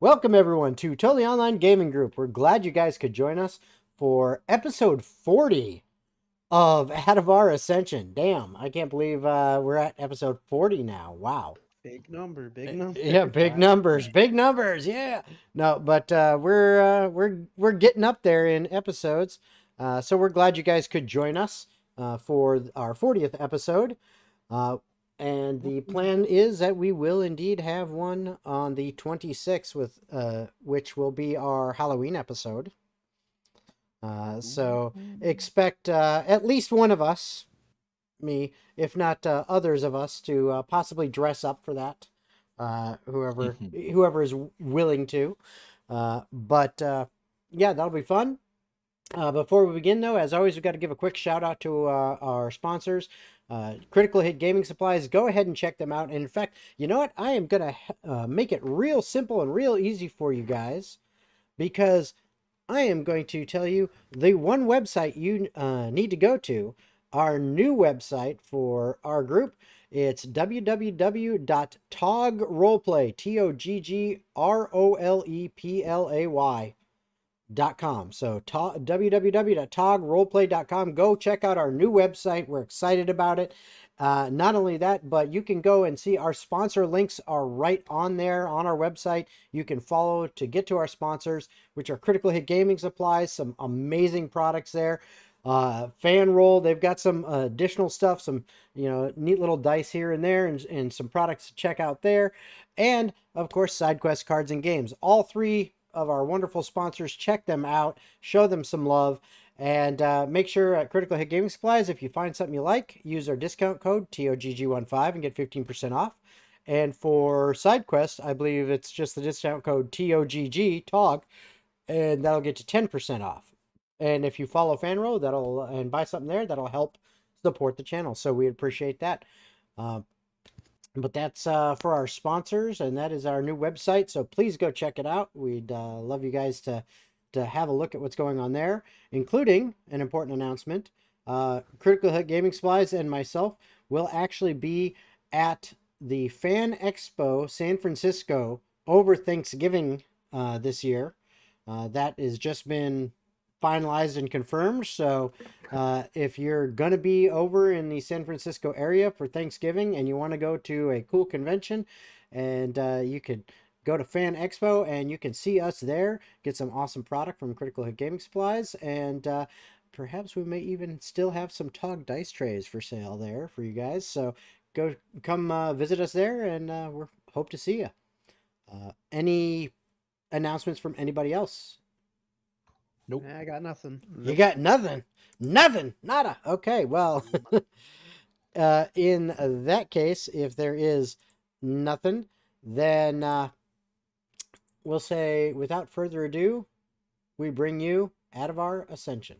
Welcome everyone to Totally Online Gaming Group. We're glad you guys could join us for episode 40 of Atavar Ascension. Damn, I can't believe we're at episode 40 now. Wow. Big number, big number. Yeah, big numbers. Yeah. No, but we're getting up there in episodes. So we're glad you guys could join us for our 40th episode. And the plan is that we will indeed have one on the 26th, with which will be our Halloween episode. So expect at least one of us, me, if not others of us, to possibly dress up for that. Whoever is willing to. But yeah, that'll be fun. Before we begin, though, as always, we've got to give a quick shout out to our sponsors, Critical Hit Gaming Supplies. Go ahead and check them out. And in fact, you know what? I am going to make it real simple and real easy for you guys, because I am going to tell you the one website you need to go to, our new website for our group. It's www.toggroleplay, TOGGROLEPLAY.com. So www.toggroleplay.com. Go check out our new website. We're excited about it. Not only that, but you can go and see our sponsor links are right on there on our website. You can follow to get to our sponsors, which are Critical Hit Gaming Supplies, some amazing products there. Fan Roll, they've got some additional stuff, some neat little dice here and there, and some products to check out there. And of course, SideQuest Cards and Games. All three of our wonderful sponsors, check them out, show them some love, and make sure at Critical Hit Gaming Supplies, if you find something you like, use our discount code TOGG15 and get 15% off. And for SideQuest, I believe it's just the discount code TOGG, and that'll get you 10% off. And if you follow Fanro, and buy something there, that'll help support the channel. So we appreciate that. But that's for our sponsors, and that is our new website. So please go check it out. We'd love you guys to have a look at what's going on there, including an important announcement. Critical Hit Gaming Supplies and myself will actually be at the Fan Expo San Francisco over Thanksgiving this year. That has just been finalized and confirmed. So if you're going to be over in the San Francisco area for Thanksgiving and you want to go to a cool convention, and you could go to Fan Expo and you can see us there, get some awesome product from Critical Hit Gaming Supplies, and perhaps we may even still have some TOGG dice trays for sale there for you guys. So come visit us there, and we hope to see you. Any announcements from anybody else? Nope. I got nothing. You got nothing? Nothing? Nada. Okay, well, in that case, if there is nothing, then we'll say, without further ado, we bring you Atavar Ascension.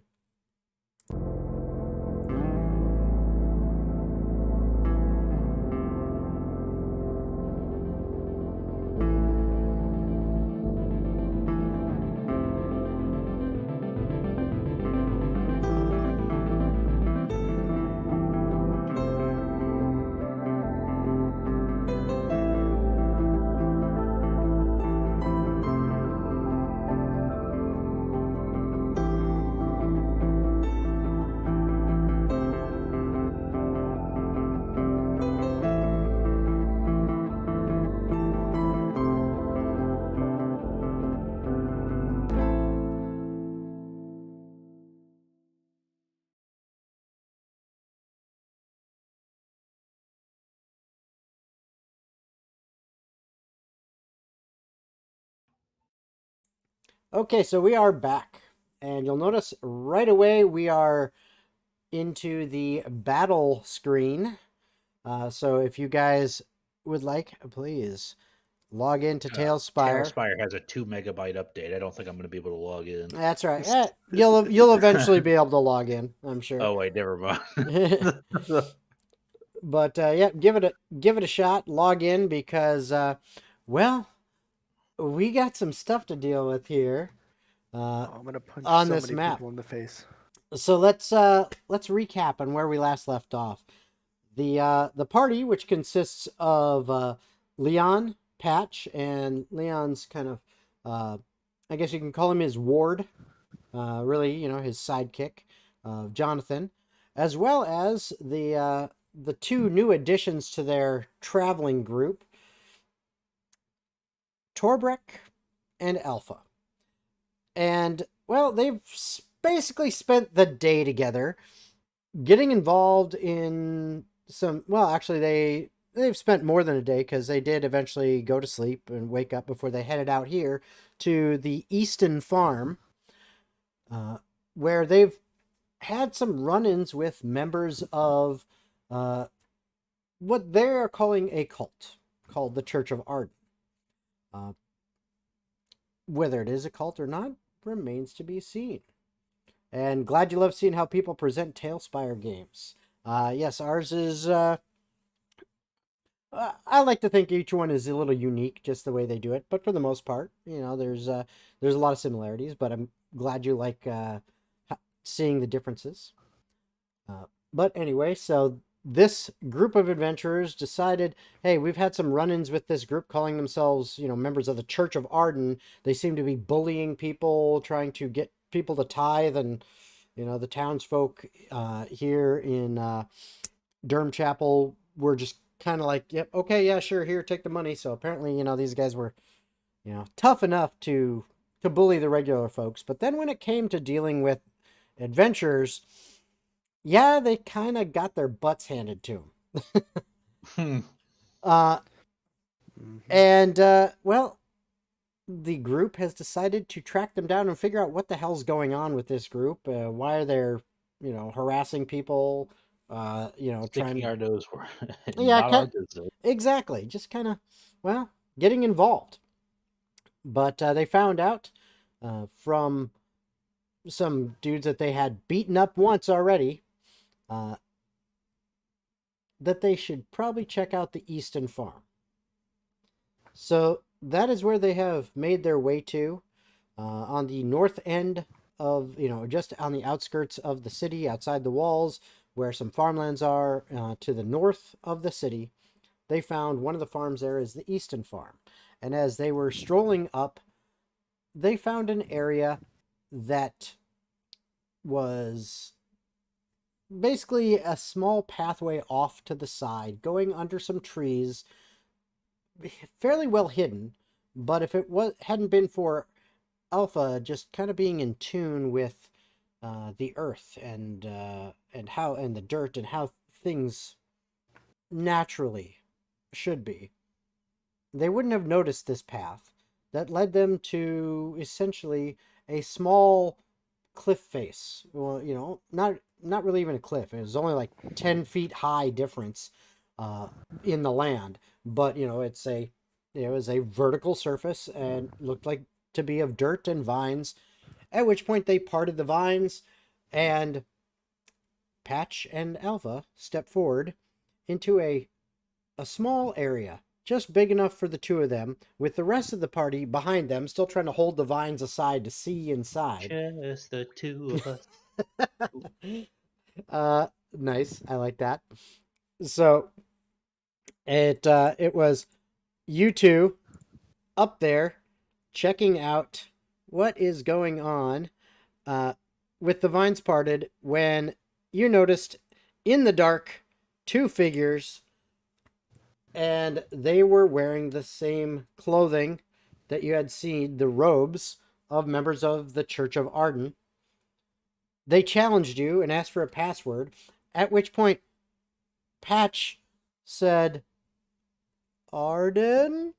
Okay, so we are back, and you'll notice right away we are into the battle screen. So if you guys would like, please log into Tailspire. Tailspire has a 2 megabyte update. I don't think I'm going to be able to log in. That's right. You'll eventually be able to log in, I'm sure. Oh wait, never mind. But yeah, give it a shot. Log in, because well, we got some stuff to deal with here. I'm gonna punch on so this many map people in the face. So let's recap on where we last left off. The party, which consists of Leon, Patch, and Leon's kind of I guess you can call him his ward, really, his sidekick, Jonathan, as well as the two new additions to their traveling group, Torbrek and Alpha. And, well, they've basically spent the day together getting involved in some, well, actually they've spent more than a day because they did eventually go to sleep and wake up before they headed out here to the Easton Farm, where they've had some run-ins with members of what they're calling a cult called the Church of Arden. Whether it is a cult or not remains to be seen. And glad you love seeing how people present Tailspire games. Yes, ours is... I like to think each one is a little unique, just the way they do it. But for the most part, there's a lot of similarities. But I'm glad you like seeing the differences. But anyway, so this group of adventurers decided, hey, we've had some run-ins with this group calling themselves, members of the Church of Arden. They seem to be bullying people, trying to get people to tithe, and, the townsfolk here in Durmchapel were just kind of like, yep, okay, yeah, sure, here, take the money. So apparently, these guys were, tough enough to bully the regular folks. But then when it came to dealing with adventurers, yeah, they kind of got their butts handed to them. And, well, the group has decided to track them down and figure out what the hell's going on with this group. Why are they, harassing people, Sticking our nose where yeah, not our business. Exactly. Just kind of, well, getting involved. But they found out from some dudes that they had beaten up once already, that they should probably check out the Easton Farm. So that is where they have made their way to, on the north end of, just on the outskirts of the city, outside the walls, where some farmlands are, to the north of the city. They found one of the farms there is the Easton Farm. And as they were strolling up, they found an area that was basically a small pathway off to the side, going under some trees, fairly well hidden. But if it hadn't been for Alpha just kind of being in tune with the earth and the dirt and how things naturally should be, they wouldn't have noticed this path that led them to essentially a small cliff face. Well, not really even a cliff. It was only like 10 feet high difference in the land, but it was a vertical surface and looked like to be of dirt and vines. At which point they parted the vines, and Patch and Alpha stepped forward into a small area, just big enough for the two of them, with the rest of the party behind them, still trying to hold the vines aside to see inside. Just the two of us. Nice. I like that. So it was you two up there checking out what is going on with the vines parted when you noticed in the dark two figures, and they were wearing the same clothing that you had seen, the robes of members of the Church of Arden. They challenged you and asked for a password, at which point Patch said, Arden?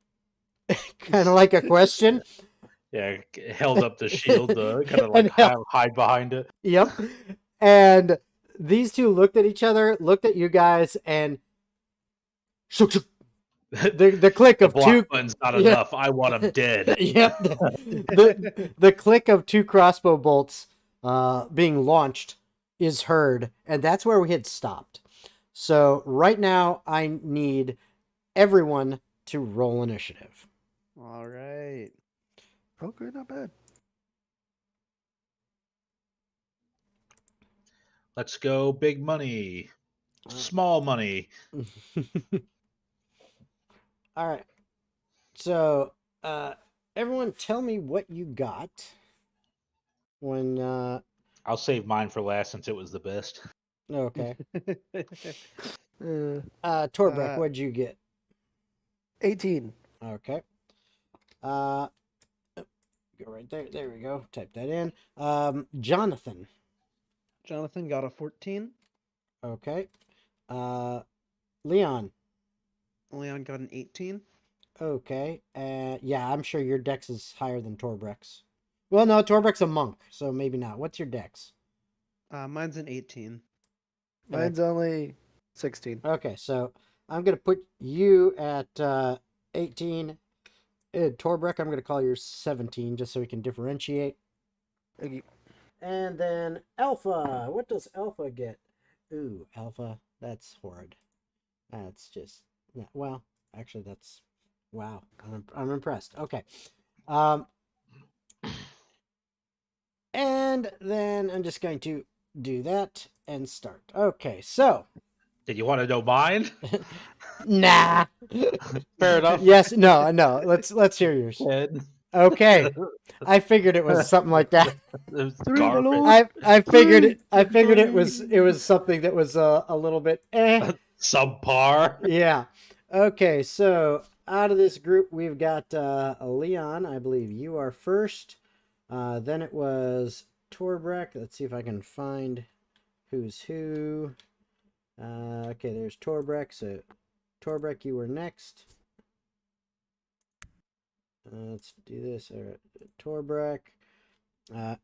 Kind of like a question. Yeah, held up the shield, kind of like hide behind it. Yep. And these two looked at each other, looked at you guys, and shook. The click of the block two button's not enough. I want him dead. Yep. The click of two crossbow bolts being launched is heard, and that's where we had stopped. So right now I need everyone to roll initiative. All right. Okay, not bad. Let's go big money. Small money. All right. So everyone tell me what you got when I'll save mine for last since it was the best. okay. Uh, Torbrek, Uh, what'd you get? 18. Okay. Go right there. There we go. Type that in. Jonathan. Jonathan got a 14. Okay. Leon. Leon got an 18. Okay. Yeah, I'm sure your dex is higher than Torbrek's. Well, no, Torbrek's a monk, so maybe not. What's your dex? Mine's an 18. Mine's only 16. Okay, so I'm gonna put you at 18. Torbrek, I'm gonna call yours 17, just so we can differentiate. Okay. And then Alpha. What does Alpha get? Ooh, Alpha. That's horrid. That's just well. Actually, that's wow. I'm impressed. Okay. And then I'm just going to do that and start. Okay, so Did you want to know mine? nah. Fair enough. Yes, no. Let's hear yours. 10. Okay. I figured it was something like that. It was Three, my garbage. lord. I figured it was something that was a little bit Subpar. Yeah. Okay, so out of this group we've got Leon. I believe you are first. Then it was Torbrek. Let's see if I can find who's who. Okay, there's Torbrek. So Torbrek, you were next. Let's do this. All right, Torbrek.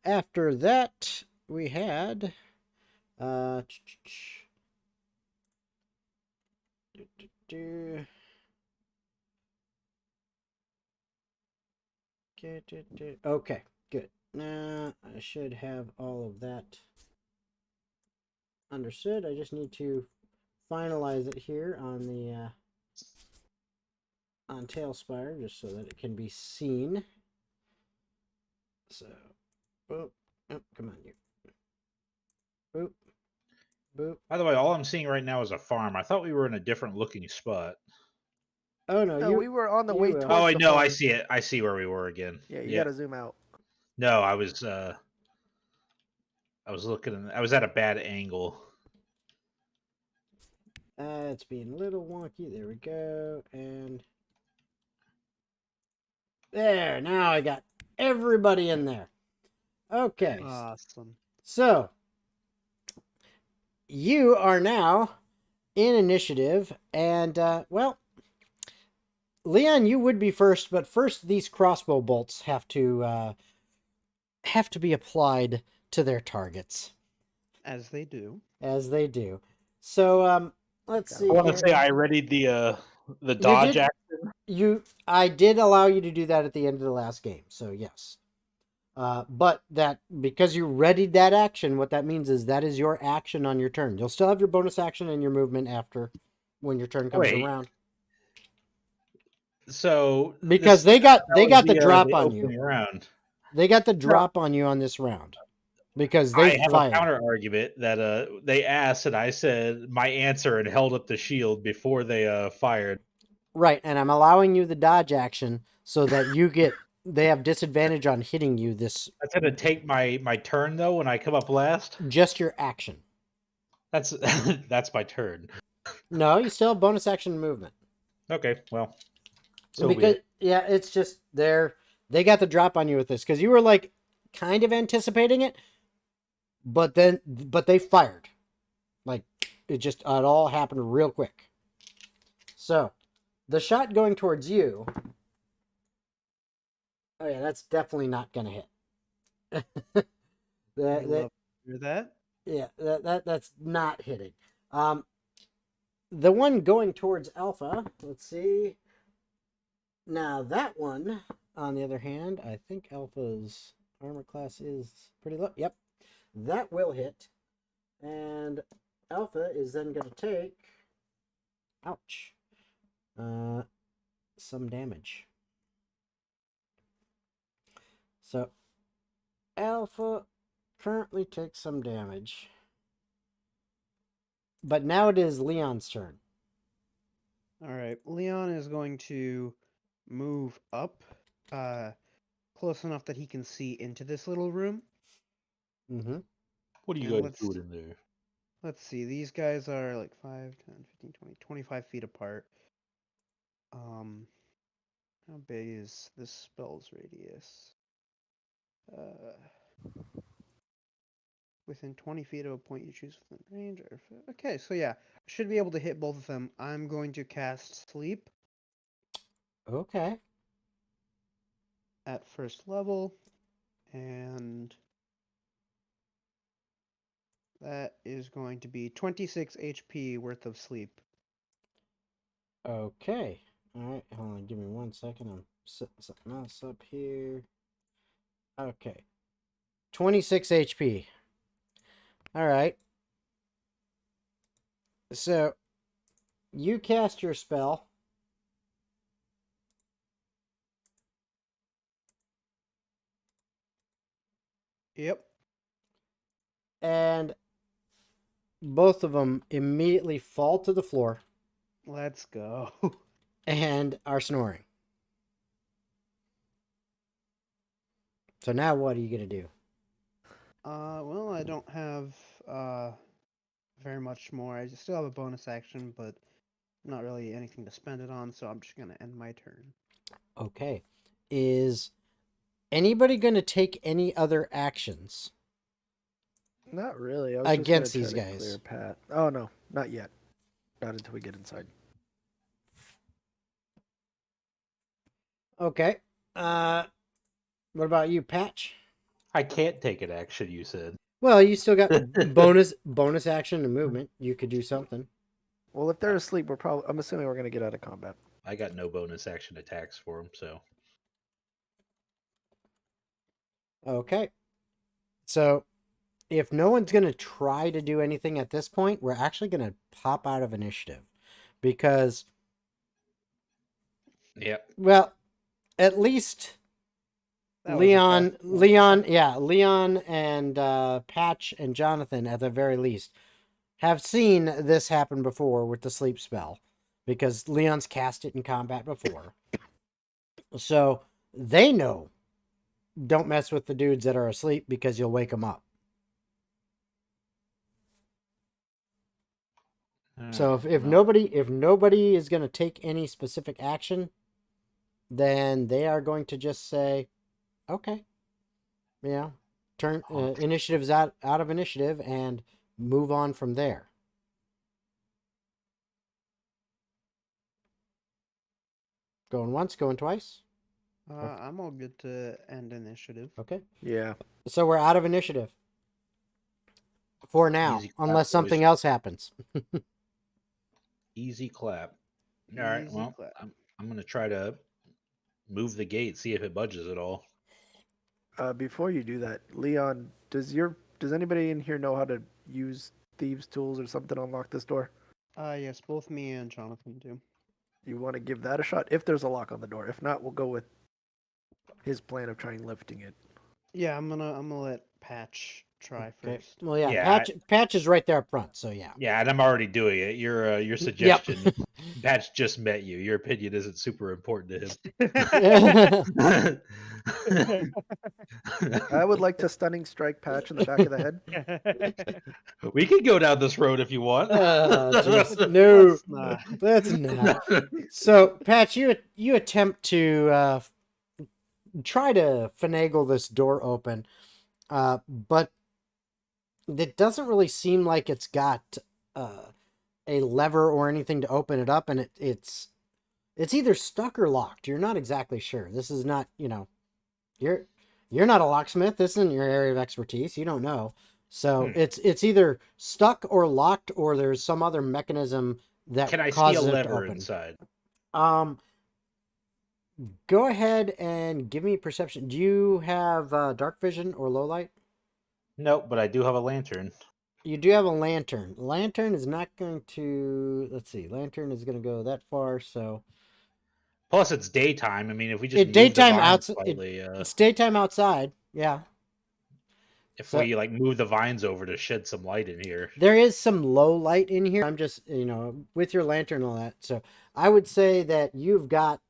After that, we had okay, good. Now I should have all of that understood. I just need to finalize it here on the on Tailspire, just so that it can be seen. So, boop, oh, come on, you. Boop, boop. By the way, all I'm seeing right now is a farm. I thought we were in a different looking spot. Oh no, No, you. we were on the you way will. towards Oh, I the know. farm. I see it. I see where we were again. Yeah, you gotta zoom out. No, I was looking. I was at a bad angle. It's being a little wonky. There we go, and there. Now I got everybody in there. Okay. Awesome. So, you are now in initiative, and, well, Leon, you would be first, but first these crossbow bolts have to be applied to their targets. As they do. As they do. So, let's see I want to here. say I readied the You dodge did- action. I did allow you to do that at the end of the last game, so yes. But that because you readied that action, what that means is that is your action on your turn. You'll still have your bonus action and your movement after when your turn comes Wait. around. So Because this- they got that was the drop on opening you. round. They got the drop on you on this round. Because they I have fired. a counter argument that they asked and I said my answer and held up the shield before they fired. Right, and I'm allowing you the dodge action so that they have disadvantage on hitting you this That's gonna take my turn though when I come up last. just your action. That's that's my turn. No, you still have bonus action movement. Okay, well. So be Because it. yeah, it's just they got the drop on you with this because you were like kind of anticipating it, but they fired. Like it all happened real quick. So the shot going towards you. Oh yeah, that's definitely not gonna hit. I that, love to hear that. yeah, that's not hitting. The one going towards Alpha, let's see. Now that one, on the other hand, I think Alpha's armor class is pretty low. Yep, that will hit. And Alpha is then going to take, ouch, some damage. So Alpha currently takes some damage. But now it is Leon's turn. All right. Leon is going to move up close enough that he can see into this little room. Mm-hmm. What are you And guys doing in there? Let's see. These guys are like 5, 10, 15, 20, 25 feet apart. How big is this spell's radius? Within 20 feet of a point you choose within range. Okay, so yeah, I should be able to hit both of them. I'm going to cast Sleep Okay. at first level, and that is going to be 26 HP worth of sleep. Okay. All right. Hold on. Give me 1 second. I'm setting something else up here. Okay. 26 HP. All right. So you cast your spell. Yep. And both of them immediately fall to the floor Let's go. and are snoring. So now what are you going to do? Well, I don't have very much more. I still have a bonus action, but not really anything to spend it on, so I'm just gonna end my turn. Okay. Is anybody going to take any other actions? Not really. I was Against just gonna these try to guys. clear Pat. Oh no, not yet. Not until we get inside. Okay. What about you, Patch? I can't take an action, you said. Well, you still got bonus action and movement. You could do something. Well, if they're asleep, I'm assuming we're gonna get out of combat. I got no bonus action attacks for him, so. Okay. So, if no one's going to try to do anything at this point, we're actually going to pop out of initiative. Because, Yep. well, at least That was a fast one. Leon and Patch and Jonathan, at the very least, have seen this happen before with the sleep spell. Because Leon's cast it in combat before. So, they know. Don't mess with the dudes that are asleep because you'll wake them up. So if nobody is going to take any specific action, then they are going to just say, okay, turn initiatives out of initiative and move on from there. Going once, going twice. I'm all good to end initiative. Okay. Yeah. So we're out of initiative for now, Easy clap, unless something boys. else happens. Easy clap. All right, Easy well, clap. I'm going to try to move the gate, see if it budges at all. Before you do that, Leon, does anybody in here know how to use thieves' tools or something to unlock this door? Yes, both me and Jonathan do. You want to give that a shot if there's a lock on the door. If not, we'll go with his plan of trying lifting it. Yeah, I'm gonna let Patch try Okay. first. Well, yeah, Yeah, Patch is right there up front, so yeah. Yeah, and I'm already doing it. Your suggestion, Patch just met you. Your opinion isn't super important to him. I would like to stunning strike Patch in the back of the head. We can go down this road if you want. Jeez. No, Let's not. that's not. So, Patch, you attempt to try to finagle this door open, but it doesn't really seem like it's got a lever or anything to open it up, and it's either stuck or locked. You're not exactly sure. This is not, you're not a locksmith. This isn't your area of expertise. You don't know. So it's either stuck or locked, or there's some other mechanism that Can I see a causes it to lever open. inside? Go ahead and give me perception. Do you have dark vision or low light? Nope, but I do have a lantern. You do have a lantern. Lantern is not going to. Let's see. Lantern is going to go that far. So Plus, it's daytime. I mean, if we just move daytime the vines outside. slightly, It's daytime outside. Yeah. if So- we like move the vines over to shed some light in here. There is some low light in here. I'm just, with your lantern and all that. So I would say that you've got,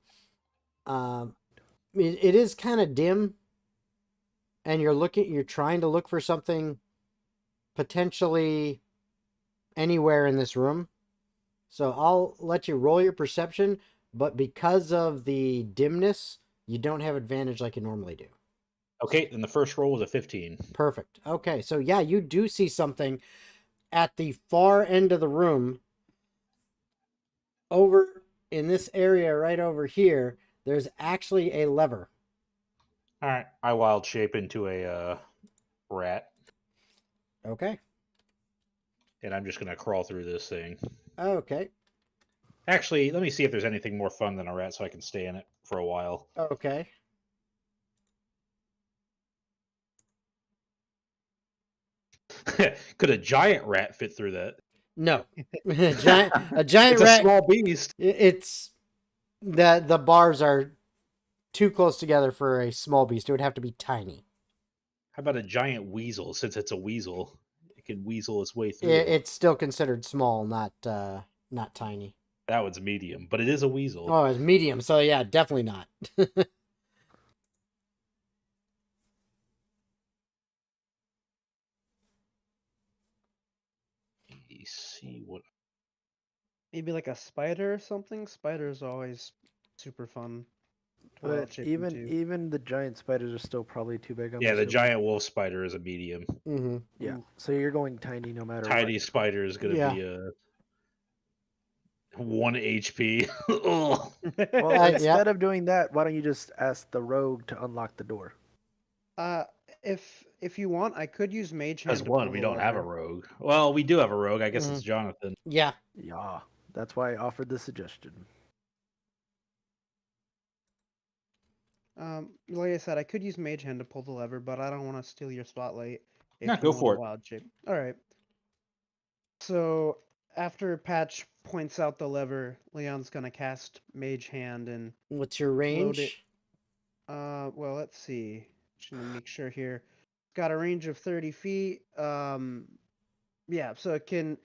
it is kind of dim and you're trying to look for something potentially anywhere in this room. So I'll let you roll your perception, but because of the dimness, you don't have advantage like you normally do. Okay, then the first roll was a 15. Perfect. Okay, so yeah, you do see something at the far end of the room. Over in this area right over here, there's actually a lever. All right, I wild shape into a rat, Okay. and I'm just gonna crawl through this thing. Okay. Actually, let me see if there's anything more fun than a rat, so I can stay in it for a while. Okay. Could a giant rat fit through that? No. a giant It's a rat. small beast. It's the bars are too close together for a small beast. It would have to be tiny. How about a giant weasel? Since it's a weasel, it can weasel its way through. It's still considered small, not tiny. That one's medium, but it is a weasel. Oh, it's medium, so yeah, definitely not. Let's see what. Maybe like a spider or something. Spiders are always super fun. to Well, wild shape even into. even the giant spiders are still probably too big. I'm Yeah, the assuming. giant wolf spider is a medium. Mm-hmm. Yeah. Ooh. So you're going tiny no matter Tiny what. spider is gonna Yeah. be a 1 HP. Ugh. Well, Yeah. instead of doing that, why don't you just ask the rogue to unlock the door? If you want, I could use Mage Hand. As to one, pull we the don't have a lever. rogue. Well, we do have a rogue. I guess Mhm. it's Jonathan. Yeah. Yeah, that's why I offered the suggestion. Like I said, I could use Mage Hand to pull the lever, but I don't want to steal your spotlight if Yeah, you go want for a it. wild shape. All right. So after Patch points out the lever, Leon's gonna cast Mage Hand and What's your load it. range? Well, let's see. Just gonna make sure here. It's got a range of 30 feet. Yeah, so it can.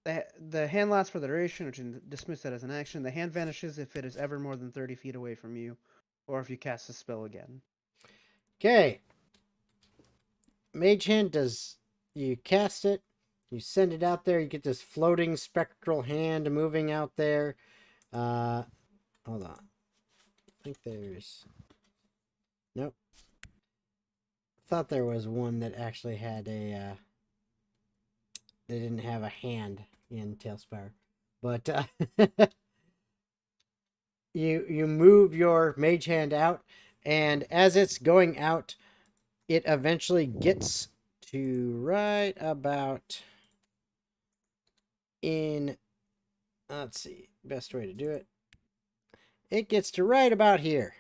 The hand lasts for the duration, which is dismiss that as an action. The hand vanishes if it is ever more than 30 feet away from you, or if you cast the spell again. Okay. Mage Hand does. You cast it. You send it out there. You get this floating spectral hand moving out there. Hold on. I think there's. Nope. Thought there was one that actually had a. They didn't have a hand in Tailspire, but you move your mage hand out, and as it's going out, it eventually gets to right about in. Let's see, best way to do it. It gets to right about here,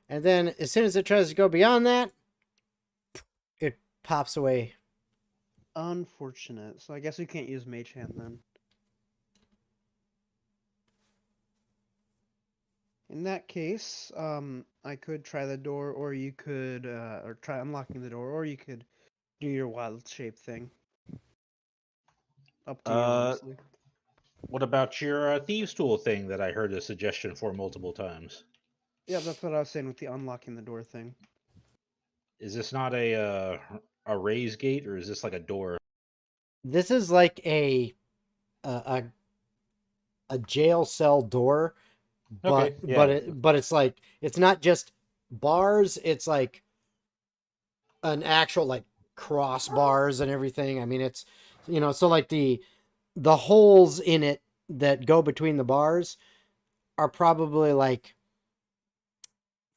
and then as soon as it tries to go beyond that, it pops away. Unfortunate. So I guess we can't use Mage Hand then. In that case, I could try the door, or you could, or try unlocking the door, or you could do your wild shape thing. Up to you, honestly. What about your thieves tool thing that I heard a suggestion for multiple times? Yeah, that's what I was saying with the unlocking the door thing. Is this not a raised gate, or is this like a door? This is like a jail cell door, but Okay, yeah. but it's like it's not just bars. It's like an actual like crossbars and everything. I mean, it's so like the holes in it that go between the bars are probably like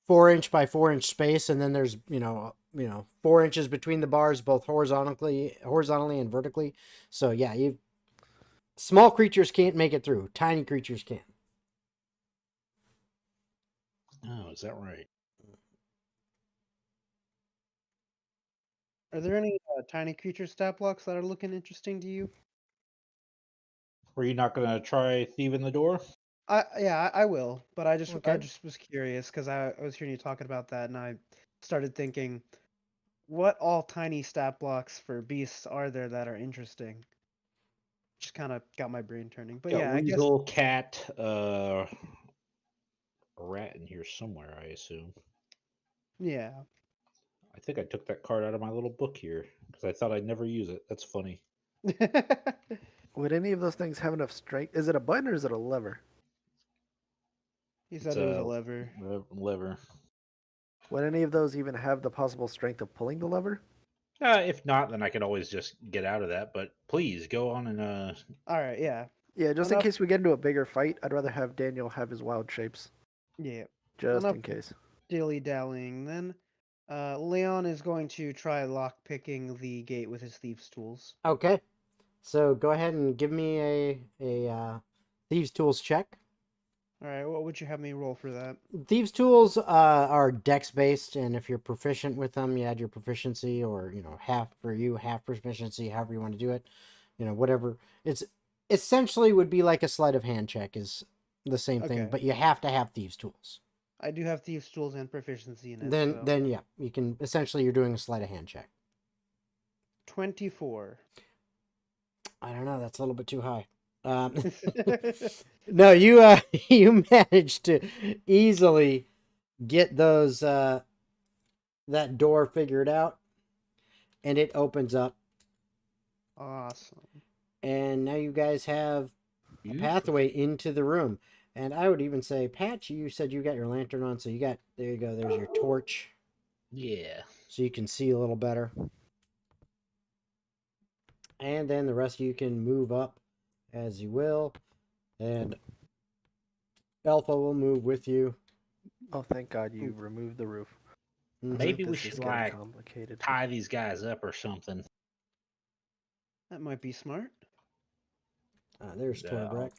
4 inch by 4 inch space, and then there's 4 inches between the bars, both horizontally and vertically. So yeah, small creatures can't make it through. Tiny creatures can. Oh, is that right? Are there any tiny creature stat blocks that are looking interesting to you? Were you not gonna try thieving the door? I will, but I Okay. just was curious because I was hearing you talking about that, and I started thinking, what all tiny stat blocks for beasts are there that are interesting? Just kind of got my brain turning. But Got yeah, I guess weasel, cat, a rat in here somewhere, I assume. yeah. I I think I took that card out of my little book here because I thought I'd never use it. That's funny. Would any of those things have enough strength? Is it a button or is it a lever? He It's said it was a lever. lever. Would any of those even have the possible strength of pulling the lever? If not, then I could always just get out of that. But please go on and All right, yeah. Yeah, just in Enough- case we get into a bigger fight, I'd rather have Daniel have his wild shapes. Yeah. Just Enough in case. dilly-dallying then. Leon is going to try lock-picking the gate with his thieves' tools. Okay. So go ahead and give me a thieves tools check. All right, what would you have me roll for that? Thieves tools are dex based, and if you're proficient with them, you add your proficiency, or half for you, half proficiency, however you want to do it. Whatever. It's essentially would be like a sleight of hand check, is the same thing, Okay. but you have to have thieves tools. I do have thieves' tools and proficiency in it. Then yeah, you can essentially you're doing a sleight of hand check. 24. I don't know, that's a little bit too high. No, you you managed to easily get those that door figured out, and it opens up, Awesome. and now you guys have a pathway into the room. And I would even say, Patch, you said you got your lantern on, so there you go, there's your torch, Yeah. so you can see a little better. And then the rest of you can move up as you will, and Alpha will move with you. Oh, thank God you removed the roof. Mhm. Maybe we This is should getting like complicated. tie these guys up or something. That might be smart. There's Yeah. Torbreck.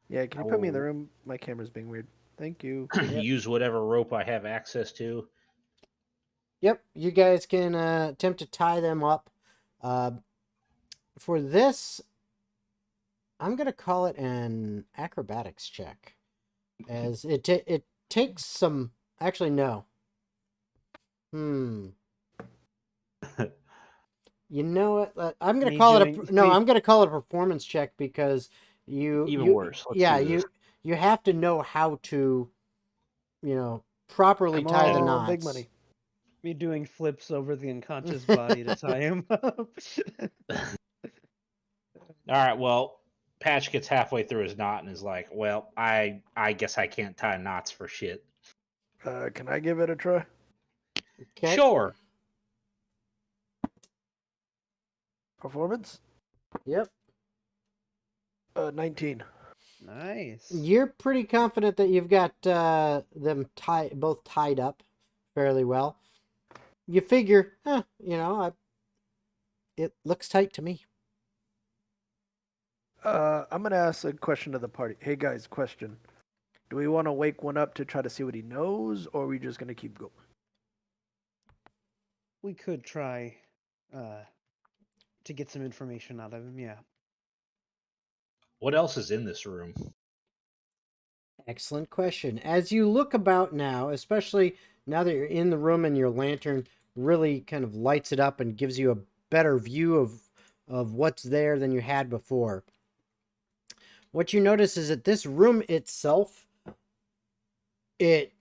Yeah, can you put me in the room? My camera's being weird. Thank you. Yep. Use whatever rope I have access to. Yep, you guys can attempt to tie them up. For this, I'm going to call it an acrobatics check, as it takes some. Actually, no. You know what? I'm going to Me call doing- it me- I'm going to call it a performance check, because Even worse. Let's yeah, do this. you have to know how to, properly Come tie the on, knots. big money. Me doing flips over the unconscious body to tie him up. All right. Well, Patch gets halfway through his knot and is like, "Well, I guess I can't tie knots for shit." Can I give it a try? Okay. Sure. Performance? Yep. 19. Nice. You're pretty confident that you've got them both tied up fairly well. You figure, it looks tight to me. I'm gonna ask a question to the party. Hey guys, question. Do we want to wake one up to try to see what he knows, or are we just gonna keep going? We could try to get some information out of him, yeah. What else is in this room? Excellent question. As you look about now, especially now that you're in the room and your lantern really kind of lights it up and gives you a better view of what's there than you had before, what you notice is that this room itself, it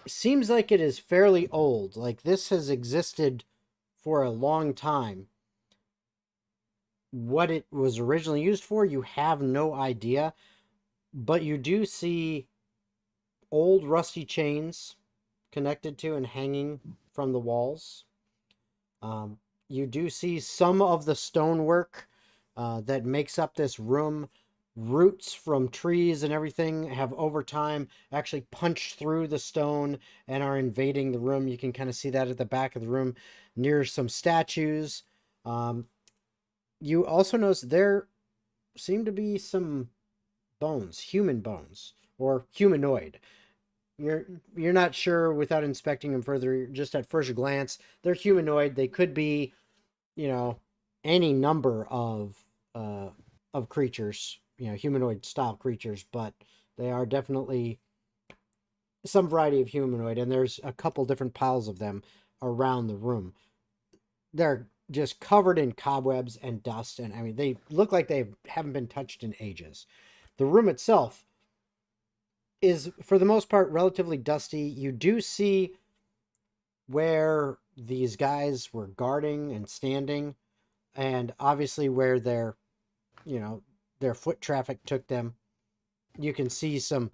seems like it is fairly old. Like this has existed for a long time. What it was originally used for, you have no idea, but you do see old rusty chains connected to and hanging from the walls. You do see some of the stonework that makes up this room. Roots from trees and everything have over time actually punched through the stone and are invading the room. You can kind of see that at the back of the room near some statues. You also notice there seem to be some bones, human bones, or humanoid. You're not sure without inspecting them further. Just at first glance, they're humanoid. They could be, any number of creatures, humanoid style creatures, but they are definitely some variety of humanoid. And there's a couple different piles of them around the room. They're just covered in cobwebs and dust, and I mean they look like they haven't been touched in ages. The room itself is, for the most part, relatively dusty. You do see where these guys were guarding and standing, and obviously where their foot traffic took them, you can see some,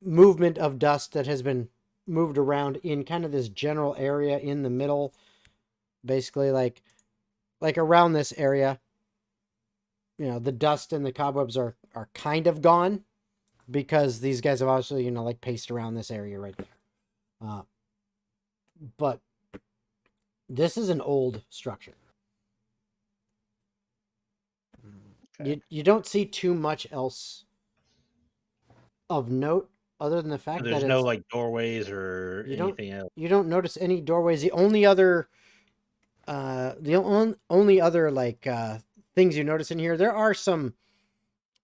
movement of dust that has been moved around in kind of this general area in the middle, basically like around this area. The dust and the cobwebs are kind of gone because these guys have obviously, like paced around this area right there. But this is an old structure. Okay. You don't see too much else of note other than the fact There's that no it's, like doorways or you don't anything else. you don't notice any doorways. The only other only other like things you notice in here, there are some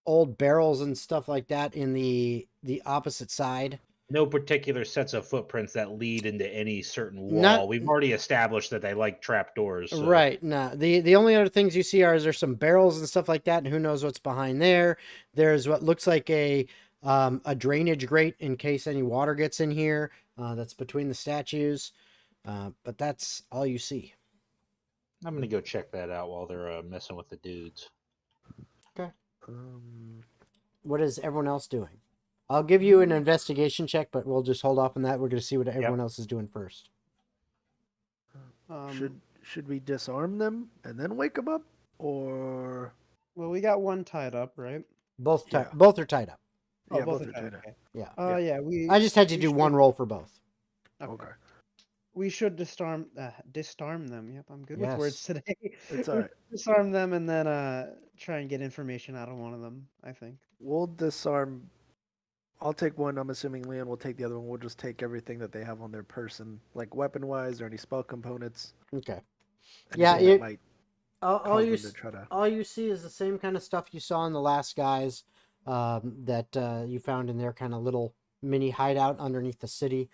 old barrels and stuff like that in the opposite side. No particular sets of footprints that lead into any certain wall. Not- We've already established that they like trapdoors. So. Right. No. The only other things you see are there's some barrels and stuff like that, and who knows what's behind there. There's what looks like a drainage grate in case any water gets in here. That's between the statues. But that's all you see. I'm gonna go check that out while they're messing with the dudes. Okay. Um, What is everyone else doing? I'll give you an investigation check, but we'll just hold off on that. We're going to see what everyone else is doing first. should we disarm them and then wake them up, or Well, we got one tied up, right? Both Yeah. both are tied up. yeah, both both are are tied up. okay. Yeah. Yeah. We. I just had to we do should- one roll for both. Okay, We should disarm them. Yep, I'm good with words Yes. today. it's all right. Disarm them and then try and get information out of one of them. I think. We'll disarm. I'll take one. I'm assuming Leon will take the other one. We'll just take everything that they have on their person, like weapon-wise or any spell components. Okay. anything Yeah, that might All cause you them to try to. all you see is the same kind of stuff you saw in the last guys that you found in their kind of little mini hideout underneath the city.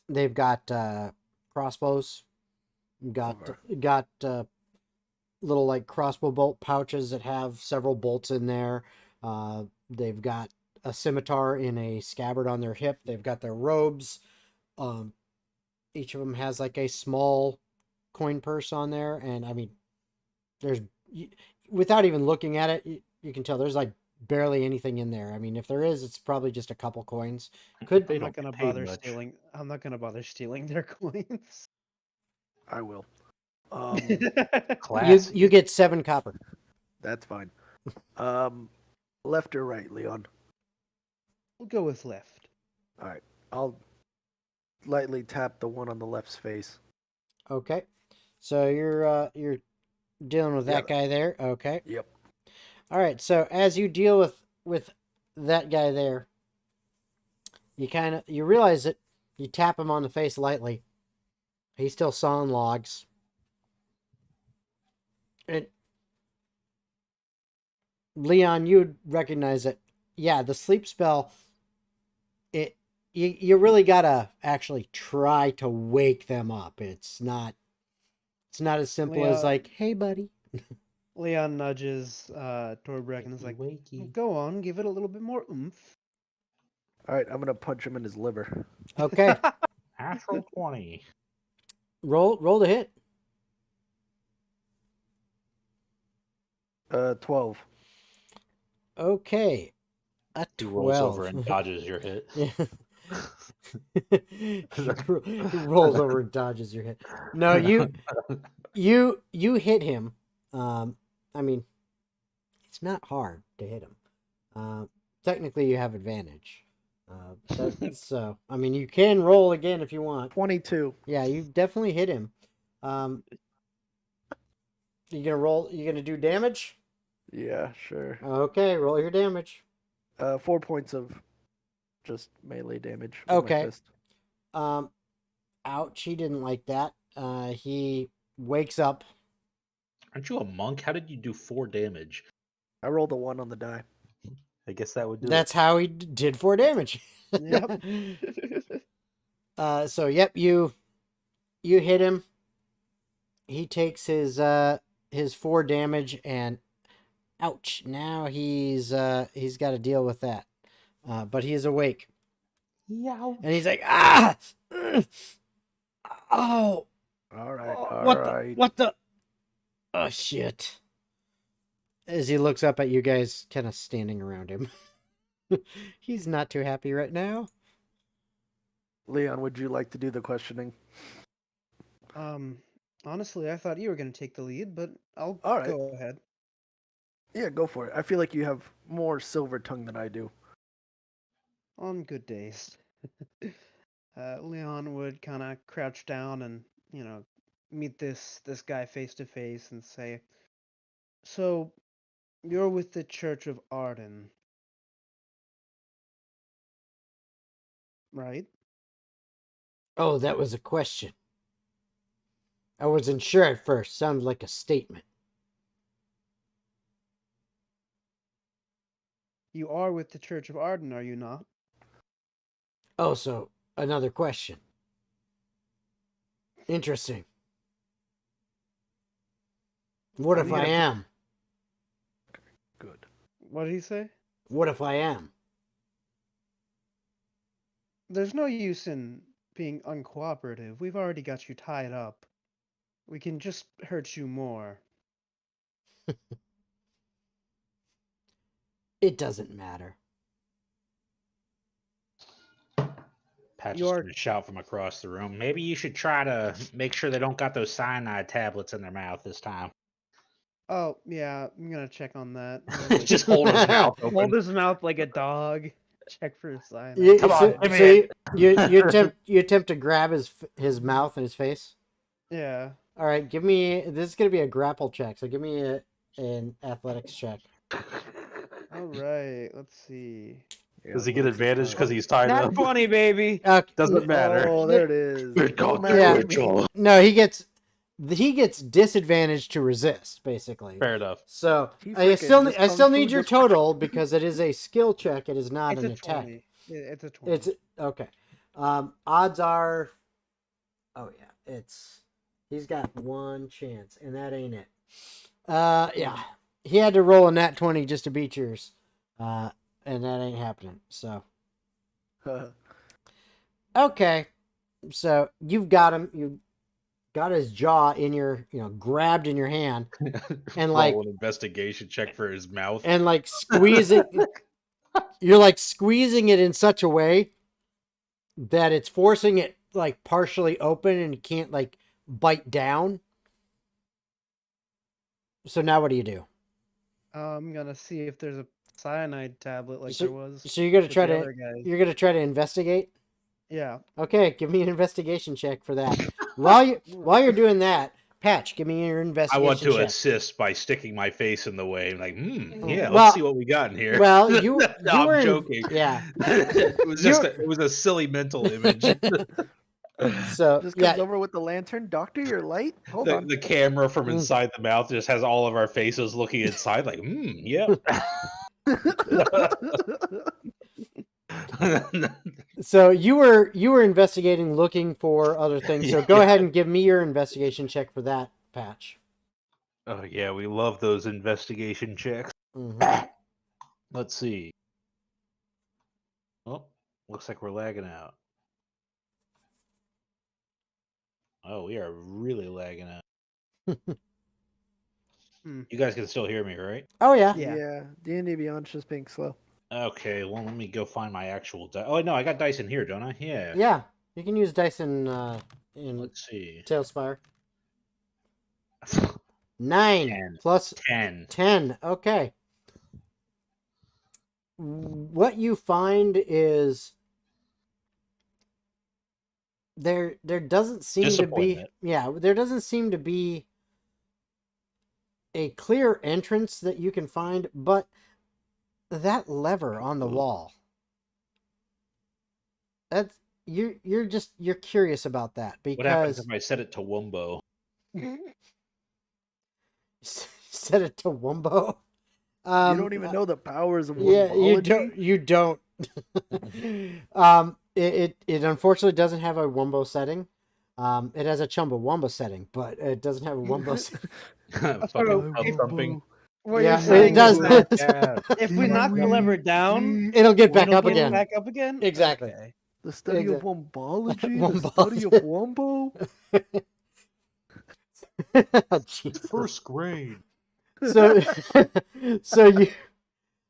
They've got crossbows, got little like crossbow bolt pouches that have several bolts in there. They've got a scimitar in a scabbard on their hip. They've got their robes. Each of them has like a small coin purse on there, and I mean, without even looking at it, you can tell there's like barely anything in there. I mean, if there is, it's probably just a couple coins. Could They I'm don't not gonna pay bother much. stealing. I'm not gonna bother stealing their coins. I will. Classy. you get 7 copper? That's fine. Left or right, Leon? We'll go with left. All right. I'll lightly tap the one on the left's face. Okay, so you're dealing with that Yeah. guy there. Okay. Yep. All right. So as you deal with that guy there, you realize that you tap him on the face lightly. He's still sawing logs. And Leon, you'd recognize it. Yeah, the sleep spell. You really gotta actually try to wake them up. It's not as simple as Leon- like, hey, buddy. Leon nudges Torbreck and is like, Wakey. "Go on, give it a little bit more oomph." All right. I'm gonna punch him in his liver. Okay, Natural 20. roll to hit. 12. Okay, a He 12. rolls over and dodges your hit. Yeah. He rolls over and dodges your hit. No, you hit him. I mean, it's not hard to hit him. Technically, you have advantage. So, I mean, you can roll again if you want. 22. Yeah, you definitely hit him. You gonna roll? You gonna do damage? Yeah, sure. Okay, roll your damage. 4 points of just melee damage. With Okay. My fist. Ouch! He didn't like that. He wakes up. Aren't you a monk? How did you do 4 damage? I rolled a 1 on the die. I guess that would do That's how he did 4 damage. Yep. So yep, you hit him. He takes his 4 damage and ouch. Now he's got to deal with that. But he is awake. Yeah. And he's like, ah! Oh, All right, oh, all what right. the? What the? Oh shit! As he looks up at you guys, kind of standing around him. He's not too happy right now. Leon, would you like to do the questioning? Honestly, I thought you were gonna take the lead, but I'll All right. go ahead. Yeah, go for it. I feel like you have more silver tongue than I do. On good days. Leon would kind of crouch down and, meet this guy face to face and say, "So, you're with the Church of Arden, right?" Oh, that was a question. I wasn't sure at first. Sounded like a statement. You are with the Church of Arden, are you not? Oh, so another question. Interesting. What I'm if I gonna- am? Good. What did he say? What if I am? There's no use in being uncooperative. We've already got you tied up. We can just hurt you more. It doesn't matter. Patch is You're- going to shout from across the room. Maybe you should try to make sure they don't got those cyanide tablets in their mouth this time. Oh, yeah, I'm gonna check on that. Just hold his mouth Hold open. his mouth like a dog. Check for a sign. Come on, give me so it. you attempt to grab his mouth and his face. Yeah. All right, give me. This is gonna be a grapple check. So give me an athletics check. All right. Let's see. Yeah, Does he get let's advantage try. because he's tied Not up? 20, baby. Doesn't matter. Oh, there it is. Good God, Don't yeah. matter to me. No, he gets disadvantage to resist, basically. Fair enough. So He I freaking just still kung fu need your just- total because it is a skill check. It is not It's an a attack. 20. It's a 20. It's okay. Odds are. Oh yeah, he's got one chance, and that ain't it. Yeah, he had to roll a nat 20 just to beat yours, and that ain't happening. So okay, so you've got him. You've got his jaw in your, grabbed in your hand, and like Roll an investigation check for his mouth. and like squeezing. You're like squeezing it in such a way that it's forcing it like partially open and you can't like bite down. So now what do you do? I'm gonna see if there's a cyanide tablet like So- there was. So you're gonna with try the to other guys. you're gonna try to investigate. Yeah. Okay, give me an investigation check for that. while you're doing that, Patch, give me your I investigation want to check. assist by sticking my face in the way. Like, yeah, Well- let's see what we got in here. Well, you No, were I'm in- joking. yeah. it was just it was a silly mental image. So Just yeah, comes over with the lantern. Doctor, you're light. Hold on. The camera from Mm. inside the mouth just has all of our faces looking inside, like, yeah. so you were investigating, looking for other things. So go Yeah. ahead and give me your investigation check for that, Patch. Oh yeah, we love those investigation checks. Mhm. Let's see. Oh, looks like we're lagging out. Oh, we are really lagging out. You guys can still hear me, right? Oh yeah. Yeah. Yeah, D&D Beyond's just being slow. Okay, well, let me go find my actual dice. Oh, no, I got dice in here, don't I? Yeah. Yeah, you can use dice in Let's see. Tailspire. 9 10. plus 10. 10. Okay. What you find is there doesn't seem to be Disappointment. there doesn't seem to be a clear entrance that you can find, but that lever on the wall, that's you're curious about that What happens because if I set it to Wumbo? set it to Wumbo. You don't even know the powers of Yeah, wombology? you don't. It unfortunately doesn't have a Wumbo setting. It has a Chumbawamba setting, but it doesn't have a Wumbo setting. Fucking if- thumping. What Yeah, you're saying it does. is that Yeah. if we knock the lever down, It'll get back it'll up get again. Back up again. Exactly. Okay. The study of Exact- wombology? The study of wombo? Jesus. First grade. So,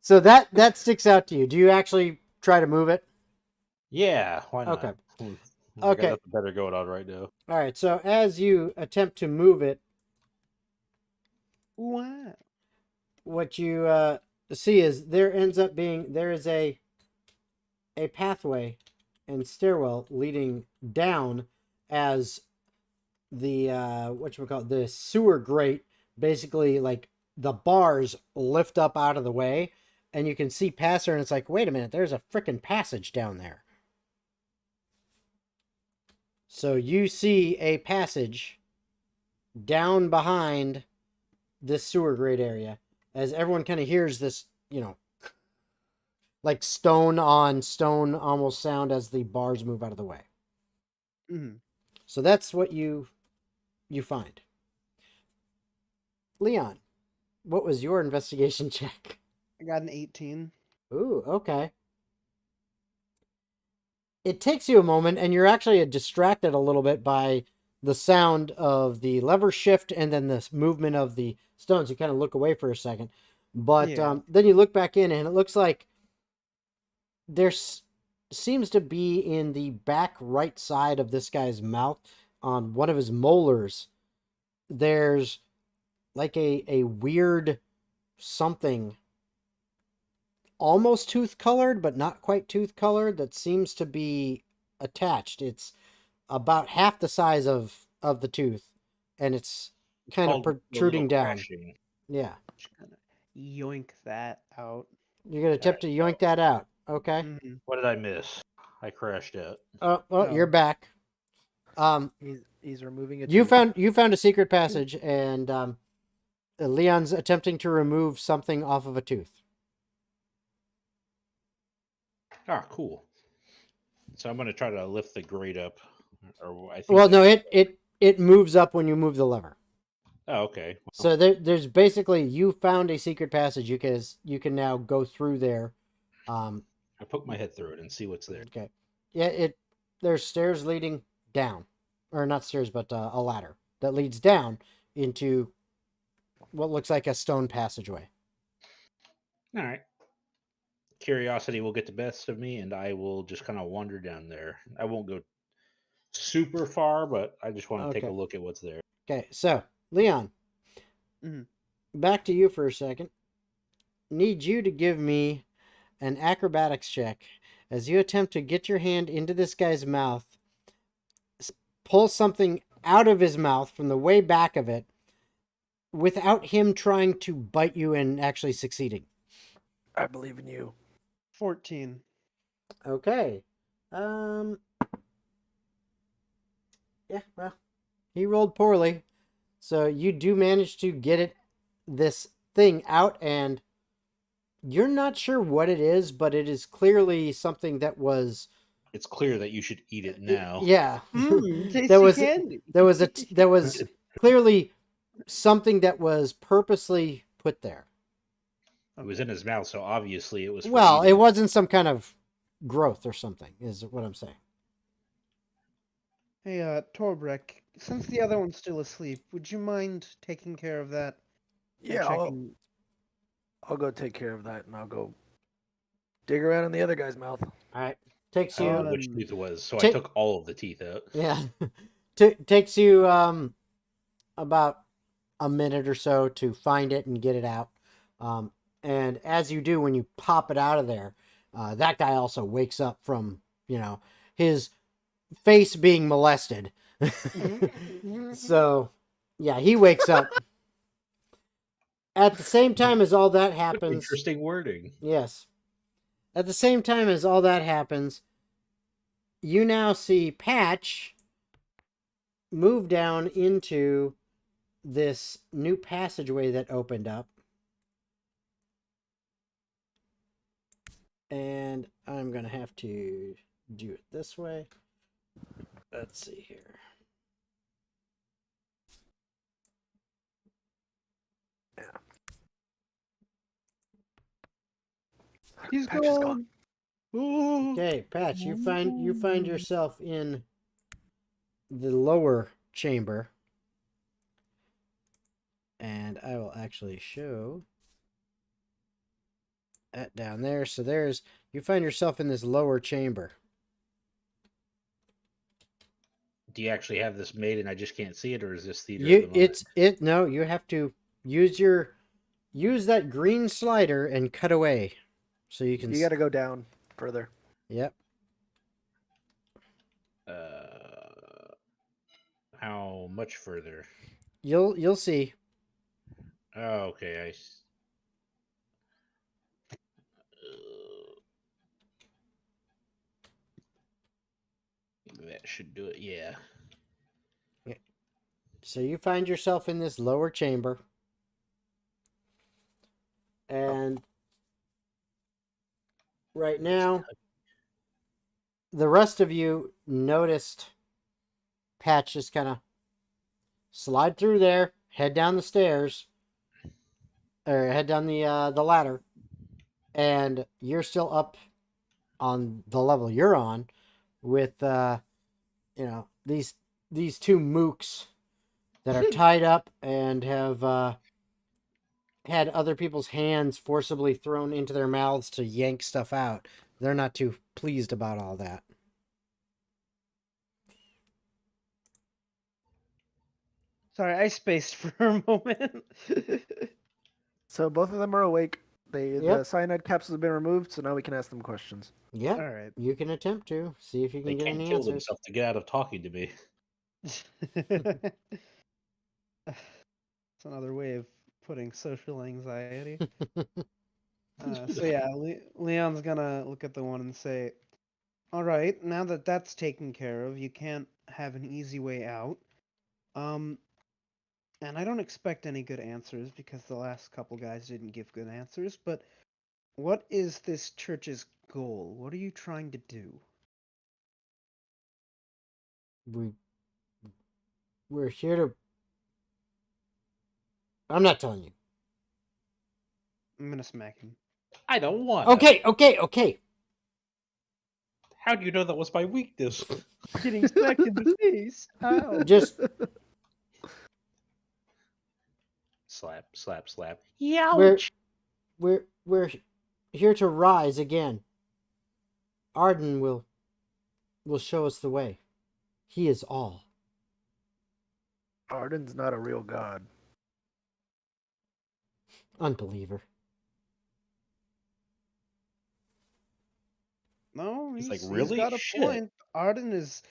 so that sticks out to you. Do you actually try to move it? Yeah, why not? Okay. I got Okay. nothing better going on right now. All right. So as you attempt to move it, Wow. what you see is there is a pathway and stairwell leading down as the whatchamacallit, the sewer grate, basically like the bars lift up out of the way and you can see past her and it's like, wait a minute, there's a freaking passage down there. So you see a passage down behind this sewer grate area as everyone kind of hears this, like stone on stone almost sound as the bars move out of the way. Mm-hmm. So that's what you find. Leon, what was your investigation check? I got an 18. Ooh, okay. It takes you a moment, and you're actually distracted a little bit by the sound of the lever shift and then the movement of the stones. You kind of look away for a second. But Yeah. then you look back in, and it looks like there seems to be in the back right side of this guy's mouth, on one of his molars, there's like a weird something, almost tooth colored, but not quite tooth colored, that seems to be attached. It's about half the size of the tooth, and it's kind of Called a protruding little down. crashing. Yeah. Just kind of yoink that out. You're going to attempt to yoink that out. Okay. Mm-hmm. What did I miss? I crashed out. Oh, well, Oh. you're back. He's removing it. You found a secret passage, and Leon's attempting to remove something off of a tooth. Ah, cool. So I'm gonna try to lift the grate up, or I think. Well, no, it moves up when you move the lever. Oh, okay. So there's basically, you found a secret passage. You can now go through there. I poke my head through it and see what's there. Okay. Yeah, there's stairs leading down, or not stairs, but a ladder that leads down into what looks like a stone passageway. All right. Curiosity will get the best of me, and I will just kind of wander down there. I won't go super far, but I just want to take a Okay. look at what's there. Okay, so Leon, Mhm. back to you for a second. Need you to give me an acrobatics check as you attempt to get your hand into this guy's mouth, pull something out of his mouth from the way back of it, without him trying to bite you and actually succeeding. I believe in you. 14. Okay. Yeah, well, he rolled poorly. So you do manage to get this thing out, and you're not sure what it is, but it is clearly something that was... It's clear that you should eat it now. Yeah. Tasty there was candy. there was clearly something that was purposely put there. It was in his mouth, so obviously it was. For Well, it eating. wasn't some kind of growth or something, is what I'm saying. Hey, Torbrek, since the other one's still asleep, would you mind taking care of that? And Yeah, checking- I'll go take care of that, and I'll go dig around in the other guy's mouth. All right. Takes I you... don't know which tooth it was, so I Ta- took all of the teeth out. Yeah. Takes you about a minute or so to find it and get it out. And as you do, when you pop it out of there, that guy also wakes up from, his face being molested. So, yeah, he wakes up. At the same time as all that happens... Interesting wording. Yes. At the same time as all that happens, you now see Patch move down into this new passageway that opened up. And I'm going to have to do it this way. Let's see here. He's Patch is gone. gone. Okay, Patch, you find yourself in the lower chamber. And I will actually show that down there. So you find yourself in this lower chamber. Do you actually have this made and I just can't see it, or is this theater of the mind? No, you have to use that green slider and cut away. So you can You got to go down further. Yep. How much further? You'll see. Oh, okay. That should do it. Yeah. So you find yourself in this lower chamber. And right now, the rest of you noticed Patch just kind of slide through there, head down the stairs, or head down the ladder, and you're still up on the level you're on with these two mooks that are tied up and have had other people's hands forcibly thrown into their mouths to yank stuff out. They're not too pleased about all that. Sorry, I spaced for a moment. So both of them are awake. The Yep. cyanide capsules have been removed, so now we can ask them questions. Yeah, All right. you can attempt to see if you They can get can't any kill answers. themselves to get out of talking to me. It's another way of putting social anxiety. So yeah, Leon's gonna look at the one and say, "All right, now that that's taken care of, you can't have an easy way out. And I don't expect any good answers because the last couple guys didn't give good answers. But what is this church's goal? What are you trying to do?" We're here to. I'm not telling you. I'm gonna smack him. I don't want. Okay. How do you know that was my weakness? Getting smacked in the face. Ow. Just Slap. we're Youch. we're here to rise again. Arden will show us the way. He is all. Arden's not a real god. Unbeliever. No, He's like, he's "Really? got a Shit." point. Arden is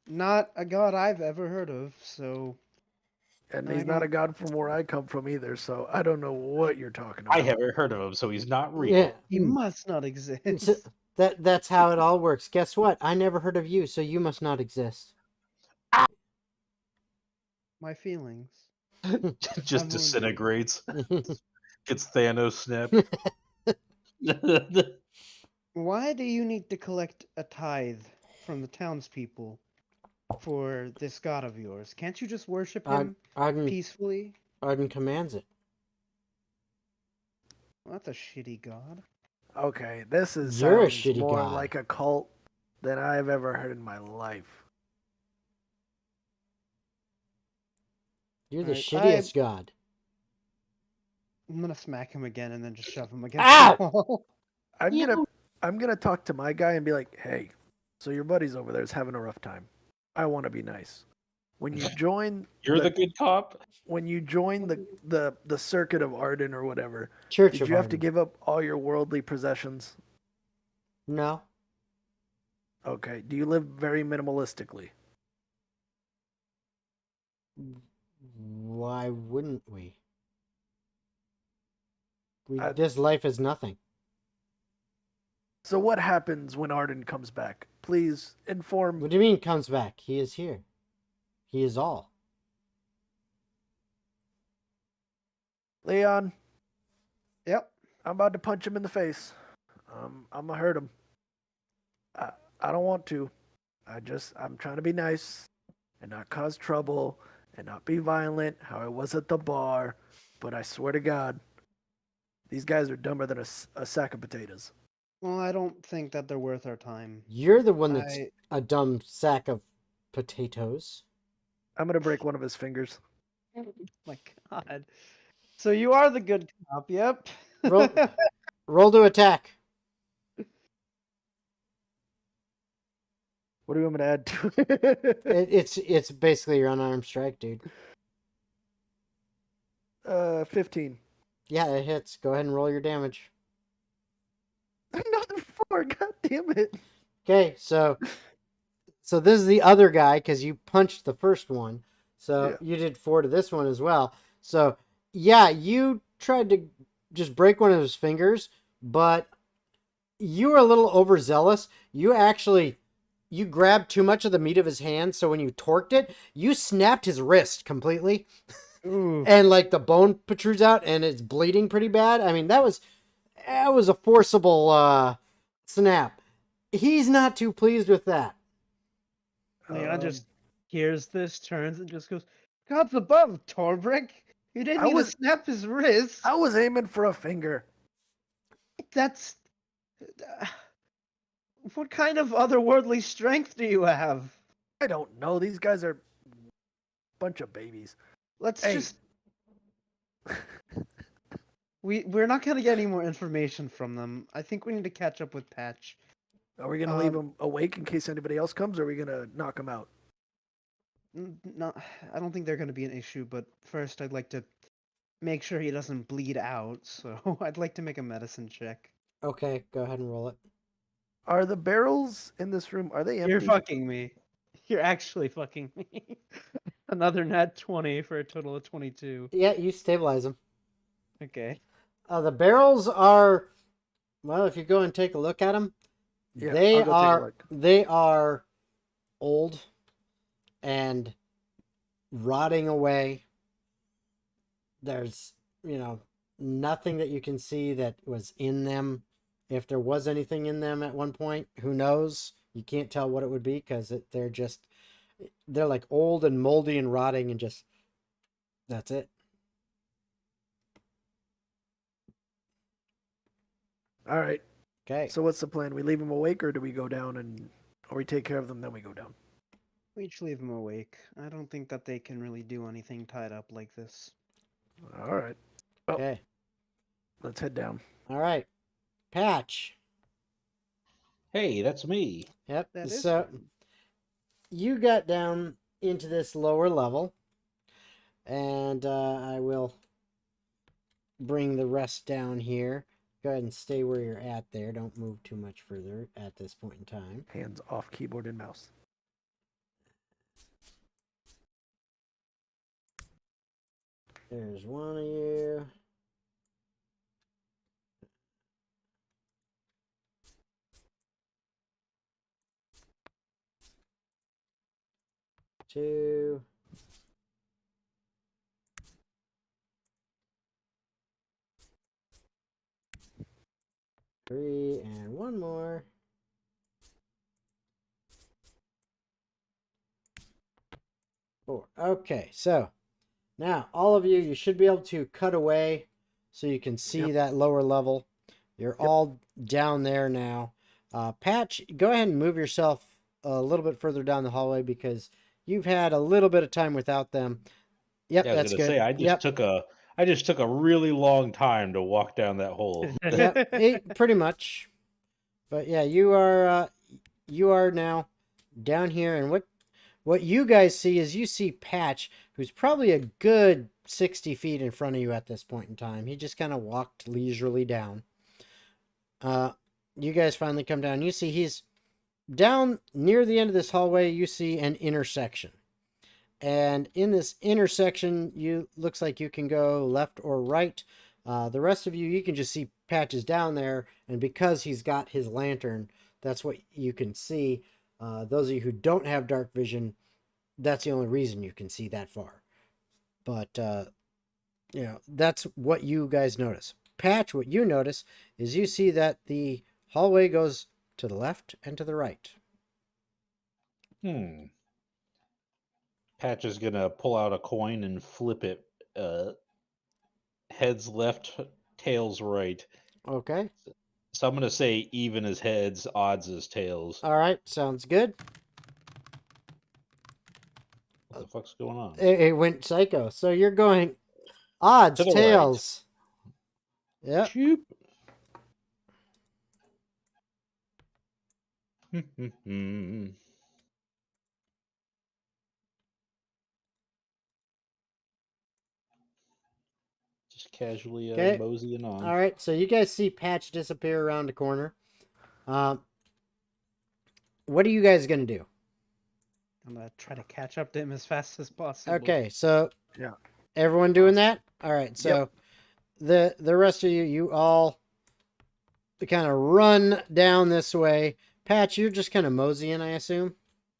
not a god I've ever heard of, so And I he's not a don't- god from where I come from either, so I don't know what you're talking about. I haven't heard of him, so he's not real. Yeah. he must not exist. So that's how it all works. Guess what? I never heard of you, so you must not exist. My feelings. Just I'm disintegrates. Gets Thanos snapped. Why do you need to collect a tithe from the townspeople for this god of yours? Can't you just worship him Arden peacefully? commands it. Well, that's a shitty god. Okay, this is You're a sounds shitty more god. like a cult than I've ever heard in my life. You're the Alright, shittiest god. I'm gonna smack him again and then just shove him against Ow! the wall. I'm gonna talk to my guy and be like, hey, so your buddy's over there is having a rough time. I want to be nice. When you join, You're the good cop. when you join the circuit of Arden or whatever, Church did of you have to Arden. give up all your worldly possessions? No. Okay. Do you live very minimalistically? Why wouldn't we? I- This life is nothing. So what happens when Arden comes back? Please inform. What do you mean comes back? He is here. He is all. Leon, Yep. I'm about to punch him in the face. I'm gonna hurt him. I don't want to. I'm trying to be nice and not cause trouble and not be violent how I was at the bar. But I swear to God, these guys are dumber than a sack of potatoes. Well, I don't think that they're worth our time. You're the one that's I a dumb sack of potatoes. I'm gonna break one of his fingers. my God. So you are the good cop. Yep. Roll to attack. What do you want me to add to it? It's basically your unarmed strike, dude. 15. Yeah, it hits. Go ahead and roll your damage. Another 4. God damn it. Okay, so this is the other guy because you punched the first one. So Yeah. you did 4 to this one as well. So yeah, you tried to just break one of his fingers, but you were a little overzealous. You grabbed too much of the meat of his hand, so when you torqued it, you snapped his wrist completely. Ooh. And like the bone protrudes out and it's bleeding pretty bad. I mean, that was a forcible snap. He's not too pleased with that. Leon just hears this, turns, and just goes, "God's above, Torbrick. You didn't I need was- to snap his wrist. I was aiming for a finger. That's what kind of otherworldly strength do you have? I don't know. These guys are a bunch of babies. Let's Hey. just we're not gonna get any more information from them. I think we need to catch up with Patch. Are we gonna leave them awake in case anybody else comes, or are we gonna knock them out? No, I don't think they're gonna be an issue. But first, I'd like to make sure he doesn't bleed out. So I'd like to make a medicine check. Okay, go ahead and roll it. Are the barrels in this room? Are they empty? You're fucking me. You're actually fucking me. Another nat 20 for a total of 22. Yeah, you stabilize them. Okay. The barrels are, well, if you go and take a look at them, Yeah, they I'll go take a are look. they are old and rotting away. There's, nothing that you can see that was in them. If there was anything in them at one point, who knows? You can't tell what it would be because they're like old and moldy and rotting and just, that's it. All right. Okay. So what's the plan? We leave them awake, or do we go down or we take care of them, then we go down? We each leave them awake. I don't think that they can really do anything tied up like this. All right. Well, Okay. let's head down. All right. Patch. Hey, that's me. Yep. That is So fun. you got down into this lower level, and I will bring the rest down here. Go ahead and stay where you're at there. Don't move too much further at this point in time. Hands off keyboard and mouse. There's one of you. Two. Three, and one more. Four. Okay, so now all of you should be able to cut away so you can see Yep. that lower level. You're all down there now. Patch, go ahead and move yourself a little bit further down the hallway because you've had a little bit of time without them. Yep, Yeah, I was that's gonna good. say Yep. I just took a really long time to walk down that hole. Yep, pretty much. But yeah, you are now down here, and what you guys see is you see Patch, who's probably a good 60 feet in front of you at this point in time. He just kind of walked leisurely down. You guys finally come down. You see he's down near the end of this hallway. You see an intersection. And in this intersection, looks like you can go left or right. The rest of you can just see Patches down there, and because he's got his lantern, that's what you can see. Those of you who don't have dark vision, that's the only reason you can see that far. But that's what you guys notice. Patch, what you notice is you see that the hallway goes to the left and to the right. Patch is gonna pull out a coin and flip it. Heads left, tails right. Okay. So I'm gonna say even as heads, odds as tails. All right, sounds good. What the fuck's going on? It went psycho. So you're going odds, To the right. tails. Yep. Shoop. Just casually Okay. moseying on. All right, so you guys see Patch disappear around the corner. What are you guys gonna do? I'm gonna try to catch up to him as fast as possible. Okay, so Yeah. everyone doing that? All right, so the rest of you all kind of run down this way. Patch, you're just kind of moseying, I assume.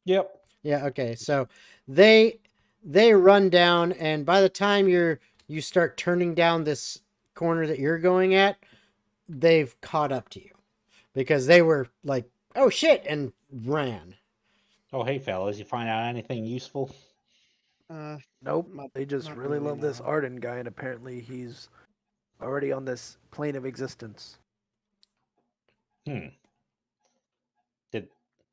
Yep. Yeah. Okay. So they run down, and by the time you start turning down this corner that you're going at, they've caught up to you because they were like, "Oh shit!" and ran. Oh, hey, fellas, you find out anything useful? Nope. Not- They just not really really, love this no. Arden guy, and apparently he's already on this plane of existence.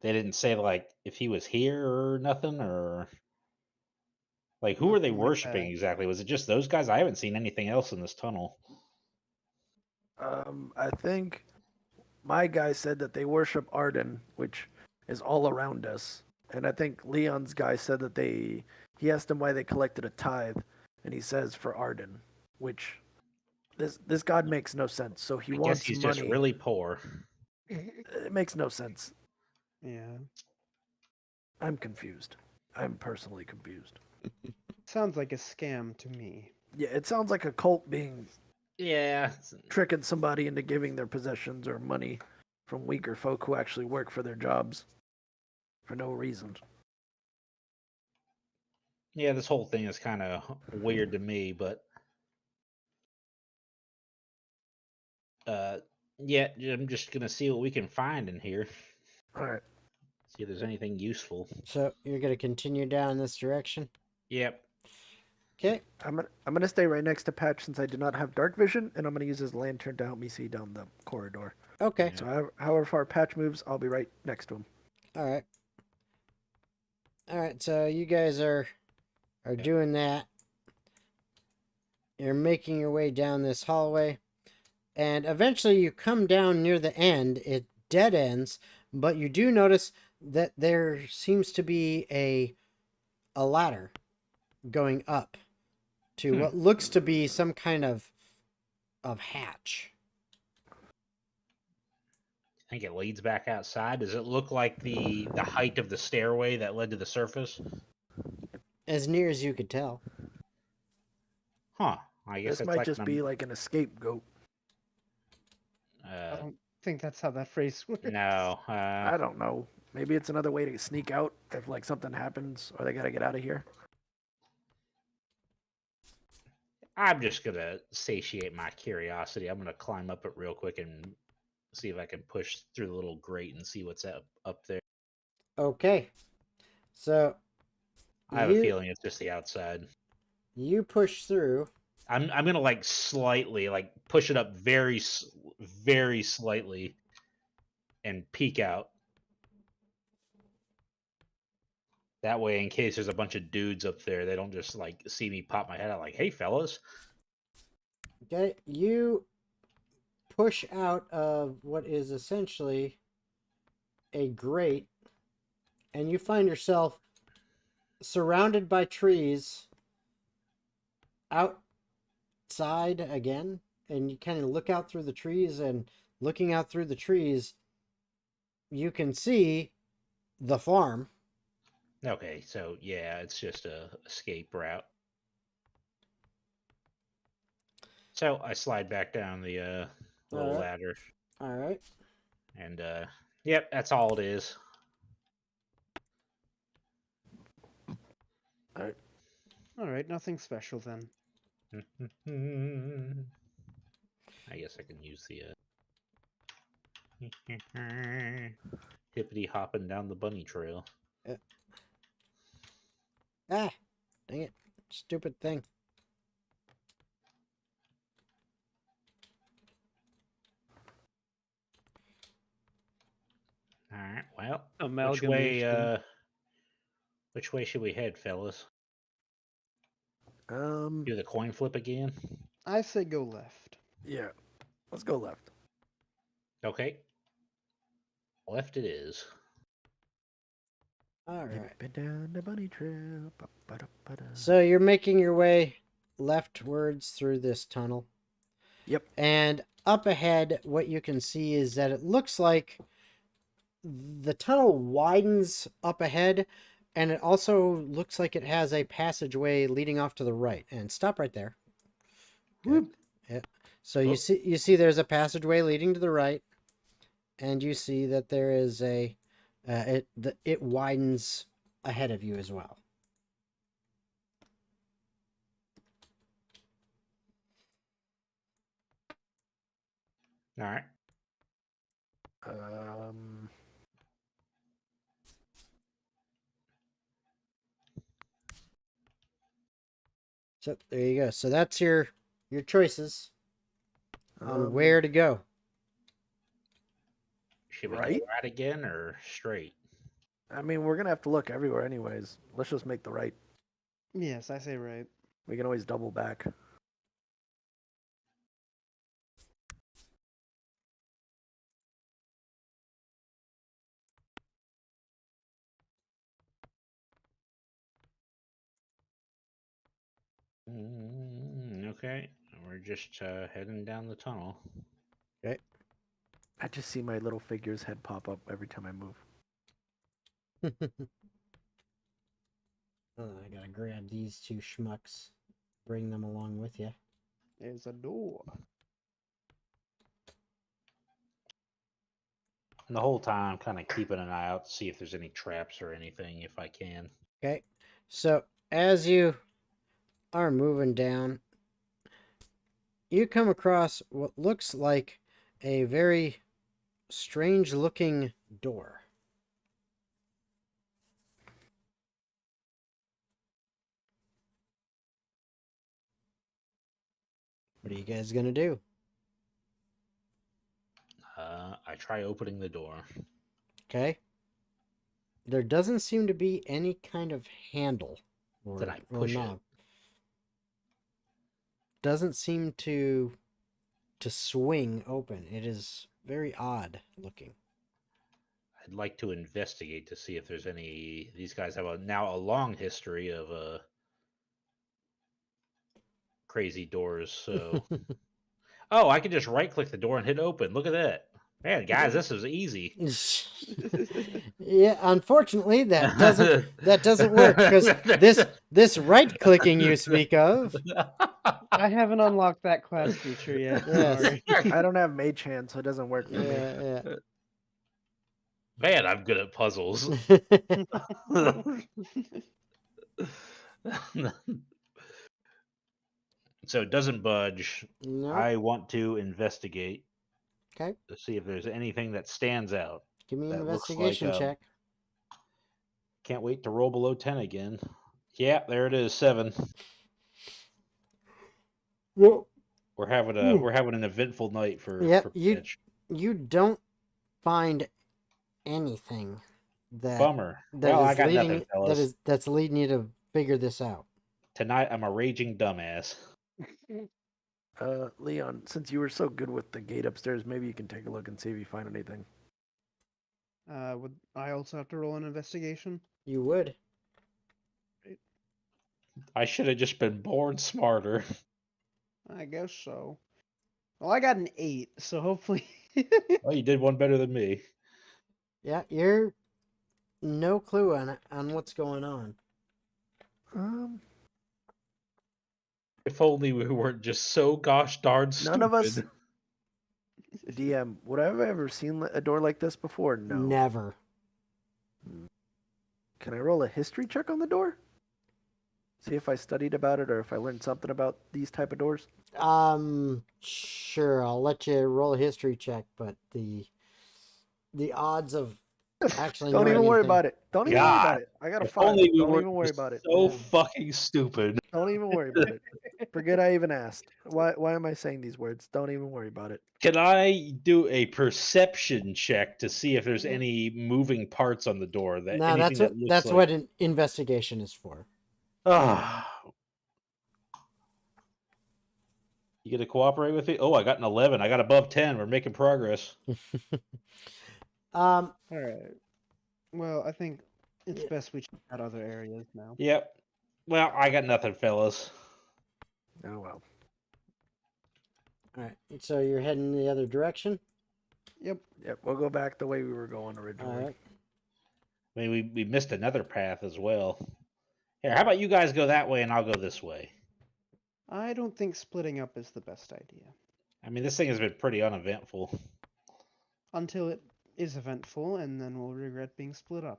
They didn't say like if he was here or nothing, or like who were they Nothing like worshiping that. exactly? Was it just those guys? I haven't seen anything else in this tunnel. I think my guy said that they worship Arden, which is all around us. And I think Leon's guy said that he asked him why they collected a tithe, and he says for Arden, which this god makes no sense. So he I guess wants he's money. just really poor. It makes no sense. Yeah. I'm confused. I'm personally confused. Sounds like a scam to me. Yeah, it sounds like a cult being Yeah. tricking somebody into giving their possessions or money from weaker folk who actually work for their jobs for no reason. Yeah, this whole thing is kind of weird to me, but yeah, I'm just gonna see what we can find in here. All right. See if there's anything useful. So you're gonna continue down this direction. Yep. Okay. I'm gonna stay right next to Patch since I do not have dark vision, and I'm gonna use his lantern to help me see down the corridor. Okay. So however far Patch moves, I'll be right next to him. All right. All right. So you guys are doing that. You're making your way down this hallway, and eventually you come down near the end. It dead ends, but you do notice that there seems to be a ladder going up to what looks to be some kind of hatch. I think it leads back outside. Does it look like the height of the stairway that led to the surface? As near as you could tell. Huh. I guess This it's might like just be like an scapegoat. I don't think that's how that phrase works. no. I don't know. Maybe it's another way to sneak out if like something happens or they gotta get out of here. I'm just gonna satiate my curiosity. I'm gonna climb up it real quick and see if I can push through the little grate and see what's up there. Okay. So I have a feeling it's just the outside. you push through. I'm gonna like slightly like push it up very slightly and peek out. That way, in case there's a bunch of dudes up there, they don't just like see me pop my head out like, "Hey, fellas." Okay, you push out of what is essentially a grate, and you find yourself surrounded by trees outside again, and you kind of look out through the trees, and looking out through the trees, you can see the farm. Okay, so yeah, it's just a escape route. So I slide back down the little Alright. ladder, All right. and yep, that's all it is. All right, nothing special then. I guess I can use the hippity hopping down the bunny trail. Ah, dang it. Stupid thing. amalgamation. Which way should we head, fellas? Um, Do the coin flip again? I say go left. yeah. Let's go left. Okay. Left it is. All right. Been down the bunny trail. Ba-ba-da-ba-da. So you're making your way leftwards through this tunnel. Yep. And up ahead, what you can see is that it looks like the tunnel widens up ahead, and it also looks like it has a passageway leading off to the right. And stop right there. Whoop. Yeah. So Oh. you see there's a passageway leading to the right, and you see that there is a it widens ahead of you as well. All right. So there you go. So that's your choices on where to go. Should we Right? go right again or straight? I mean, we're gonna have to look everywhere anyways. Let's just make the right. Yes, I say right. We can always double back. Okay. We're just heading down the tunnel. Okay. I just see my little figure's head pop up every time I move. Oh, I gotta grab these two schmucks. Bring them along with you. There's a door. And the whole time, kind of keeping an eye out to see if there's any traps or anything, if I can. Okay. So as you are moving down, you come across what looks like a very strange looking door. What are you guys gonna do? I try opening the door. Okay. There doesn't seem to be any kind of handle Then I or push it. knob. Doesn't seem to swing open. It is very odd looking. I'd like to investigate to see if there's any. These guys have now a long history of crazy doors. So, oh, I can just right click the door and hit open. Look at that, man, guys! This is easy. Yeah, unfortunately, that doesn't work because this right clicking you speak of. I haven't unlocked that class feature yet. Yes. Sorry. I don't have mage hand, so it doesn't work for me. Yeah, Man, I'm good at puzzles. yeah. So it doesn't budge. No. I want to investigate Okay. to see if there's anything that stands out. Give me an That looks like, investigation check. Can't wait to roll below 10 again. Yeah, there it is, 7. Well, We're having an eventful night for Mitch. you don't find anything that Bummer. that Well, is I got leading nothing, fellas. that's leading you to figure this out. Tonight I'm a raging dumbass. Leon, since you were so good with the gate upstairs, maybe you can take a look and see if you find anything. Would I also have to roll an investigation? You would. I should have just been born smarter. I guess so. Well, I got an 8, so hopefully. Well, you did one better than me. Yeah, you're no clue on what's going on. If only we weren't just so gosh darn stupid. None of us. DM, would I have ever seen a door like this before? No. Never. Can I roll a history check on the door? See if I studied about it or if I learned something about these type of doors? Sure, I'll let you roll a history check, but the odds of Actually, Don't no, I even didn't worry think. about it. Don't even worry God, about it. I got a if 5. only we Don't were even worry about it. so Yeah. fucking stupid. Don't even worry about it. Forget I even asked. Why am I saying these words? Don't even worry about it. Can I do a perception check to see if there's any moving parts on the door? That No, anything that looks that's like what an investigation is for. You get to cooperate with me? Oh, I got an 11. I got above 10. We're making progress. Um, All right. Well, I think it's Yeah. best we check out other areas now. Yep. Well, I got nothing, fellas. Oh well. all right. So you're heading the other direction. Yep. Yep, we'll go back the way we were going All originally. right. I mean, we missed another path as well. Here, how about you guys go that way and I'll go this way? I don't think splitting up is the best idea. I mean, this thing has been pretty uneventful. Until it is eventful, and then we'll regret being split up.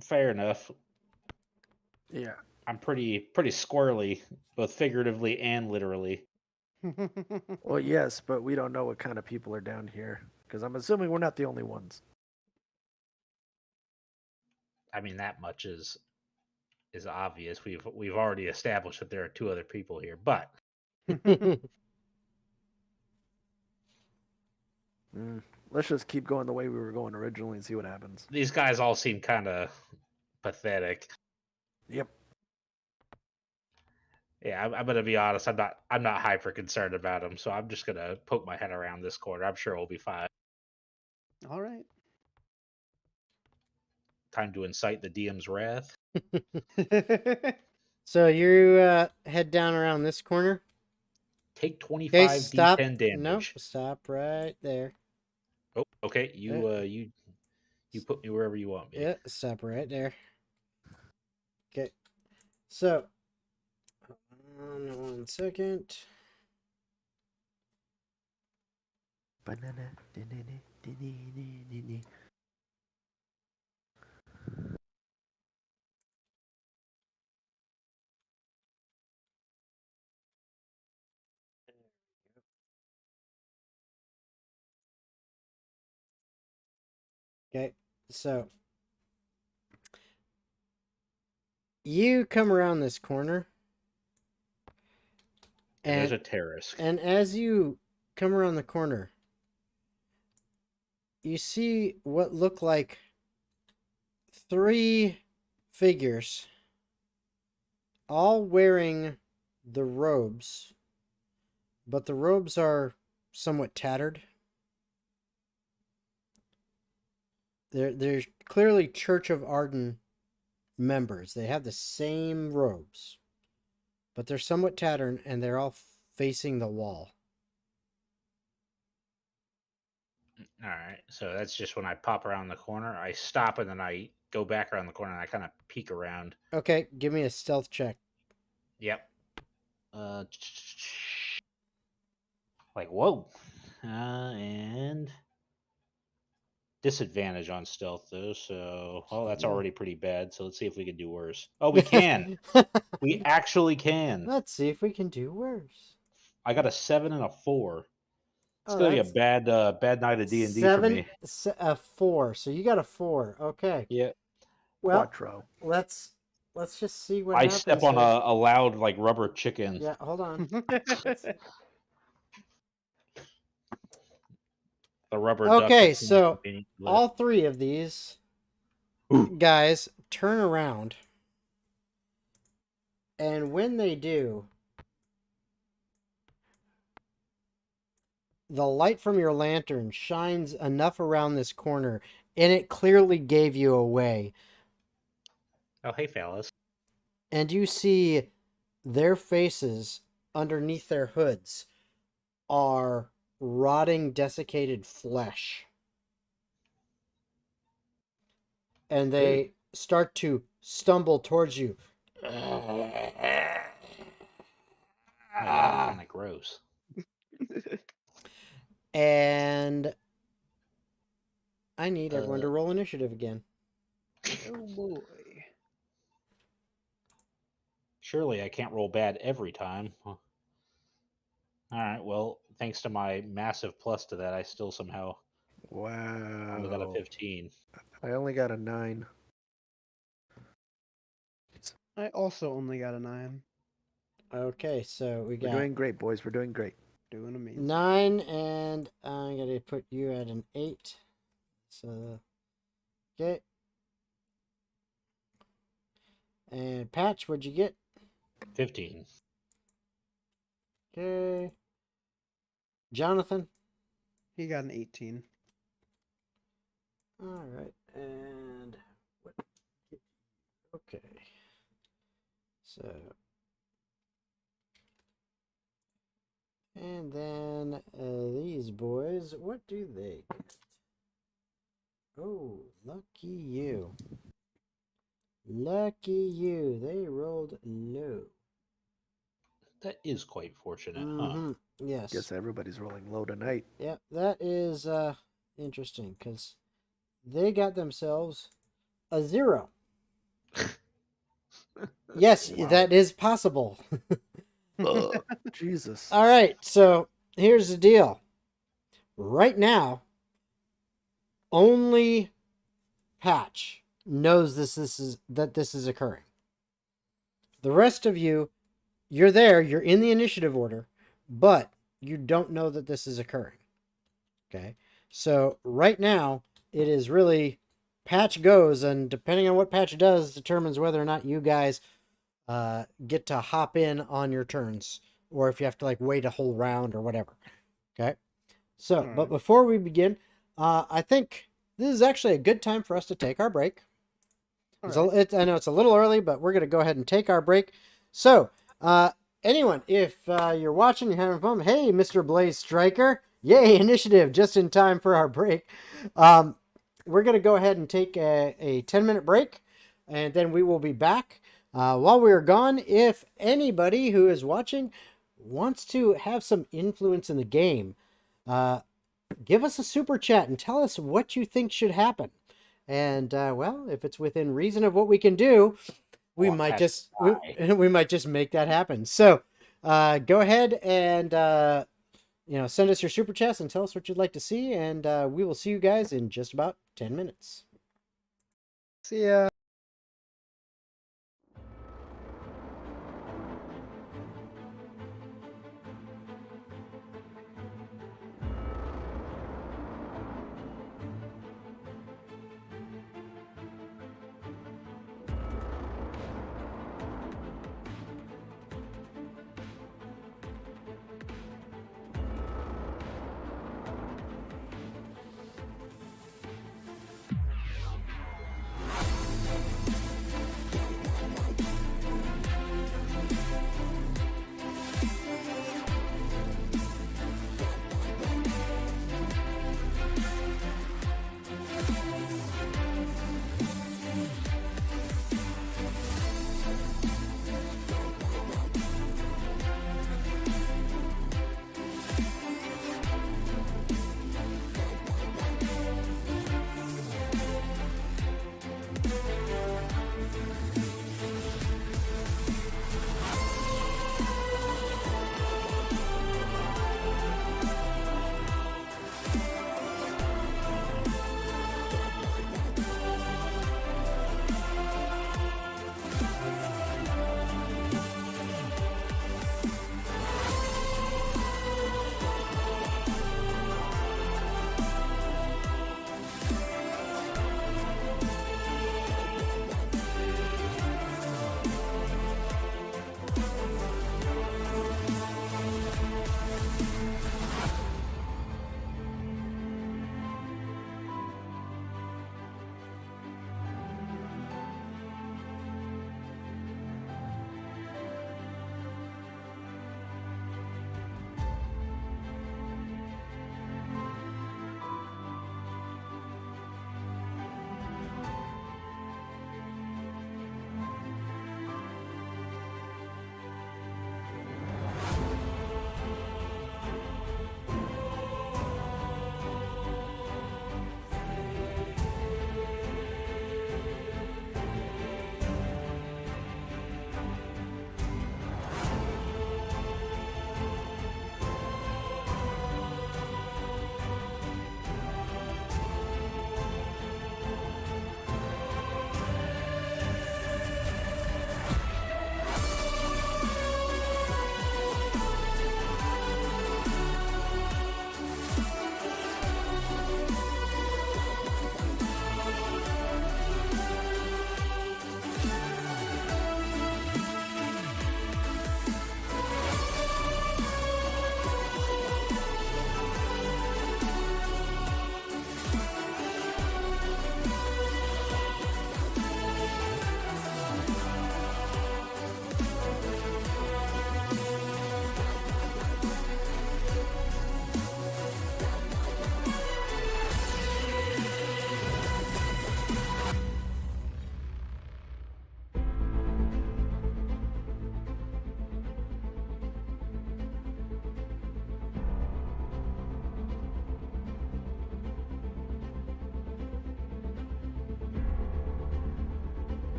Fair enough. Yeah. I'm pretty squirrely, both figuratively and literally. Well, yes, but we don't know what kind of people are down here because I'm assuming we're not the only ones. I mean, that much is obvious. We've already established that there are 2 other people here, but Let's just keep going the way we were going originally and see what happens. these guys all seem kind of pathetic. Yep. Yeah, I'm gonna be honest. I'm not hyper concerned about them, so I'm just gonna poke my head around this corner. I'm sure we'll be fine. All right. Time to incite the DM's wrath. So you head down around this corner. Take Okay, 25 stop. D10 damage. Nope, stop right there. Oh, okay. You put me wherever you want me. Yeah, stop right there. Okay. So, hold on 1 second. Banana. Okay, so you come around this corner, And there's and a terrorist. and as you come around the corner, you see what look like 3 figures, all wearing the robes, but the robes are somewhat tattered. They're clearly Church of Arden members. They have the same robes, but they're somewhat tattered, and they're all facing the wall. All right. So that's just when I pop around the corner. I stop and then I go back around the corner and I kind of peek around. Okay, give me a stealth check. Yep. Like, whoa. And disadvantage on stealth, though. So, well, that's already pretty bad. So let's see if we can do worse. Oh, we can. We actually can. Let's see if we can do worse. I got a 7 and a 4. It's Oh, gonna be a that's bad night of D&D for me. 4. So you got a 4. Okay. Yeah. Well, Quattro. let's just see what I happens. step on here. a loud like rubber chicken. Yeah, hold on. The rubber duck. Okay, that's so convenient to lift. all 3 of these Ooh. guys turn around, and when they do, the light from your lantern shines enough around this corner, and it clearly gave you away. Oh, hey, fellas. And you see their faces underneath their hoods are rotting, desiccated flesh. And they start to stumble towards you. Kind of gross. And I need everyone to roll initiative again. Oh boy. Surely I can't roll bad every time. Huh. All right, well, thanks to my massive plus to that, I still somehow only got a Wow. 15. I only got a 9. I also only got a 9. Okay, so we We're got doing great, boys. We're doing great. Doing amazing. 9, and I'm going to put you at an 8. So, okay. And Patch, what'd you get? 15. Okay. Jonathan? He got an 18. All right, and what? Okay, so and then these boys, what do they get? Oh, lucky you! Lucky you! They rolled low. That is quite fortunate, huh? Mm-hmm. Yes. Guess everybody's rolling low tonight. Yeah, that is interesting because they got themselves a 0. Yes, Wow. that is possible. Jesus. All right, so here's the deal. Right now, only Patch knows this is occurring. The rest of you, you're there, you're in the initiative order, but you don't know that this is occurring. Okay? So right now, it is really Patch goes, and depending on what Patch does determines whether or not you guys get to hop in on your turns, or if you have to like wait a whole round or whatever. Okay? So, All but right. before we begin, I think this is actually a good time for us to take our break. All I know it's a little early, but we're going to go ahead and take our break. So, anyone, if you're watching, you're having fun, hey, Mr. Blaze Striker, yay, initiative, just in time for our break. We're going to go ahead and take a 10-minute break, and then we will be back. While we are gone, if anybody who is watching wants to have some influence in the game, give us a super chat and tell us what you think should happen. And well, if it's within reason of what we can do, we might just we might just make that happen. So go ahead and send us your super chats and tell us what you'd like to see, and we will see you guys in just about 10 minutes. See ya.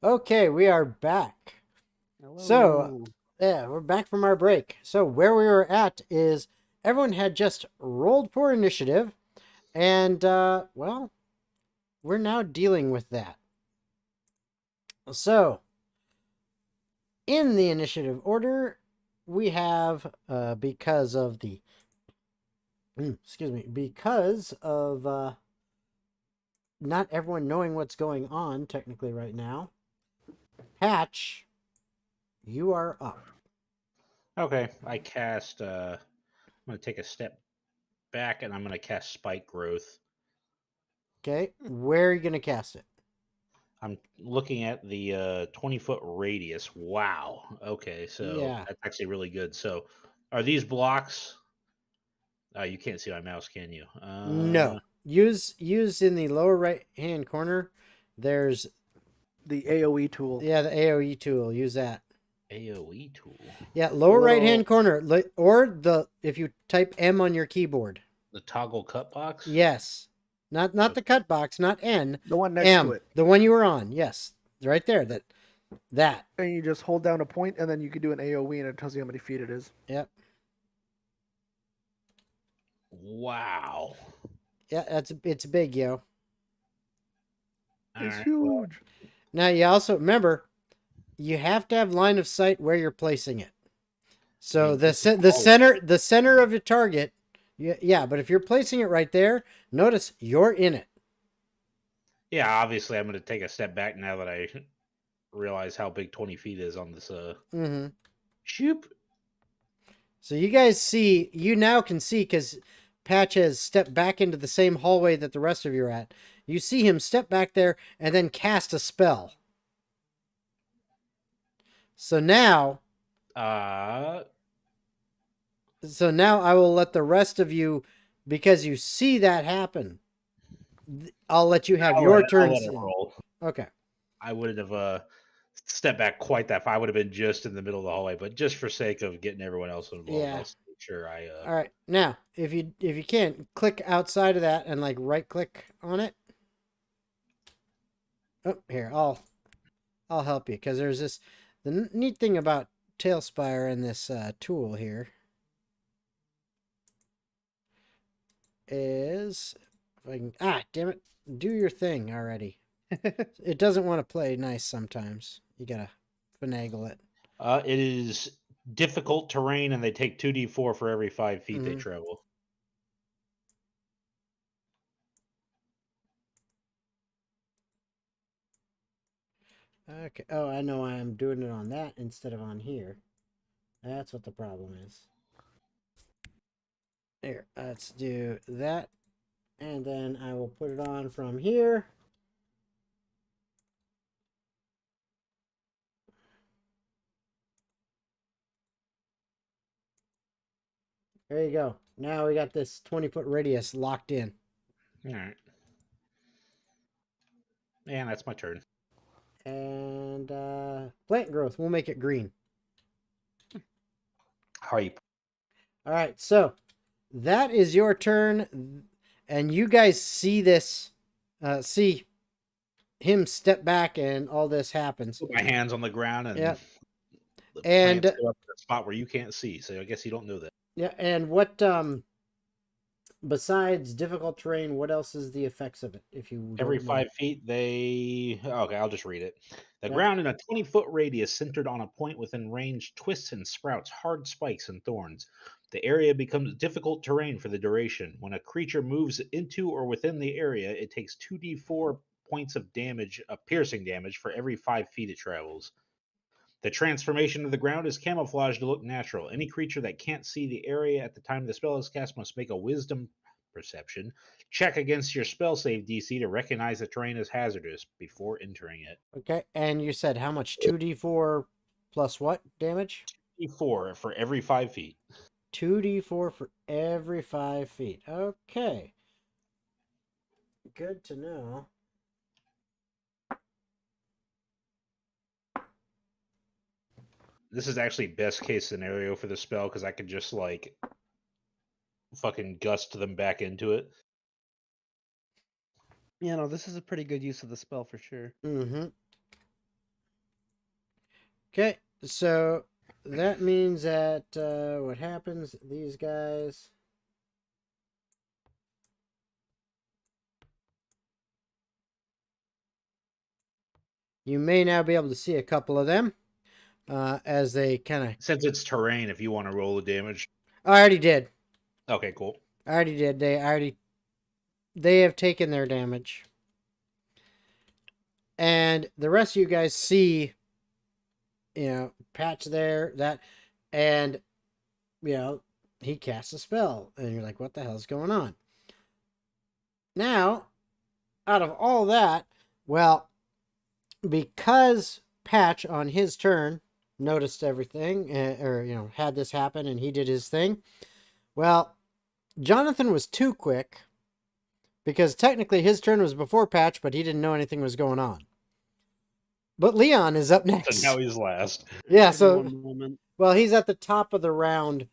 Okay, we are back. So, yeah, we're back from our break. So, where we were at is everyone had just rolled for initiative, and, well, we're now dealing with that. So, in the initiative order, we have, because of not everyone knowing what's going on technically right now, Patch, you are up. Okay, I cast. I'm gonna take a step back, and I'm gonna cast Spike Growth. Okay, where are you going to cast it? I'm looking at the 20-foot radius. Wow. Okay, so Yeah. that's actually really good. So, are these blocks? You can't see my mouse, can you? No. Use in the lower right hand corner. There's The AOE tool. the AOE tool. Use that. AOE tool. Yeah, lower right Little- hand corner, or if you type M on your keyboard. The toggle cut box. Yes, not the cut box, not N. The one next M, to it. the one you were on. Yes, right there. That. And you just hold down a point, and then you can do an AOE, and it tells you how many feet it is. Yep. Wow. Yeah, it's big, yo. It's Alright, huge. Now you also remember, you have to have line of sight where you're placing it. So mean, the center of your target, yeah. But if you're placing it right there, notice you're in it. Yeah, obviously, I'm going to take a step back now that I realize how big 20 feet is on this. Mm-hmm. Shoop. So you now can see because Patch has stepped back into the same hallway that the rest of you are at. You see him step back there and then cast a spell. So now I will let the rest of you, because you see that happen. I'll let you have your turn. I'll let it roll. Okay. I wouldn't have stepped back quite that far. I would have been just in the middle of the hallway, but just for sake of getting everyone else involved, Yeah. I'll make sure I. All right. Now, if you can, click outside of that and like right click on it. Oh, here, I'll help you because there's this. The neat thing about Tailspire and this tool here is, if I can, damn it, do your thing already. It doesn't want to play nice sometimes. You gotta finagle it. It is difficult terrain, and they take 2d4 for every 5 feet they Mhm. travel. Okay. Oh, I know why I'm doing it on that instead of on here. That's what the problem is. Here, let's do that. And then I will put it on from here. There you go. Now we got this 20-foot radius locked in. All right. And that's my turn. And plant growth, we'll make it green. How are you? All right, so that is your turn. And you guys see this, see him step back and all this happens. Put my hands on the ground and Yeah. the And- plants go up to the spot where you can't see. So I guess you don't know that. Yeah, and what besides difficult terrain, what else is the effects of it? If you don't Every know? 5 feet, okay, I'll just read it. The Yeah. ground in a 20-foot radius centered on a point within range twists and sprouts hard spikes and thorns. The area becomes difficult terrain for the duration. When a creature moves into or within the area, it takes 2d4 points of damage, piercing damage, for every 5 feet it travels. The transformation of the ground is camouflaged to look natural. Any creature that can't see the area at the time the spell is cast must make a wisdom perception check against your spell save DC to recognize the terrain as hazardous before entering it. Okay, and you said how much? 2d4 plus what damage? D4 for every 5 feet. 2d4 for every 5 feet. Okay. Good to know. This is actually best case scenario for the spell because I could just like fucking gust them back into it. Yeah, no, this is a pretty good use of the spell for sure. Mm-hmm. Okay, so that means that what happens? These guys. You may now be able to see a couple of them as they kind of. Since it's terrain, if you want to roll the damage. I already did. Okay, cool. I already did. They have taken their damage. And the rest of you guys see, Patch there, and, he casts a spell. And you're like, what the hell's going on? Now, out of all that, well, because Patch on his turn noticed everything, or, had this happen and he did his thing, well, Jonathan was too quick. Because technically his turn was before Patch, but he didn't know anything was going on. But Leon is up next. So now he's last. Yeah, Give me so one moment. well, he's at the top of the round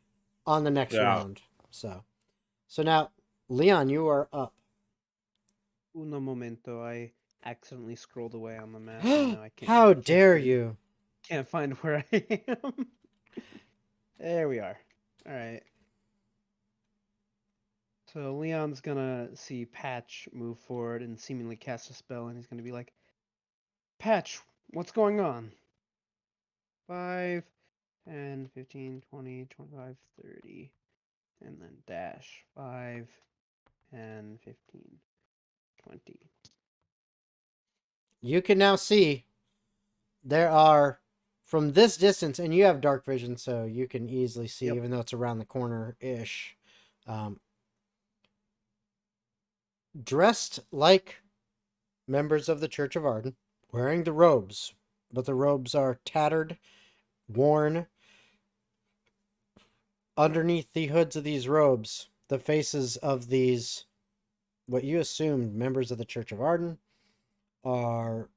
on the next Yeah. round. So now, Leon, you are up. Uno momento. I accidentally scrolled away on the map. And now I can't. How can't dare find- you? Can't find where I am. There we are. All right. So Leon's gonna see Patch move forward and seemingly cast a spell, and he's gonna be like, "Patch, what's going on?" 5, 10, 15, 20, 25, 30, and then dash 5, 10, 15, 20. You can now see there are, from this distance, and you have dark vision, so you can easily see, Yep. even though it's around the corner-ish. Dressed like members of the Church of Arden, wearing the robes, but the robes are tattered, worn. Underneath the hoods of these robes, the faces of these, what you assumed members of the Church of Arden, are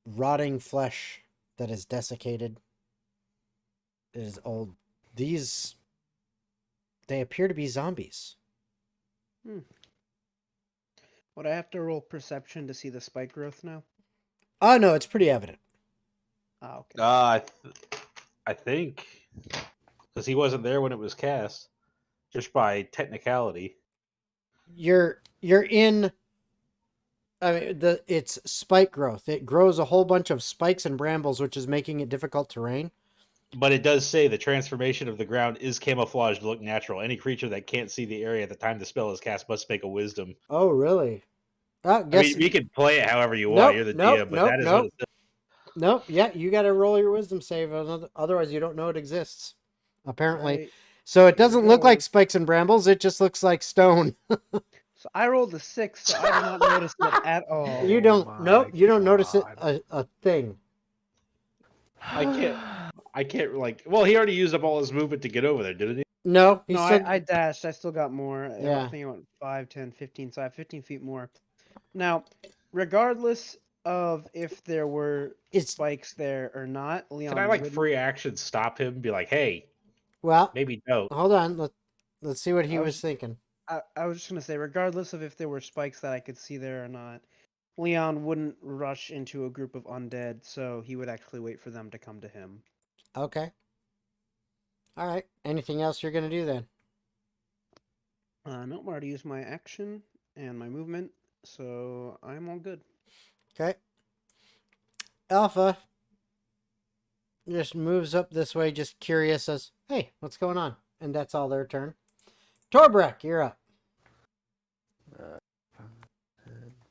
rotting flesh that is desiccated. It is old. These, they appear to be zombies. Would I have to roll perception to see the spike growth now? Oh, no, it's pretty evident. Ah, okay. I think because he wasn't there when it was cast, just by technicality. You're in. I mean, it's spike growth. It grows a whole bunch of spikes and brambles, which is making it difficult terrain. But it does say the transformation of the ground is camouflaged to look natural. Any creature that can't see the area at the time the spell is cast must make a wisdom. Oh, really? I I guess. mean, you can play it however you Nope, want. You're the nope, DM, but nope, that is nope. what it says. Nope. Yeah, you got to roll your wisdom save. Otherwise, you don't know it exists. Apparently. Right. So it Here we doesn't look go. like spikes and brambles. It just looks like stone. So I rolled a 6, so I did not notice it at all. You Oh don't. my Nope. You don't notice it God. a thing. I can't well, he already used up all his movement to get over there, didn't he? No. He's No, still. I dashed. I still got more. Yeah. I think I went 5, 10, 15. So I have 15 feet more. Now, regardless of if there were It's spikes there or not, Leon Can I like wouldn't- free action stop him and be like, hey, well. maybe don't. Hold on. Let's see what he I was was- thinking. I was just gonna say, regardless of if there were spikes that I could see there or not, Leon wouldn't rush into a group of undead, so he would actually wait for them to come to him. Okay. All right. Anything else you're gonna do then? No, I already used my action and my movement, so I'm all good. Okay. Alpha just moves up this way, just curious as, hey, what's going on? And that's all their turn. Torbrek, you're up. 10,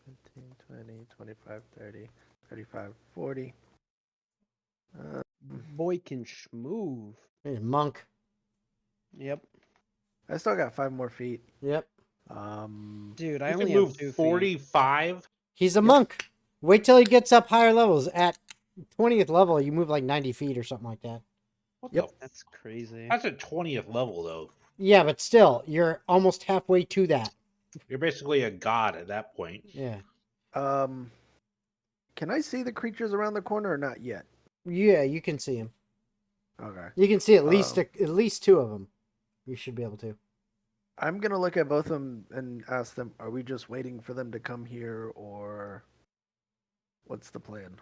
15, 20, 25, 30, 35, 40. Boy can schmoove. Here's Monk. Yep. I still got 5 more feet. Yep. Dude, I You only can have move 2 feet. 45. He's a monk. Wait till he gets up higher levels. At 20th level, you move like 90 feet or something like that. What Yep. the That's crazy. That's at 20th level, though. Yeah, but still, you're almost halfway to that. You're basically a god at that point. Yeah. Can I see the creatures around the corner or not yet? Yeah, you can see him. Okay. You can see at least Oh. at least 2 of them. You should be able to. I'm gonna look at both of them and ask them, are we just waiting for them to come here, or what's the plan?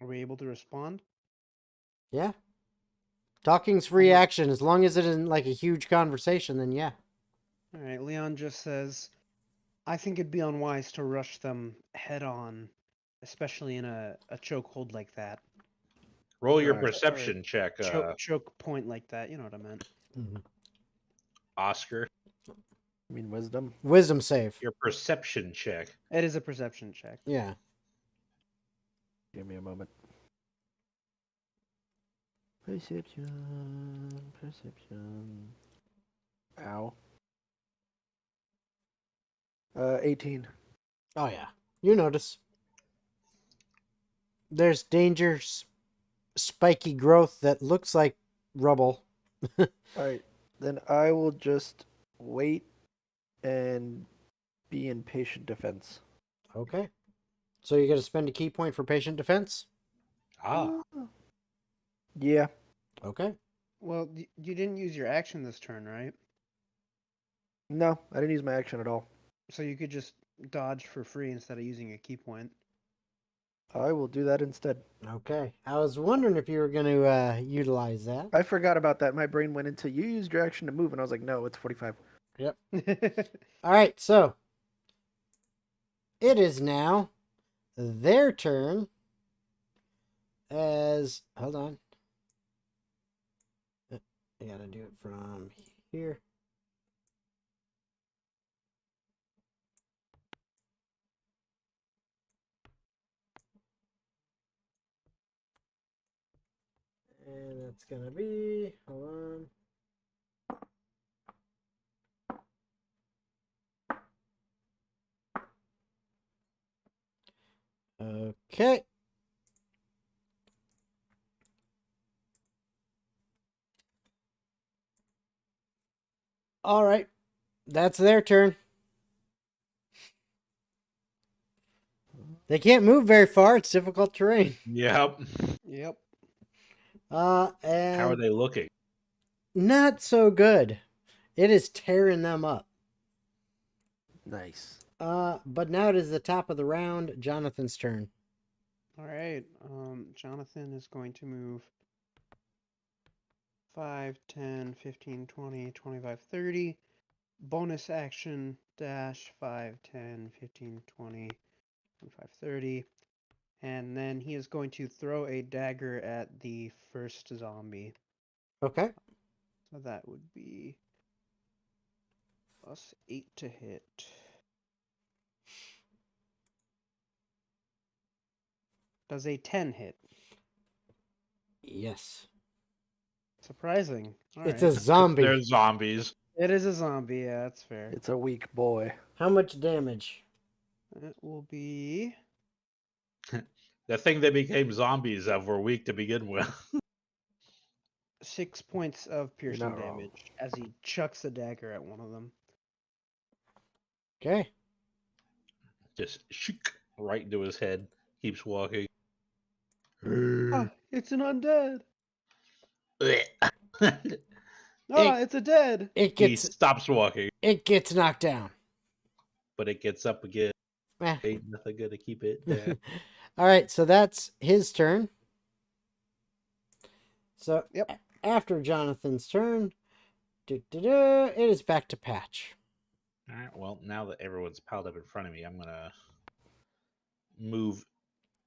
Are we able to respond? Yeah. Talking's free Alright. action. As long as it isn't like a huge conversation, then yeah. All right, Leon just says, I think it'd be unwise to rush them head on, especially in a chokehold like that. Roll your Or- perception check, choke point like that, you know what I meant. Oscar. I mean, wisdom. Wisdom save. Your perception check. It is a perception check. Yeah. Give me a moment. Perception. Ow. 18. Oh, yeah. You notice. There's dangers, spiky growth that looks like rubble. All right, then I will just wait and be in patient defense. Okay. So you're going to spend a key point for patient defense? Ah, Yeah. Okay. Well, you didn't use your action this turn, right? No, I didn't use my action at all. So you could just dodge for free instead of using a key point. I will do that instead. Okay. I was wondering if you were going to utilize that. I forgot about that. My brain went into you used your action to move, and I was like, no, it's 45. All right. So it is now their turn as... Hold on. I got to do it from here. And that's going to be... Hold on. Okay. All right. That's their turn. They can't move very far. It's difficult terrain. yep. Yep. And How are they looking? not so good. It is tearing them up. Nice. But now it is the top of the round. Jonathan's turn. All right. Jonathan is going to move 5, 10, 15, 20, 25, 30. Bonus action dash 5, 10, 15, 20, 25, 30. And then he is going to throw a dagger at the first zombie. Okay. So that would be +8 to hit. Does a 10 hit? Yes. Surprising. All It's right. a zombie. They're zombies. It is a zombie, yeah, that's fair. It's a weak boy. How much damage? It will be The thing they became zombies of were weak to begin with. 6 points of piercing not wrong. damage as he chucks a dagger at one of them. Okay. Just shook right into his head. Keeps walking. Ah, it's an undead. he Ah, it's a dead. It gets stops walking, knocked down. but it gets up again. Eh. Ain't nothing gonna keep it down. All right, so that's his turn. So Yep. After Jonathan's turn, it is back to Patch. All right. Well, now that everyone's piled up in front of me, I'm gonna move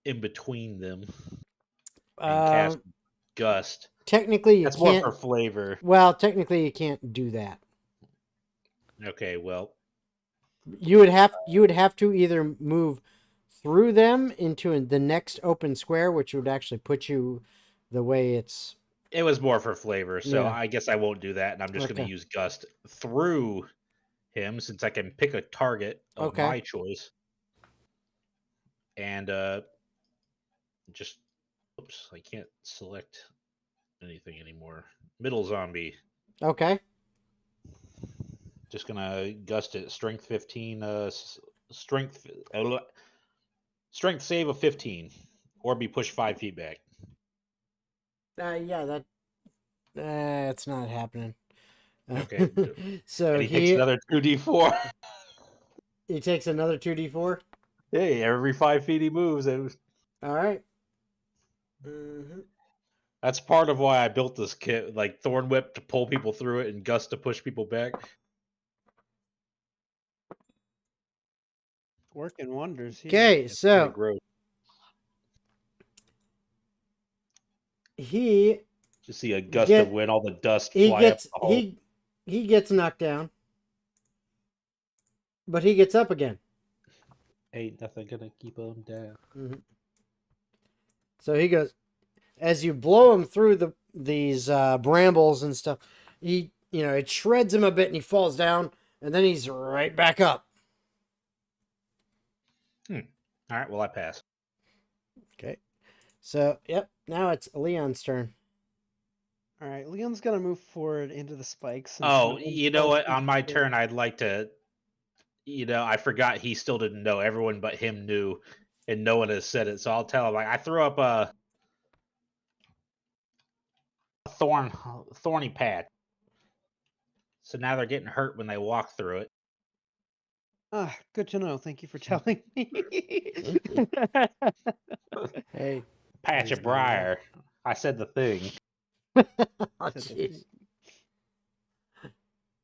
in between them and cast Gust. Technically, you That's more can't. for flavor. Well, technically, you can't do that. Okay. Well, You would have to either move through them into the next open square, which would actually put you the way it's. it was more for flavor, so Yeah. I guess I won't do that, and I'm just Okay. gonna use Gust through him since I can pick a target of Okay. my choice. And just oops, I can't select anything anymore. Middle zombie. Okay. Just gonna gust it. Strength 15. Strength save of 15, or be pushed 5 feet back. Yeah, that's not happening. Okay. So And he takes another 2d4. he takes another 2d4. Hey, every 5 feet he moves. All right. Mm-hmm. That's part of why I built this kit, like Thorn Whip to pull people through it and Gust to push people back. Working wonders here. Okay, It's pretty so gross. he Just see a gust of Get- wind, all the dust he fly up gets the hole. he gets knocked down, but he gets up again. Ain't nothing gonna keep him down. Mm-hmm. So he goes, as you blow him through these brambles and stuff, it shreds him a bit and he falls down, and then he's right back up. All right, well I pass. Okay, so yep, now it's Leon's turn. All right, Leon's gonna move forward into the spikes. and Oh, try and you know throw what? some On my shit. turn, I'd like to. I forgot he still didn't know. Everyone but him knew, and no one has said it. So I'll tell him. Like I threw up a thorny patch. So now they're getting hurt when they walk through it. Ah, good to know. Thank you for telling me. Hey, Patch He's of not around. briar. I said the thing. Oh, Said the jeez. thing.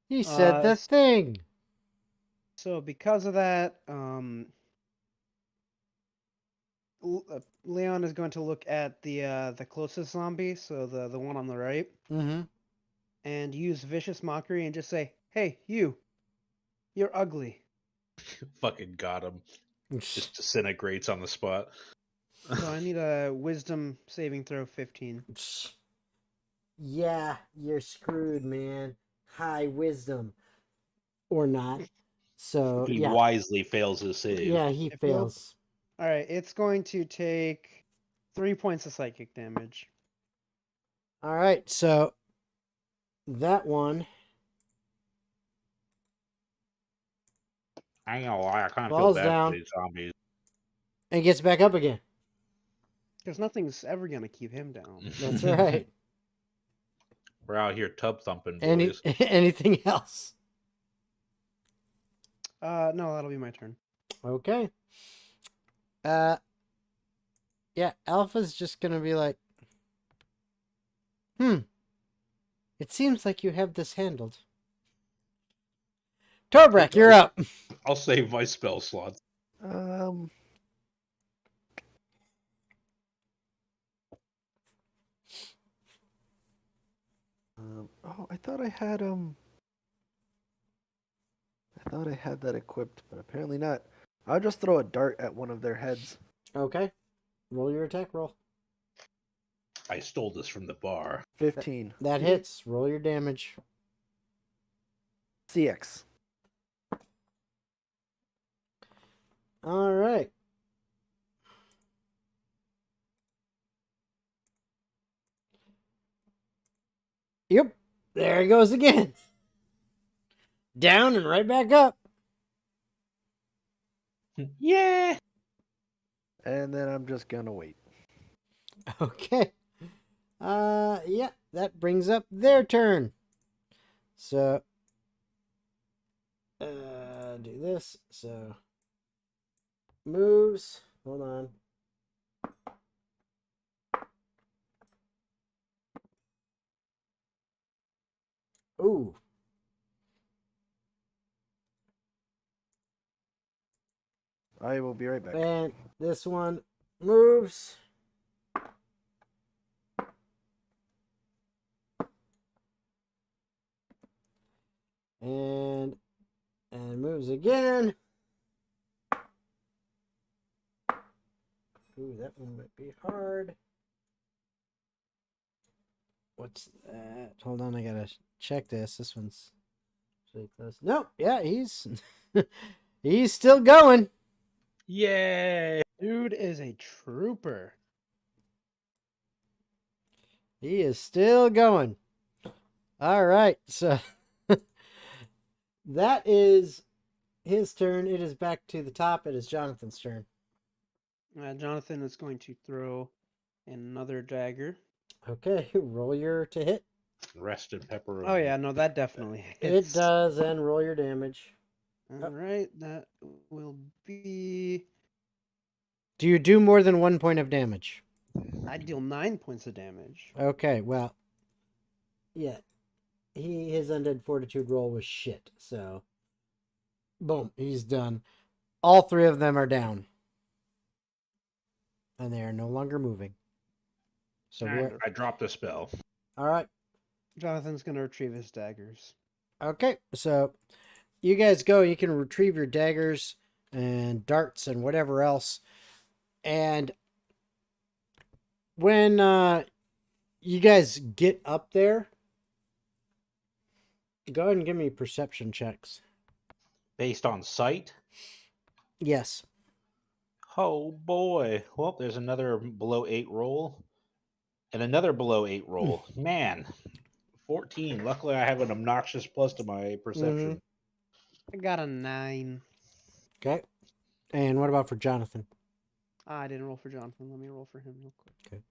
He said the thing. So because of that, Leon is going to look at the closest zombie, so the one on the right, Mm-hmm. and use vicious mockery and just say, "Hey, you're ugly." Fucking got him. Just disintegrates on the spot. So I need a wisdom saving throw 15. Yeah, you're screwed, man. High wisdom. Or not. So, He yeah. wisely fails his save. Yeah, he It failed. fails. All right, it's going to take 3 points of psychic damage. All right, so that one I ain't gonna lie, I kind of feel falls bad down for these zombies. and gets back up again. Because nothing's ever going to keep him down. That's right. We're out here tub thumping, boys. Anything else? No, that'll be my turn. Okay. Yeah, Alpha's just gonna be like, it seems like you have this handled. Torbrak, you're up. I'll save my spell slots. Oh, I thought I had that equipped, but apparently not. I'll just throw a dart at one of their heads. Okay. Roll your attack roll. I stole this from the bar. 15. That hits. Roll your damage. CX. All right. Yep. There he goes again. Down and right back up. Yeah. And then I'm just gonna wait. Okay. Yeah, that brings up their turn. So, do this. So, moves. Hold on. Ooh. I will be right back. And this one moves. And moves again. Ooh, that one might be hard. What's that? Hold on, I gotta check this. This one's really close. Nope, yeah, he's he's still going. Yay. Dude is a trooper. He is still going. All right, so that is his turn. It is back to the top. It is Jonathan's turn. Jonathan is going to throw another dagger. Okay, roll your to hit. Rest and pepper. Oh yeah, no, that definitely It hits. does, and roll your damage. All right, that will be. Do you do more than 1 point of damage? I deal 9 points of damage. Okay, well, yeah, his undead fortitude roll was shit. So, boom, he's done. All 3 of them are down, and they are no longer moving. So we're I dropped a spell. all right. Jonathan's gonna retrieve his daggers. Okay, so you guys go. You can retrieve your daggers and darts and whatever else. And when you guys get up there, go ahead and give me perception checks. Based on sight? Yes. Oh boy. Well, there's another below 8 roll. And another below 8 roll. Man. 14. Luckily I have an obnoxious plus to my perception. I got a 9. Okay. And what about for Jonathan? I didn't roll for Jonathan. Let me roll for him real quick.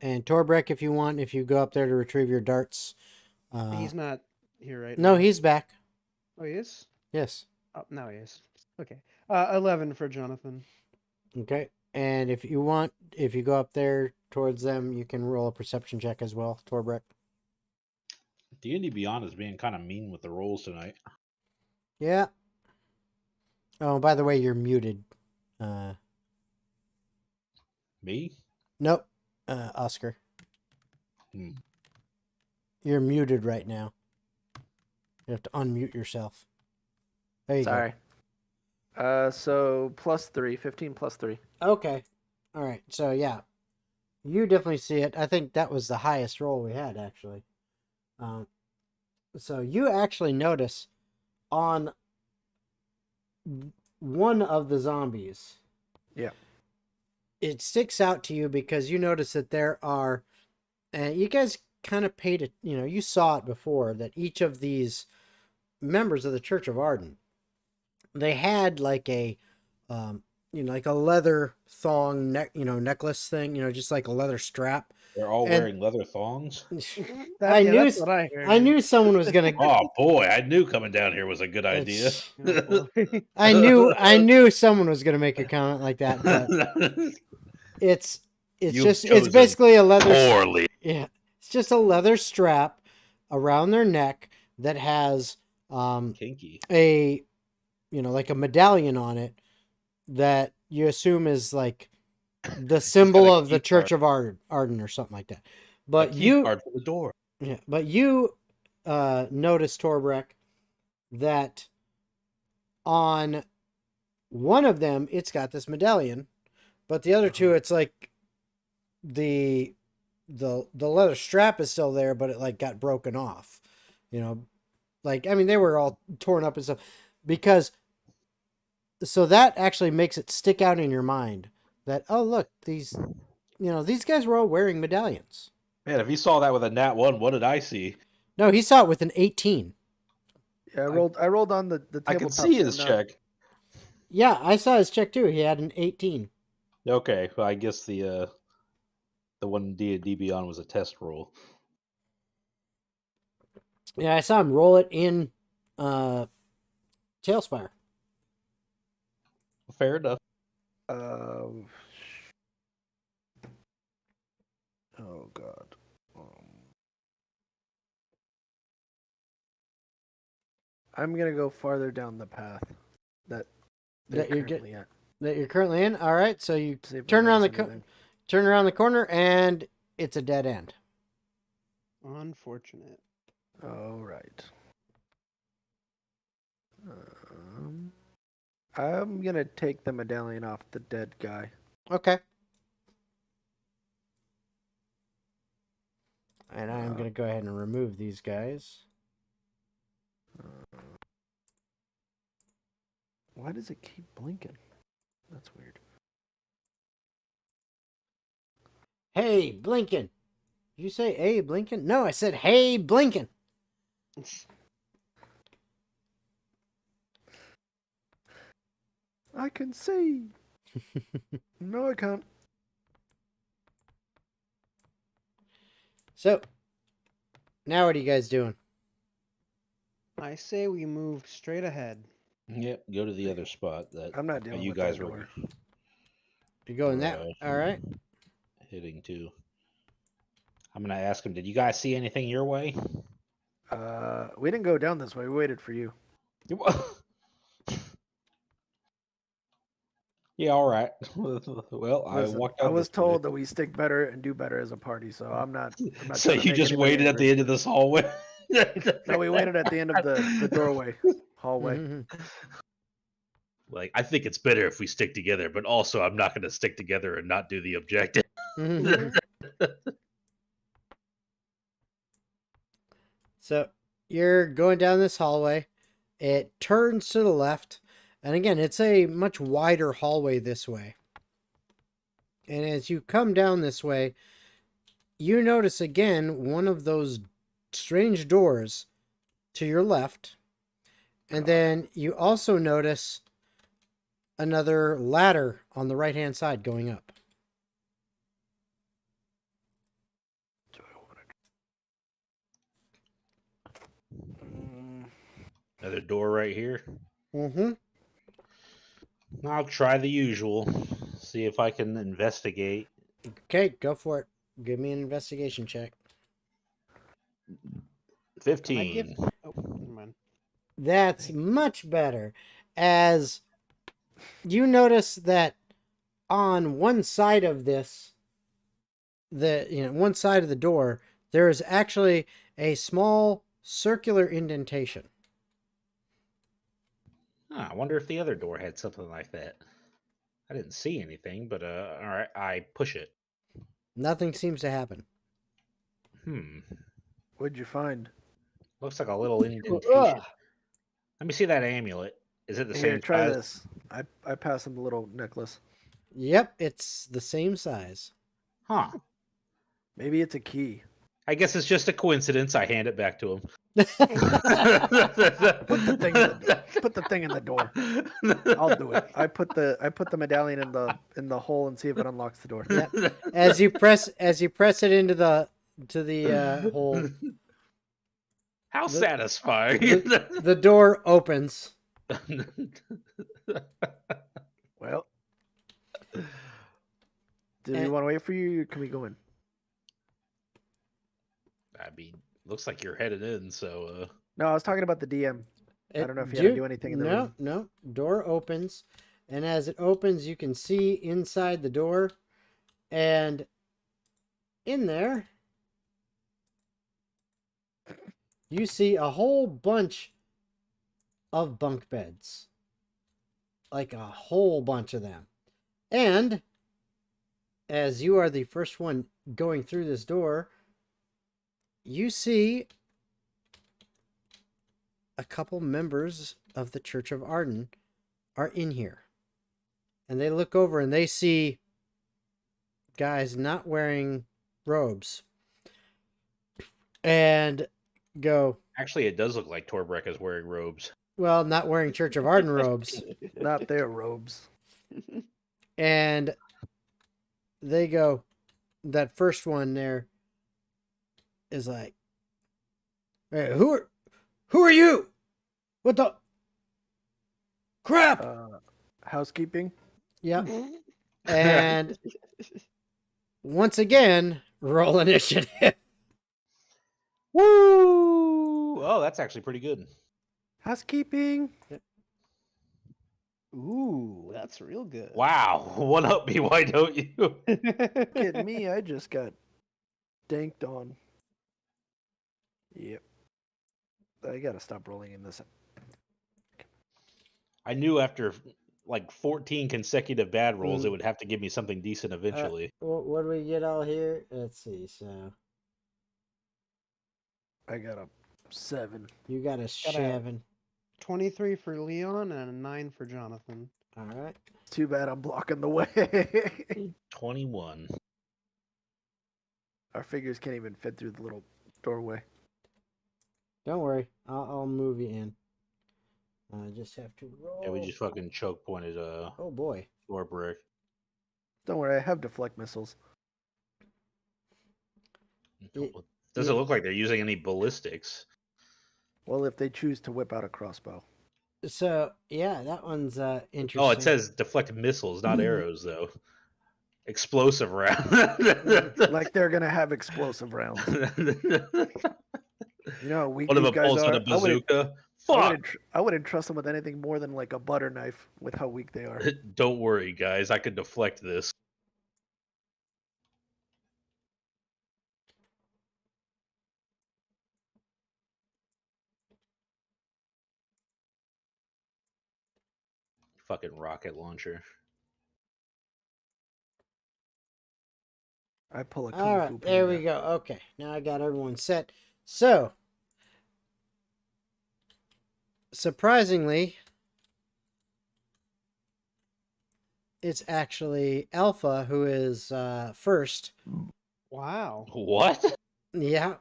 And Torbrek, if you want, if you go up there to retrieve your darts. He's not here right No, now. he's back. Oh, he is? Yes. Oh, now he is. Okay. 11 for Jonathan. Okay. And if you want, if you go up there towards them, you can roll a perception check as well, Torbrek. D&D Beyond is being kind of mean with the rolls tonight. Yeah. Oh, by the way, you're muted. Me? Nope. Oscar. Hmm. You're muted right now. You have to unmute yourself. There you Sorry. So +3, 15 +3. go. Okay. All right. So yeah, you definitely see it. I think that was the highest roll we had actually. So you actually notice on one of the zombies. Yeah. It sticks out to you because you notice that there are, and you guys kind of paid it. You know, you saw it before that each of these members of the Church of Arden, they had like a, like a leather thong necklace thing. Just like a leather strap. They're all And- wearing leather thongs? I knew that's what I heard. I knew someone was gonna. Oh boy, I knew coming down here was a good idea. Oh, boy. I knew someone was gonna make a comment like that, but it's You've it's chosen basically a leather. Poorly. Yeah, it's just a leather strap around their neck that has Kinky. a like a medallion on it that you assume is like the symbol got a of the key Church of Arden or something like that. But A key you card for the door. Yeah, but you notice, Torbrek, that on one of them it's got this medallion, but the other two it's like the leather strap is still there, but it like got broken off. Like I mean they were all torn up and stuff so that actually makes it stick out in your mind that look these guys were all wearing medallions. Man, if he saw that with a nat 1, what did I see? No, he saw it with an 18. Yeah, I rolled on the tabletop. I could see his so check. Yeah, I saw his check too. He had an 18. Okay, well, I guess the one D&D Beyond was a test roll. Yeah, I saw him roll it in Tailspire. Fair enough. Oh God. I'm gonna go farther down the path that That you're currently at. That you're currently in. All right, so you See if I turn around notice anything. turn around the corner and it's a dead end. Unfortunate. All right. I'm gonna take the medallion off the dead guy. Okay. And I'm going to go ahead and remove these guys. Why does it keep blinking? That's weird. Hey, Blinken. Did you say hey, Blinken? No, I said hey, Blinken. I can see. No, I can't. So, now what are you guys doing? I say we move straight ahead. Yep, go to the other spot that I'm not dealing you with guys that were door. You're going that Right. all right? hitting to. I'm gonna ask him. Did you guys see anything your way? We didn't go down this way. We waited for you. Yeah, all right. Well, I Listen, walked I out was this way. told that we stick better and do better as a party, so I'm not So trying to you make just anybody waited at the angry. end of this hallway? No, we waited at the end of the doorway, hallway. Mhm. Like, I think it's better if we stick together, but also I'm not going to stick together and not do the objective. Mhm. So you're going down this hallway. It turns to the left. And again, it's a much wider hallway this way. And as you come down this way, you notice again one of those strange doors to your left. And then you also notice another ladder on the right-hand side going up. Do I want to... Another door right here. Mm-hmm. I'll try the usual. See if I can investigate. Okay, go for it. Give me an investigation check. Can I 15. Oh, never mind. That's much better. As you notice that on one side of this, one side of the door, there is actually a small circular indentation. I wonder if the other door had something like that. I didn't see anything, but all right, I push it. Nothing seems to happen. What'd you find? Looks like a little indentation. Ugh. Let me see that amulet. Is it the Here, same try size? this. I pass him the little necklace. Yep, it's the same size. Huh. Maybe it's a key. I guess it's just a coincidence. I hand it back to him. Put the thing in the door. I'll do it. I put the medallion in the hole and see if it unlocks the door. Yeah. As you press it into the hole, How satisfying. the door opens. Well, do we And- want to wait for you? Or can we go in? I mean, looks like you're headed in, so No, I was talking about the DM. I don't know if you had to do anything in the no, room. No. Door opens, and as it opens, you can see inside the door, and in there, you see a whole bunch of bunk beds, like a whole bunch of them, and as you are the first one going through this door, you see a couple members of the Church of Arden are in here. And they look over and they see guys not wearing robes. And go, actually, it does look like Torbrek is wearing robes. well, not wearing Church of Arden robes. Not their robes. And they go, that first one there is like, hey, who are you? What the crap? Housekeeping. Yep. And once again, roll initiative. Woo! Oh, that's actually pretty good. Housekeeping. Ooh, that's real good. Wow, one up me, why don't you? Look at me. I just got danked on. Yep. I gotta stop rolling in this. I knew after like 14 consecutive bad rolls, Mm. it would have to give me something decent eventually. What do we get all here? Let's see. So I got a 7. you got a 7. 23 for Leon and a 9 for Jonathan. All right. Too bad I'm blocking the way. 21. Our figures can't even fit through the little doorway. Don't worry. I'll move you in. I just have to roll. Yeah, we just fucking choke pointed Oh boy. Torbrek. Don't worry, I have deflect missiles. Doesn't look like they're using any ballistics. Well, if they choose to whip out a crossbow. So yeah, that one's interesting. Oh, it says deflect missiles, not arrows, though. explosive round. Like they're gonna have explosive rounds. You know how weak One of these them guys pulls out a are. bazooka. Fuck! I wouldn't trust them with anything more than like a butter knife with how weak they are. Don't worry, guys. I can deflect this. Fucking rocket launcher. I pull a kung All fu right, there we panda. go. Okay, now I got everyone set. So, surprisingly, it's actually Alpha who is first. Wow. What? Yeah,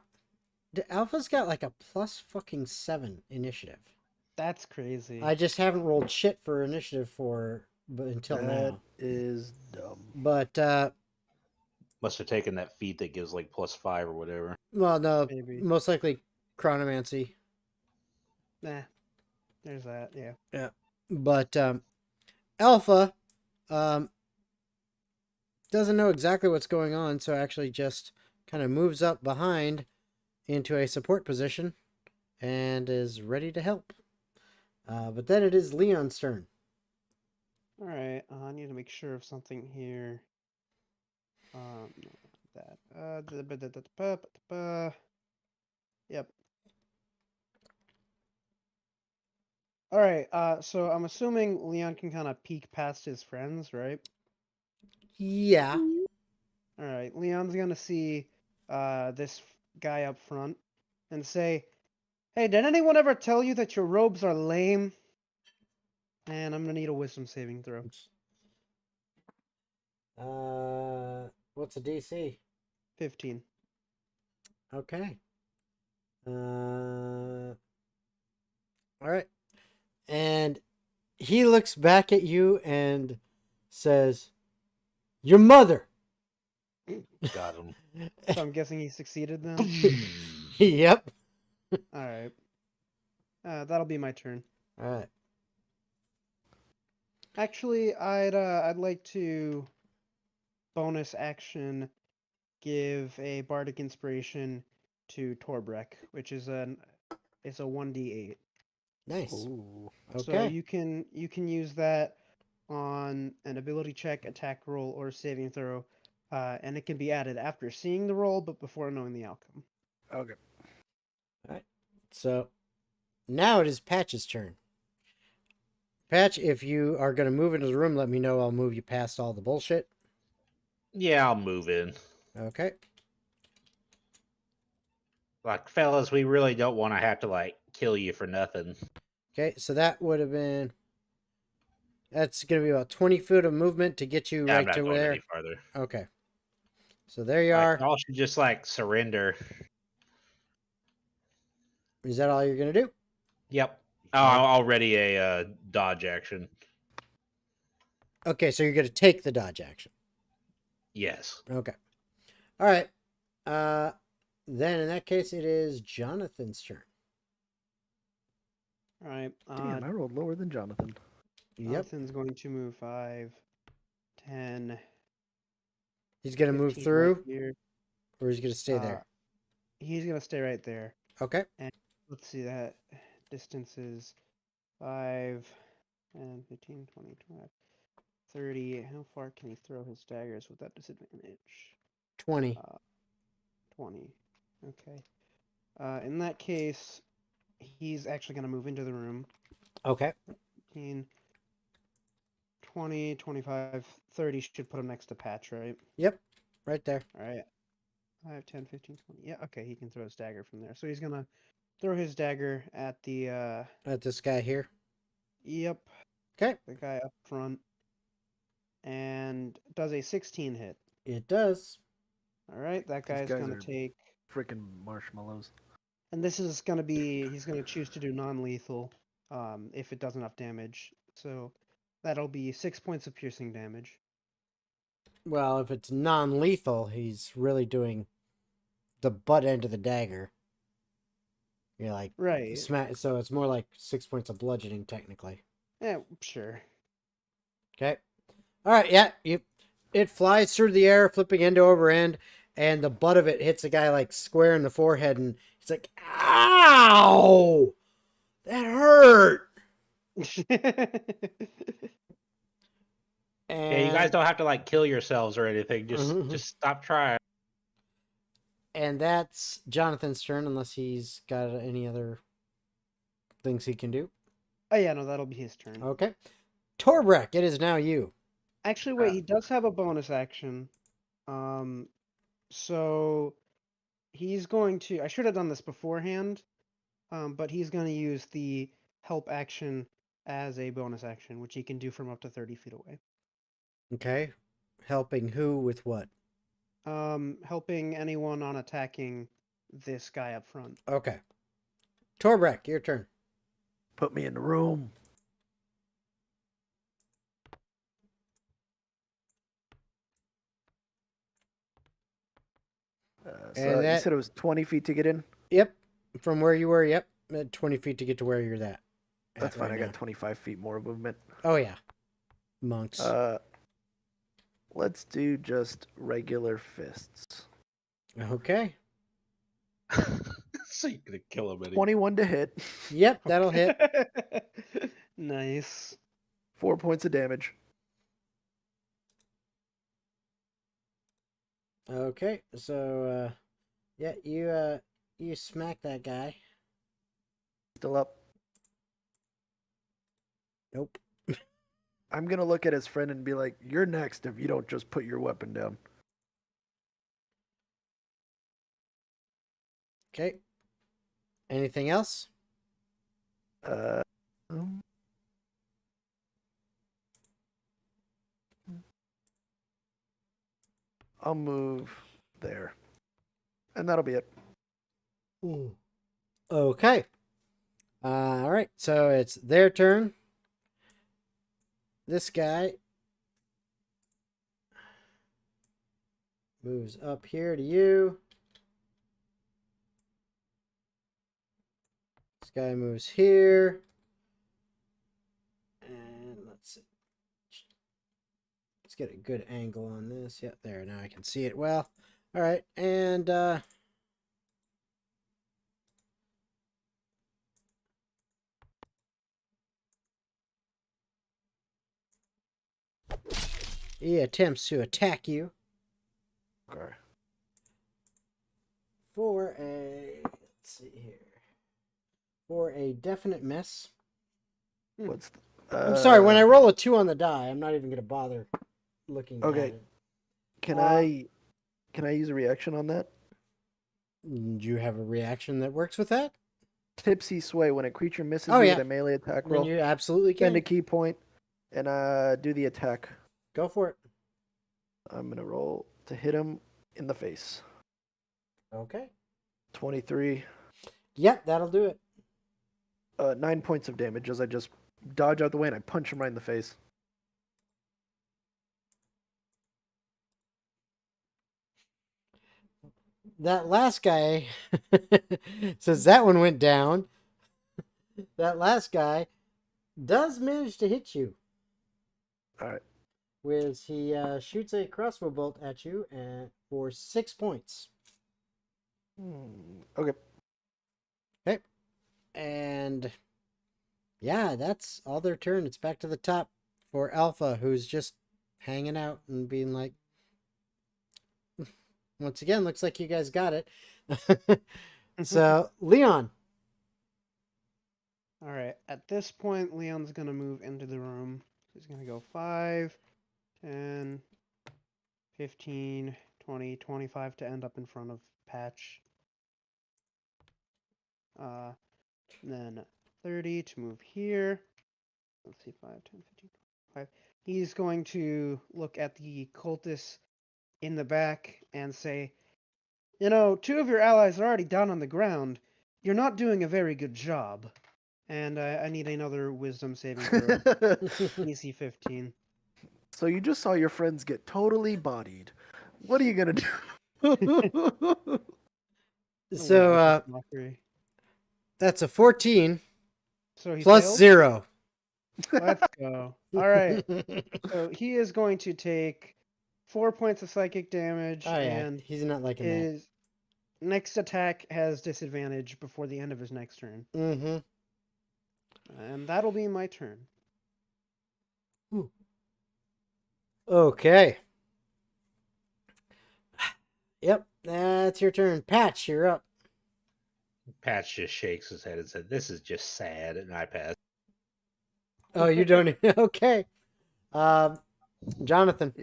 Alpha's got like a plus fucking 7 initiative. That's crazy. I just haven't rolled shit for initiative until That now. is dumb. But Must have taken that feat that gives like +5 or whatever. well, no, Maybe. most likely chronomancy. Nah. There's that. Yeah. Yeah, but Alpha doesn't know exactly what's going on, so actually just kind of moves up behind into a support position and is ready to help. But then it is Leon's turn. All right. I need to make sure of something here. No, not that. Yep. All right. So I'm assuming Leon can kind of peek past his friends, right? Yeah. All right. Leon's gonna see this guy up front and say, "Hey, did anyone ever tell you that your robes are lame?" And I'm gonna need a wisdom saving throw. What's a DC? 15. Okay. All right. And he looks back at you and says, "Your mother." Got him. So I'm guessing he succeeded then. Yep. All right. That'll be my turn. All right. Actually, I'd like to bonus action give a bardic inspiration to Torbrek, which is it's a 1d8. Nice. Ooh. So Okay. you can use that on an ability check, attack roll, or saving throw, and it can be added after seeing the roll, but before knowing the outcome. Okay. All right. So now it is Patch's turn. Patch, if you are going to move into the room, let me know. I'll move you past all the bullshit. Yeah, I'll move in. Okay. Like, fellas, we really don't want to have to like kill you for nothing. Okay. So that would have been. That's going to be about 20 feet of movement to get you Yeah, I'm right not to going there. any farther. Okay. So there you Like, are. y'all should just like surrender. Is that all you're going to do? Yep. Oh, already a dodge action. Okay. So you're going to take the dodge action. Yes. Okay. All right. Then in that case, it is Jonathan's turn. All right. Damn, I rolled lower than Jonathan. Yep. Jonathan's going to move 5, 10. He's going to move 15 through, right here. or he's going to stay there. He's gonna stay right there. Okay. And let's see, that distance is 5, 10, 15, 20, 25, 30. How far can he throw his daggers with that disadvantage? 20. 20. Okay. In that case, he's actually gonna move into the room. Okay. 15, 20, 25, 30 should put him next to Patch, right? Yep. Right there. All right. 5, 10, 15, 20. Yeah, okay, he can throw his dagger from there. So he's gonna throw his dagger at the At this guy here. yep, Okay. the guy up front, and does a 16 hit. It does. All right, that guy's guys gonna are- take, Freaking marshmallows. and this is gonna be, he's gonna choose to do non-lethal, if it does enough damage. So that'll be 6 points of piercing damage. Well, if it's non-lethal, he's really doing the butt end of the dagger. You're like, Right. so it's more like 6 points of bludgeoning, technically. Yeah, sure. Okay. All right. Yeah. You It flies through the air, flipping end over end, and the butt of it hits a guy like square in the forehead, and he's like, "Ow, that hurt." And Yeah, you guys don't have to like kill yourselves or anything. Just stop trying. And that's Jonathan's turn, unless he's got any other things he can do. Oh yeah, no, that'll be his turn. Okay. Torbrek, it is now you. Actually, wait, he does have a bonus action. So he's going to. I should have done this beforehand. But he's going to use the help action as a bonus action, which he can do from up to 30 feet away. Okay. Helping who with what? Helping anyone on attacking this guy up front. Okay. Torbrek, your turn. Put me in the room. So you said it was 20 feet to get in? Yep. From where you were, yep. 20 feet to get to where you're at. That's fine. Right I now. got 25 feet more movement. Oh, yeah. Monks. Let's do just regular fists. Okay. So you're gonna kill him. 21 to hit. Yep, that'll hit. Nice. 4 points of damage. Okay, so yeah, you smack that guy. Still up. Nope. I'm gonna look at his friend and be like, "You're next if you don't just put your weapon down." Okay. Anything else? I'll move there. And that'll be it. Ooh. Okay. All right. So it's their turn. This guy moves up here to you. This guy moves here. And let's see. Let's get a good angle on this. Yep, there. Now I can see it well. All right. And he attempts to attack you Okay. for a, let's see here, for a definite miss. What's I'm sorry, when I roll a 2 on the die, I'm not even going to bother looking at Okay. it. Can I use a reaction on that? Do you have a reaction that works with that? Tipsy sway. When a creature misses Oh, you yeah. with a melee attack Then roll, you absolutely spend can. a key point and do the attack. Go for it. I'm gonna roll to hit him in the face. Okay. 23. Yep, that'll do it. 9 points of damage as I just dodge out the way and I punch him right in the face. That last guy, since that one went down, that last guy does manage to hit you. All right. With he shoots a crossbow bolt at you for 6 points. Okay. Okay. And yeah, that's all their turn. It's back to the top for Alpha, who's just hanging out and being like, once again, looks like you guys got it. So, Leon. All right. At this point, Leon's going to move into the room. He's going to go 5, 10, 15, 20, 25 to end up in front of Patch. Then 30 to move here. Let's see, 5, 10, 15, 25. He's going to look at the cultists in the back and say, "You know, 2 of your allies are already down on the ground. You're not doing a very good job." And I need another wisdom saving throw. DC 15. So you just saw your friends get totally bodied. What are you gonna do? So, that's a 14 so he plus failed? 0. Let's go. All right. So he is going to take 4 points of psychic damage, Oh yeah, and he's not liking that. his next attack has disadvantage before the end of his next turn. Mm-hmm. And that'll be my turn. Okay. Yep, that's your turn. Patch, you're up. Patch just shakes his head and said, "This is just sad," and I pass. Oh, you don't. Okay. Jonathan.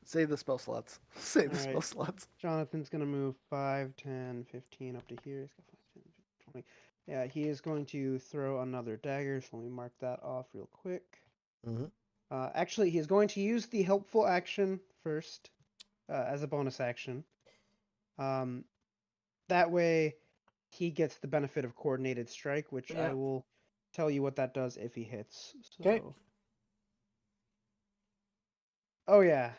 Save the spell slots. Save the spell Alright. slots. Jonathan's going to move 5, 10, 15 up to here. He's got 5, 10, 15, 20. Yeah, he is going to throw another dagger, so let me mark that off real quick. Mhm. Actually, he's going to use the helpful action first as a bonus action. That way, he gets the benefit of coordinated strike, which Yeah. I will tell you what that does if he hits. So... 'Kay. Oh, yeah.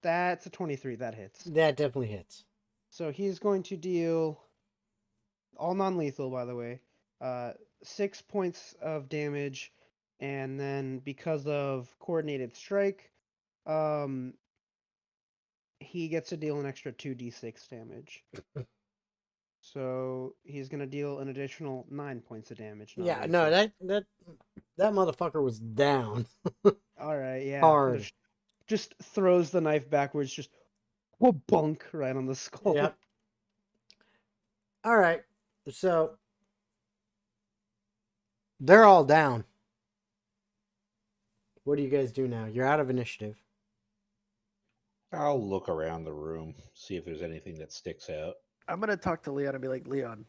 That's a 23. That hits. That definitely hits. So he's going to deal, all non-lethal, by the way, 6 points of damage, and then because of coordinated strike, he gets to deal an extra 2d6 damage. So he's gonna deal an additional 9 points of damage. Yeah, non-lethal. no, that motherfucker was down. All right, yeah. Hard. Just throws the knife backwards, just bunk right on the skull. Yep. All right. So they're all down. What do you guys do now? You're out of initiative. I'll look around the room, see if there's anything that sticks out. I'm gonna talk to Leon and be like, Leon.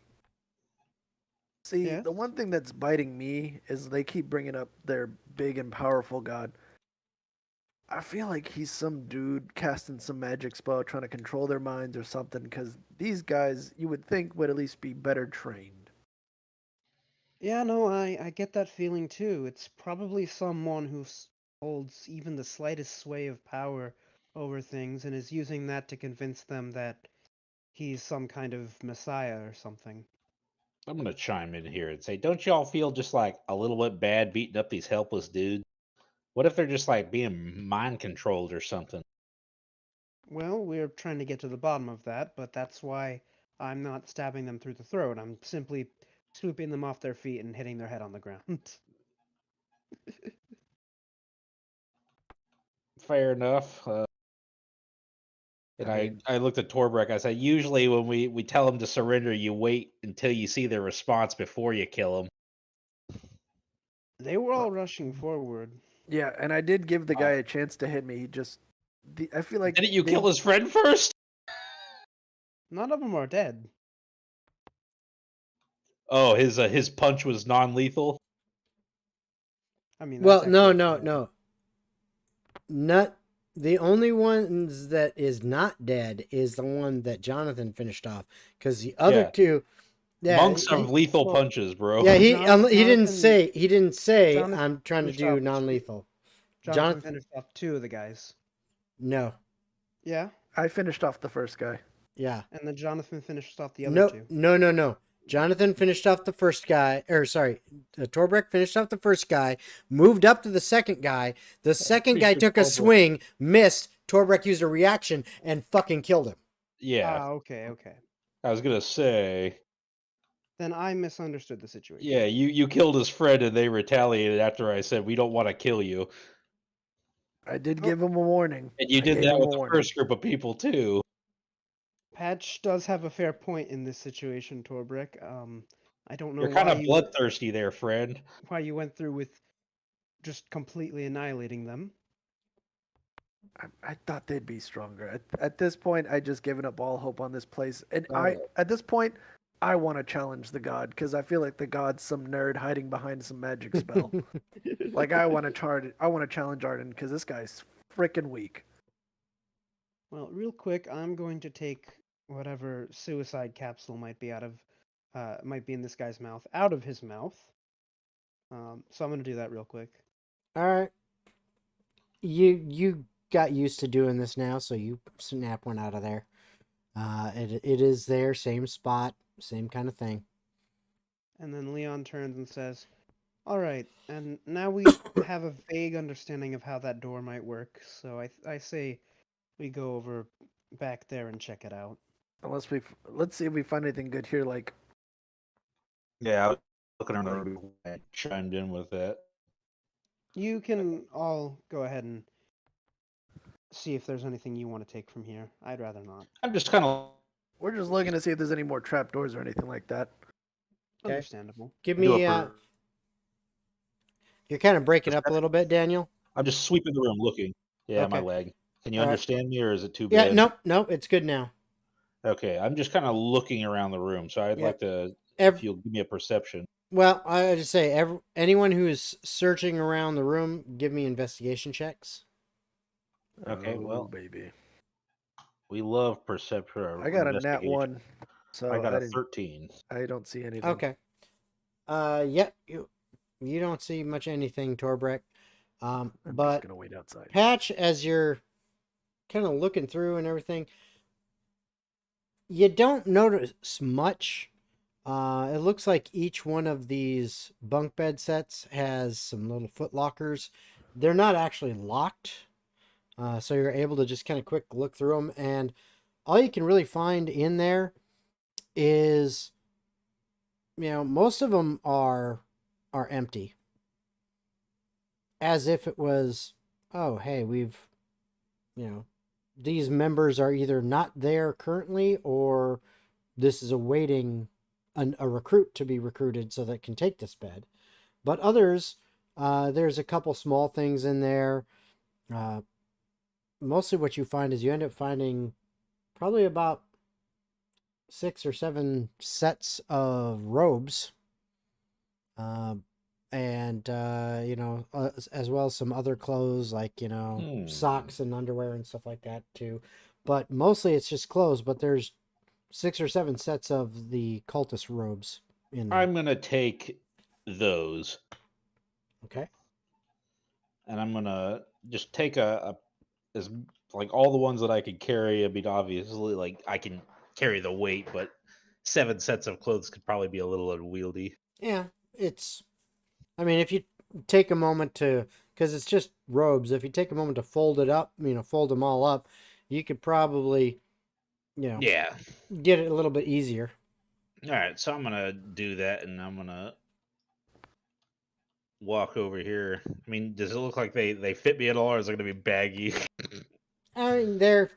See, Yes? the one thing that's biting me is they keep bringing up their big and powerful god. I feel like he's some dude casting some magic spell, trying to control their minds or something. Because these guys, you would think, would at least be better trained. Yeah, no, I get that feeling too. It's probably someone who holds even the slightest sway of power over things and is using that to convince them that he's some kind of messiah or something. I'm gonna chime in here and say, don't y'all feel just like a little bit bad beating up these helpless dudes? What if they're just like being mind controlled or something? Well, we're trying to get to the bottom of that, but that's why I'm not stabbing them through the throat. I'm simply swooping them off their feet and hitting their head on the ground. Fair enough. And I I, mean- I looked at Torbrek. I said, usually when we tell them to surrender, you wait until you see their response before you kill them. They were all rushing forward. Yeah, and I did give the guy a chance to hit me. He just, I feel like Didn't you they- kill his friend first? None of them are dead. Oh, his punch was non-lethal. I mean, Well, that's no, actually no, dead. no. Not the only ones that is not dead is the one that Jonathan finished off, because the other Yeah. two, yeah, Monks he- have lethal well, punches, bro. yeah, he Jonathan- he didn't say Jonathan I'm trying to finished do off non-lethal. Jonathan finished off 2 of the guys. No, Yeah, I finished off the first guy. yeah, and then Jonathan finished off the other no, 2. no. Jonathan finished off the first guy, or sorry, Torbrek finished off the first guy, moved up to the second guy. The second guy took a swing, missed. Torbrek used a reaction and fucking killed him. Yeah, Ah, okay. I was gonna say. Then I misunderstood the situation. Yeah, you killed his friend and they retaliated after I said we don't want to kill you. I did Oh. give him a warning. And you I did gave that him with a the warning. first group of people too. Patch does have a fair point in this situation, Torbrek. I don't know You're kind why of bloodthirsty there, friend. why you went through with just completely annihilating them. I thought they'd be stronger. At this point, I just given up all hope on this place. And Alright. at this point, I want to challenge the god because I feel like the god's some nerd hiding behind some magic spell. Like I want to challenge Arden because this guy's freaking weak. Well, real quick, I'm going to take whatever suicide capsule might be might be in this guy's mouth out of his mouth. So I'm going to do that real quick. All right. You got used to doing this now, so you snap one out of there. It is there, same spot, same kind of thing. And then Leon turns and says, "All right, and now we have a vague understanding of how that door might work. So I say we go over back there and check it out. Let's see if we find anything good here. Like, Yeah, I was looking around the room before I chimed in with that. You can all go ahead and see if there's anything you want to take from here. I'd rather not. I'm just kind of we're just looking to see if there's any more trapdoors or anything like that. Okay. Understandable. Give do me. a You're kind of breaking up a little bit, Daniel. I'm just sweeping the room looking. Yeah, my Okay. leg. Can you All right. understand me, or is it too Yeah. bad? Nope. It's good now. Okay, I'm just kind of looking around the room, so I'd Yeah. like to, Ev- if you'll give me a perception. Well, I just say anyone who is searching around the room, give me investigation checks. Okay, Oh, well, baby. we love perception. I got a nat investigation. 1, so I got a didn't. 13. I don't see anything. Okay. Yeah. You don't see much anything, Torbreck. I'm But just gonna wait outside. Patch, as you're kind of looking through and everything, you don't notice much. It looks like each one of these bunk bed sets has some little foot lockers. They're not actually locked, so you're able to just kind of quick look through them, and all you can really find in there is, most of them are empty, as if it was, oh hey, we've, these members are either not there currently, or this is awaiting a recruit to be recruited so that can take this bed. But others, there's a couple small things in there. Mostly what you find is you end up finding probably about 6 or 7 sets of robes. And, as well as some other clothes like, socks and underwear and stuff like that too. But mostly it's just clothes, but there's 6 or 7 sets of the cultist robes in there. I'm gonna take those, Okay. and I'm gonna just take as like all the ones that I could carry. I mean, obviously, like I can carry the weight, but 7 sets of clothes could probably be a little unwieldy. Yeah, if you take a moment to, because it's just robes, if you take a moment to fold it up, fold them all up, you could probably, Yeah. get it a little bit easier. All right, so I'm gonna do that, and I'm gonna walk over here. I mean, does it look like they fit me at all, or is it gonna be baggy? I mean, there's,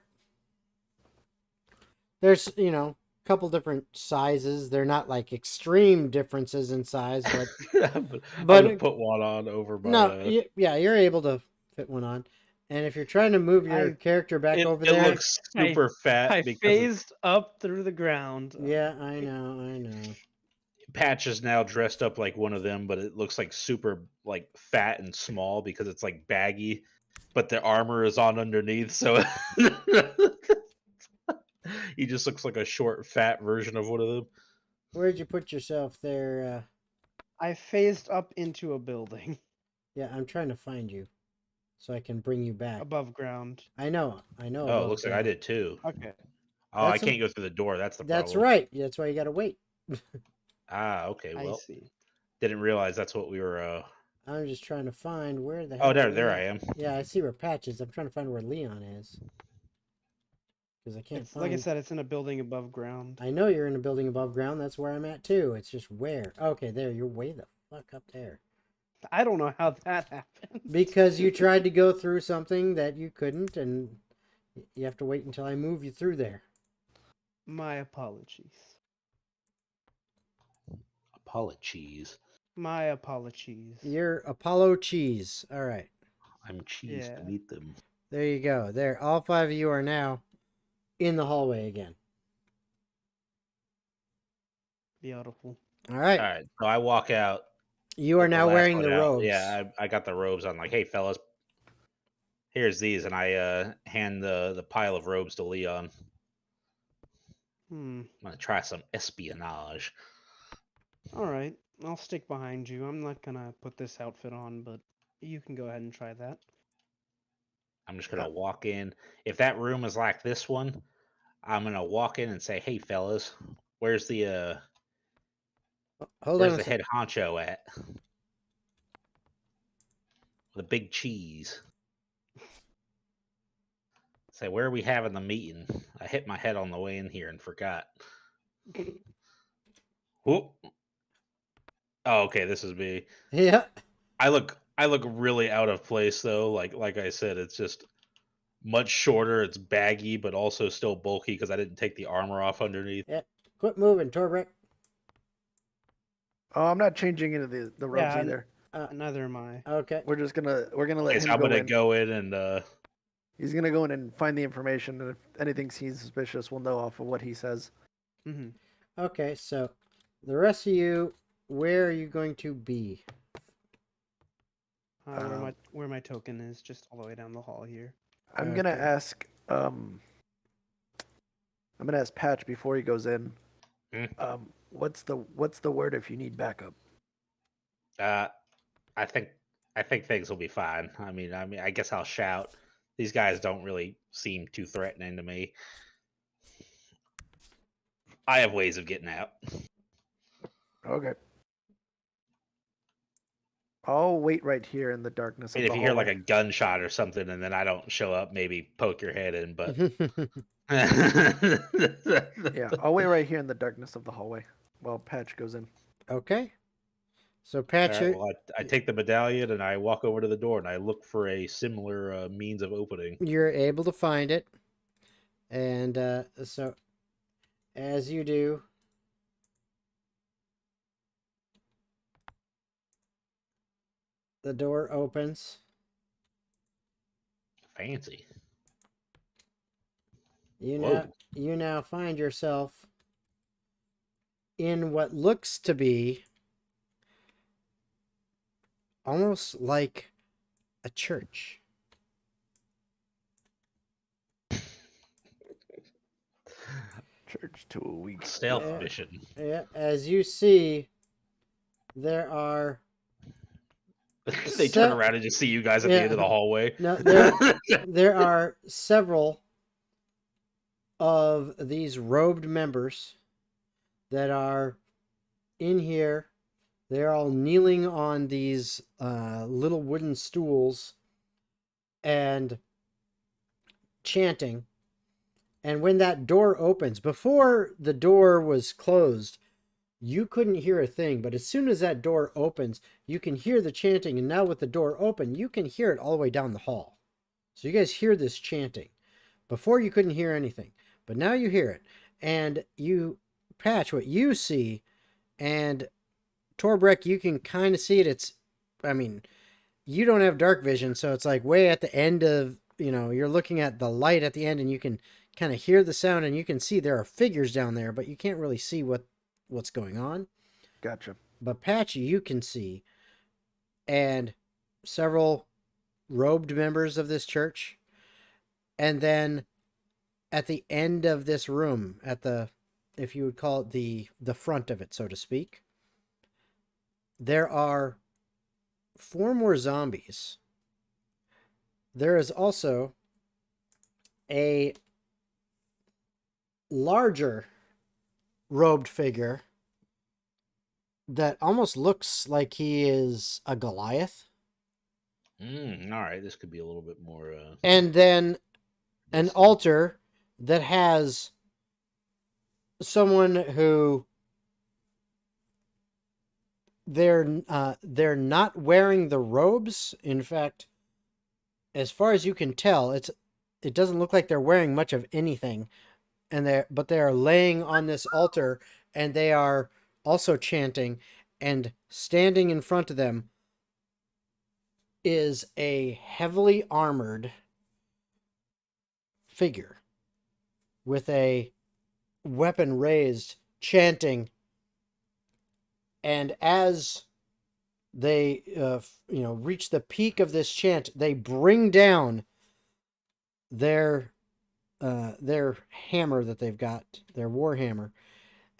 a couple different sizes. They're not like extreme differences in size, but I'm but gonna put one on over my. no, you're able to fit one on. And if you're trying to move your character back it, over it there, looks super fat I because phased up through the ground. yeah, I know. Patch is now dressed up like one of them, but it looks like super like fat and small because it's like baggy, but the armor is on underneath, so he just looks like a short, fat version of one of them. Where'd you put yourself there? I phased up into a building Yeah, I'm trying to find you so I can bring you back. above ground. I know. Oh, it above looks like I ground. did too. Okay. Oh, I That's can't go through the door. That's the That's problem. right. That's why you got to wait. Ah, okay. I Well, see. didn't realize that's what we were. I'm just trying to find where the hell. Oh, there Leon... I am. Yeah, I see where Patch is. I'm trying to find where Leon is because I can't It's, find. like I said, it's in a building above ground. I know you're in a building above ground. That's where I'm at too. It's just where. Okay, there. You're way the fuck up there. I don't know how that happened. Because you tried to go through something that you couldn't, and you have to wait until I move you through there. My apologies. Apologies. My apologies. You're Apollo Cheese. All right. I'm cheese Yeah. to meet them. There you go. There. All 5 of you are now in the hallway again. Beautiful. All right. All right. So I walk out. You are with now last wearing one the out. robes. Yeah, I got the robes on. Like, hey, fellas, here's these, and I hand the pile of robes to Leon. I'm gonna try some espionage. All right. I'll stick behind you. I'm not gonna put this outfit on, but you can go ahead and try that. I'm just gonna walk in. If that room is like this one, I'm gonna walk in and say, "Hey, fellas, where's the Hold where's on. the head honcho at? The big cheese." Say, where are we having the meeting? I hit my head on the way in here and forgot. Whoop. Oh, okay, this is me. Yeah. I look really out of place though. Like I said, it's just much shorter. It's baggy, but also still bulky because I didn't take the armor off underneath. Yeah. Quit moving, Torbrek. Oh, I'm not changing into the robes Yeah, either. neither am I. Okay. We're gonna let Okay, so him I'm go gonna in. go in and He's gonna go in and find the information, and if anything seems suspicious, we'll know off of what he says. Mm-hmm. Okay, so the rest of you, where are you going to be? Where my token is, just all the way down the hall here. I'm gonna Okay. ask Patch before he goes in. Hmm? What's the word if you need backup? I think things will be fine. I mean, I guess I'll shout. These guys don't really seem too threatening to me. I have ways of getting out. Okay. I'll wait right here in the darkness I of mean, the if you hear hallway. like a gunshot or something and then I don't show up, maybe poke your head in. But Yeah, I'll wait right here in the darkness of the hallway while Patch goes in. Okay. So All Patch, right, well, I take the medallion and I walk over to the door and I look for a similar means of opening. you're able to find it. And so as you do, the door opens. Fancy. You Whoa. now find yourself in what looks to be almost like a church. Church to a week. Stealth mission. Yeah, as you see, there are They turn around and just see you guys at the end of the hallway. No, there are several of these robed members that are in here. They're all kneeling on these little wooden stools and chanting. And when that door opens, before the door was closed, you couldn't hear a thing. But as soon as that door opens, you can hear the chanting. And now with the door open, you can hear it all the way down the hall. So you guys hear this chanting. Before you couldn't hear anything, but now you hear it. And you, Patch, what you see, and Torbrek, you can kind of see it. I mean, you don't have dark vision, so it's like way at the end of, you're looking at the light at the end and you can kind of hear the sound and you can see there are figures down there, but you can't really see what's going on. Gotcha. But Patch, you can see, and several robed members of this church. And then at the end of this room, if you would call it the front of it, so to speak, there are 4 more zombies. There is also a larger robed figure that almost looks like he is a Goliath. All right, this could be a little bit more. And then an altar that has someone who they're not wearing the robes. In fact, as far as you can tell, it doesn't look like they're wearing much of anything, but they are laying on this altar and they are also chanting, and standing in front of them is a heavily armored figure with a weapon raised, chanting. And as they reach the peak of this chant, they bring down their hammer that they've got, their war hammer,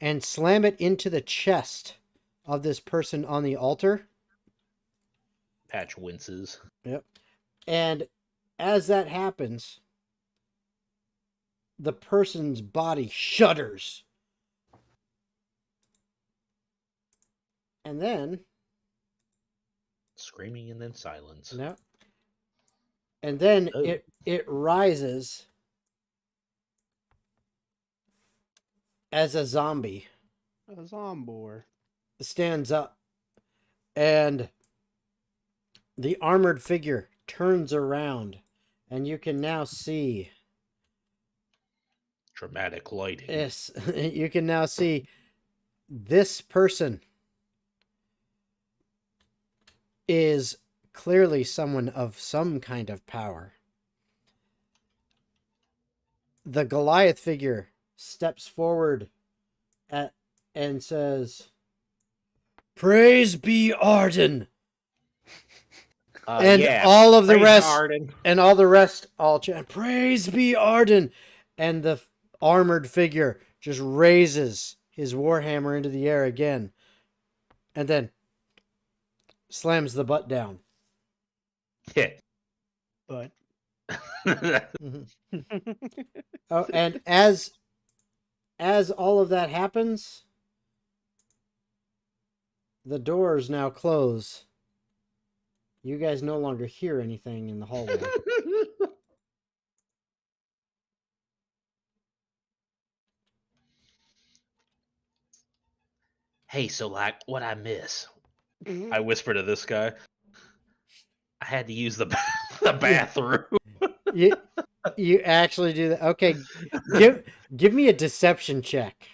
and slam it into the chest of this person on the altar. Patch winces. Yep. And as that happens, the person's body shudders. And then Screaming and then silence. no. And then Oh. it rises as a zombie A zombor. stands up, and the armored figure turns around, and you can now see. Dramatic lighting. Yes, you can now see this person is clearly someone of some kind of power. The Goliath figure steps forward and says, "Praise be Arden." And Yeah, all of the praise rest, Arden. and all the rest all chant, "Praise be Arden." And the armored figure just raises his warhammer into the air again, and then slams the butt down. Yeah. But Oh, and as all of that happens, the doors now close. You guys no longer hear anything in the hallway. Hey, so like, what I miss? I whisper to this guy. I had to use the bathroom. You actually do that? Okay, give me a deception check.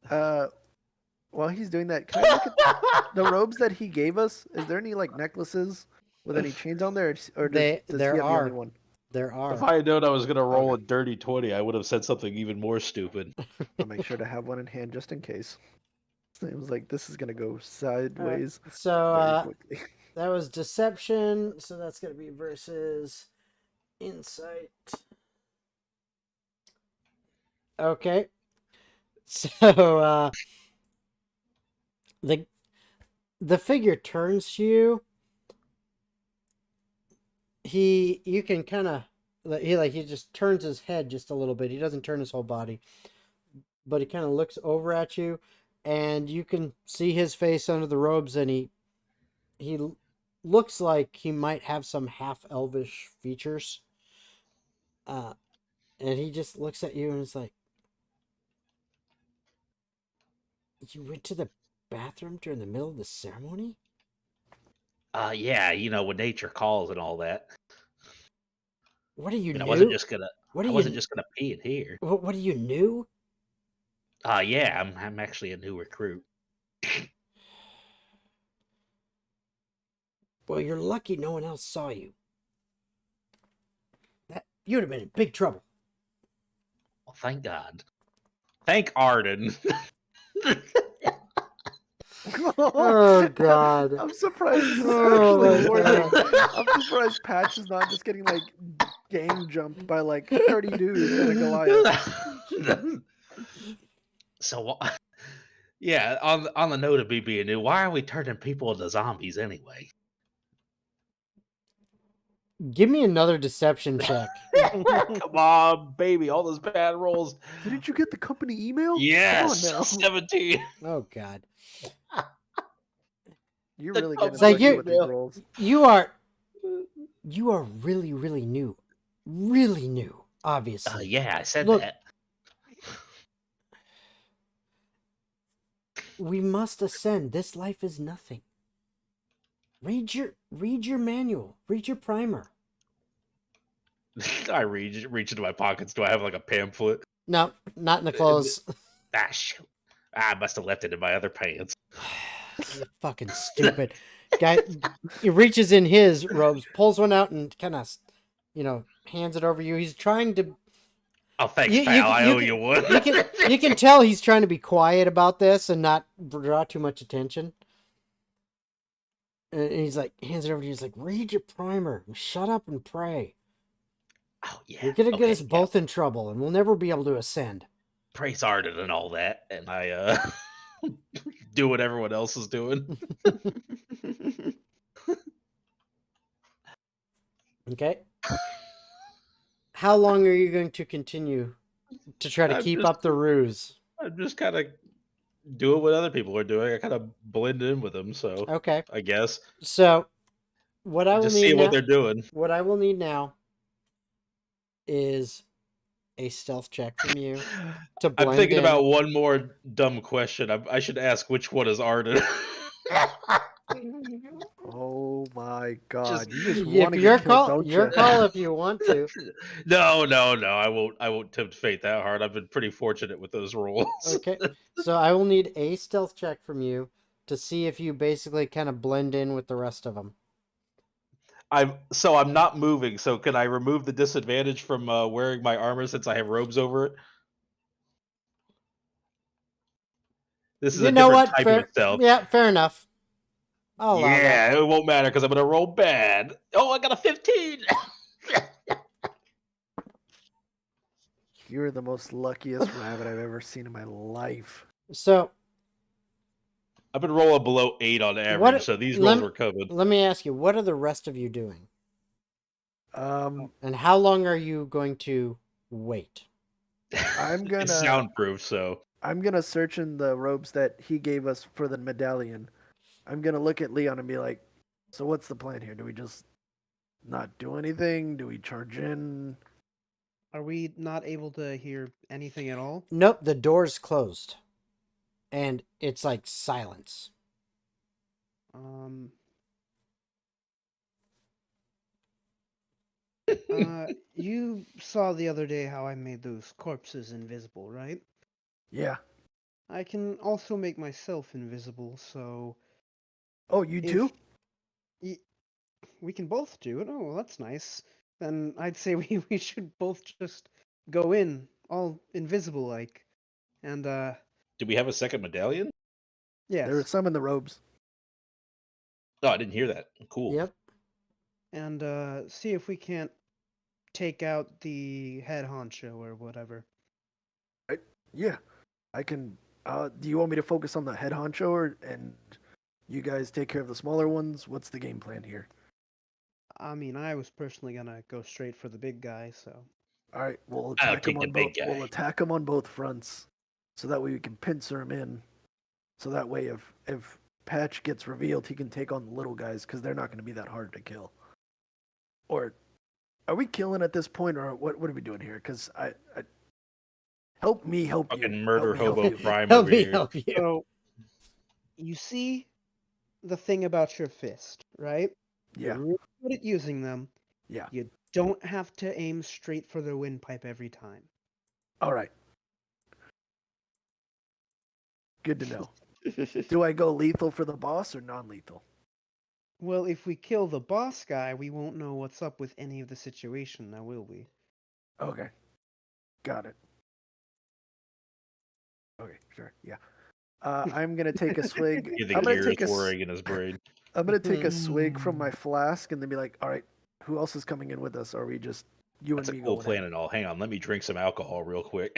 While he's doing that, can I look at the robes that he gave us? Is there any like necklaces with any chains on there, or does he There have the are. only one? There are. If I had known I was gonna roll Okay. a dirty 20, I would have said something even more stupid. I'll make sure to have one in hand just in case. Seems like this is gonna go sideways So very quickly. that was deception. So that's gonna be versus insight. Okay. So the figure turns to you. You can kind of he just turns his head just a little bit. He doesn't turn his whole body, but he kind of looks over at you, and you can see his face under the robes, and he looks like he might have some half elvish features. And he just looks at you and is like, "You went to the bathroom during the middle of the ceremony?" Yeah, when nature calls and all that. What are you new? I wasn't just gonna. What are I you? wasn't just gonna pee in here. What are you new? Yeah, I'm actually a new recruit. Well, you're lucky no one else saw you. You'd have been in big trouble. Well, thank God. Thank Arden. Oh God! I'm surprised this is Oh, actually my working. I'm surprised Patch is not just getting like gang jumped by like 30 dudes and a Goliath. So, yeah, on the note of me being new, why are we turning people into zombies anyway? Give me another deception check. Come on, baby, all those bad rolls. Didn't you get the company email? Yes, Come on now. 17. Oh God! You're The really getting It's like lucky you- with these rolls. You are really, really new. Really new, obviously. Yeah, I said Look. that. We must ascend. This life is nothing. Read your manual. Read your primer. I reach into my pockets. Do I have like a pamphlet? No, not in the clothes. Ah, shoot. I must have left it in my other pants. You're fucking stupid. Guy, he reaches in his robes, pulls one out, and kind of, hands it over you. He's trying to. Oh, thanks, You- pal. you- I you owe can- you one. You can tell he's trying to be quiet about this and not draw too much attention. And he's like, hands it over to you. He's like, read your primer. Shut up and pray. Oh, yeah. You're gonna get okay, us yeah. both in trouble, and we'll never be able to ascend. Praise Arden and all that, and I do what everyone else is doing. Okay. How long are you going to continue to try to I'm keep just- up the ruse? I'm just kind of doing what other people are doing. I kind of blend in with them, so Okay. I guess So, what I will just need see now, what they're doing. what I will need now is a stealth check from you to I'm blend thinking in. about one more dumb question. I should ask which one is Arden. Oh my god. You just If want to your get killed, call, don't your you? call if you want to. No. I won't tempt fate that hard. I've been pretty fortunate with those rolls. Okay, so I will need a stealth check from you to see if you basically kind of blend in with the rest of them. I'm not moving. So can I remove the disadvantage from wearing my armor since I have robes over it? This is You a know different what? type of stealth. Yeah, fair enough. I'll allow that. Yeah, it won't matter because I'm gonna roll bad. Oh, I got a 15. You're the most luckiest rabbit I've ever seen in my life. So I've been rolling below 8 on average, what? so these rolls were Let, covered. let me ask you, what are the rest of you doing, and how long are you going to wait? I'm It's gonna soundproof, so I'm gonna search in the robes that he gave us for the medallion. I'm gonna look at Leon and be like, so what's the plan here? Do we just not do anything? Do we charge in? Are we not able to hear anything at all? Nope, the door's closed, and it's like silence. Um, you saw the other day how I made those corpses invisible, right? Yeah. I can also make myself invisible, so Oh, you if too? y- we can both do it. Oh, well, that's nice. Then I'd say we should both just go in, all invisible like. And do we have a second medallion? yes. There were some in the robes. Oh, I didn't hear that. Cool. Yep. And see if we can't take out the head honcho or whatever. Yeah. I can do you want me to focus on the head honcho and you guys take care of the smaller ones? What's the game plan here? I mean, I was personally gonna go straight for the big guy, so All right, we'll I'll attack take him the on big both. guy. We'll attack him on both fronts, so that way we can pincer him in. So that way, if Patch gets revealed, he can take on the little guys because they're not going to be that hard to kill. Or are we killing at this point, or what? What are we doing here? Because I help me help you. Fucking murder Help me, hobo help you. prime Help over me here. help you. So you see the thing about your fist, right? Yeah, You're really good at using them. yeah. You don't have to aim straight for their windpipe every time. All right. Good to know. Do I go lethal for the boss or non-lethal? Well, if we kill the boss guy, we won't know what's up with any of the situation, now will we? Okay, got it. Okay, sure. Yeah. I'm gonna take a swig. Hear the I'm gonna gears take a. whirring in his brain. I'm gonna take a swig from my flask and then be like, all right, who else is coming in with us? Or are we just you That's a and me cool going plan in? and all. Hang on, let me drink some alcohol real quick.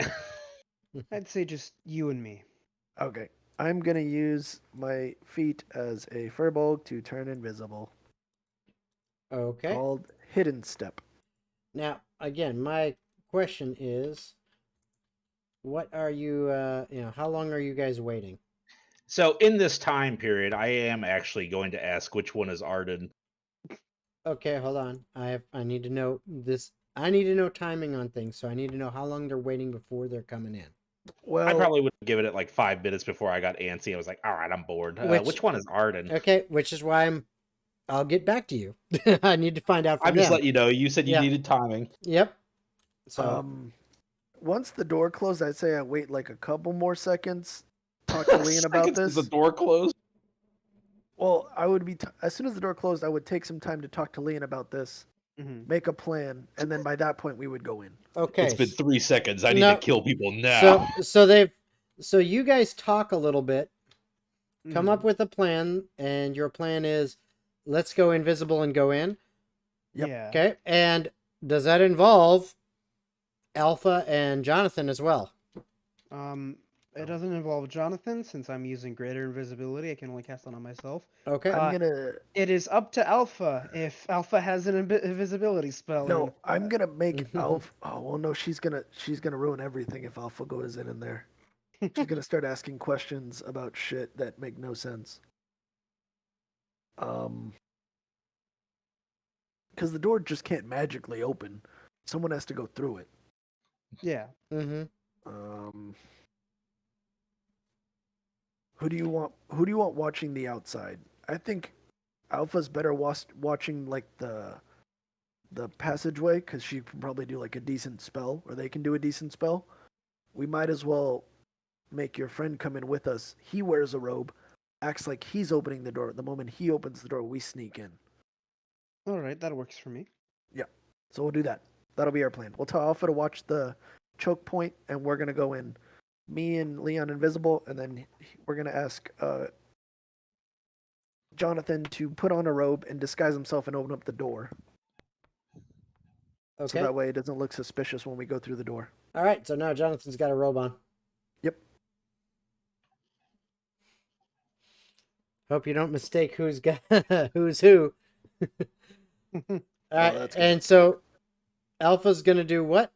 I'd say just you and me. Okay. I'm gonna use my feet as a furbolg to turn invisible. Okay. Called Hidden Step. Now, again, my question is, what are you? How long are you guys waiting? So in this time period, I am actually going to ask which one is Arden. Okay, hold on. I need to know this. I need to know timing on things, so I need to know how long they're waiting before they're coming in. I Well, probably would have given it like 5 minutes before I got antsy. I was like, all right, I'm bored. Which one is Arden? Okay, which is why I'll get back to you. I need to find out from I'm just them. letting you know. You said you Yeah. needed timing. Yep. So once the door closed, I'd say I wait like a couple more seconds. Talk to Leon about Seconds 'cause this. the door closed. Well, I would be as soon as the door closed, I would take some time to talk to Leon about this, make a plan, and then by that point we would go in. okay. It's been 3 seconds. I need No, to kill people now. So you guys talk a little bit, come Mhm. up with a plan, and your plan is, let's go invisible and go in. Yep. Yeah. Okay, and does that involve Alpha and Jonathan as well? It doesn't involve Jonathan since I'm using greater invisibility. I can only cast it on myself. Okay. I'm gonna It is up to Alpha if Alpha has an invisibility spell. no. in. I'm gonna make Alpha. Oh well, no. She's gonna ruin everything if Alpha goes in there. She's gonna start asking questions about shit that make no sense. Because the door just can't magically open. Someone has to go through it. Yeah. Mm-hmm. Who do you want? Who do you want watching the outside? I think Alpha's better watching like the passageway because she can probably do like a decent spell, or they can do a decent spell. We might as well make your friend come in with us. He wears a robe, acts like he's opening the door. The moment he opens the door, we sneak in. All right, that works for me. Yeah. So we'll do that. That'll be our plan. We'll tell Alpha to watch the choke point, and we're gonna go in. Me and Leon invisible, and then we're gonna ask Jonathan to put on a robe and disguise himself and open up the door. Okay. So that way it doesn't look suspicious when we go through the door. All right. So now Jonathan's got a robe on. Yep. Hope you don't mistake who's got who's who. All right. that's good. And so Alpha's gonna do what?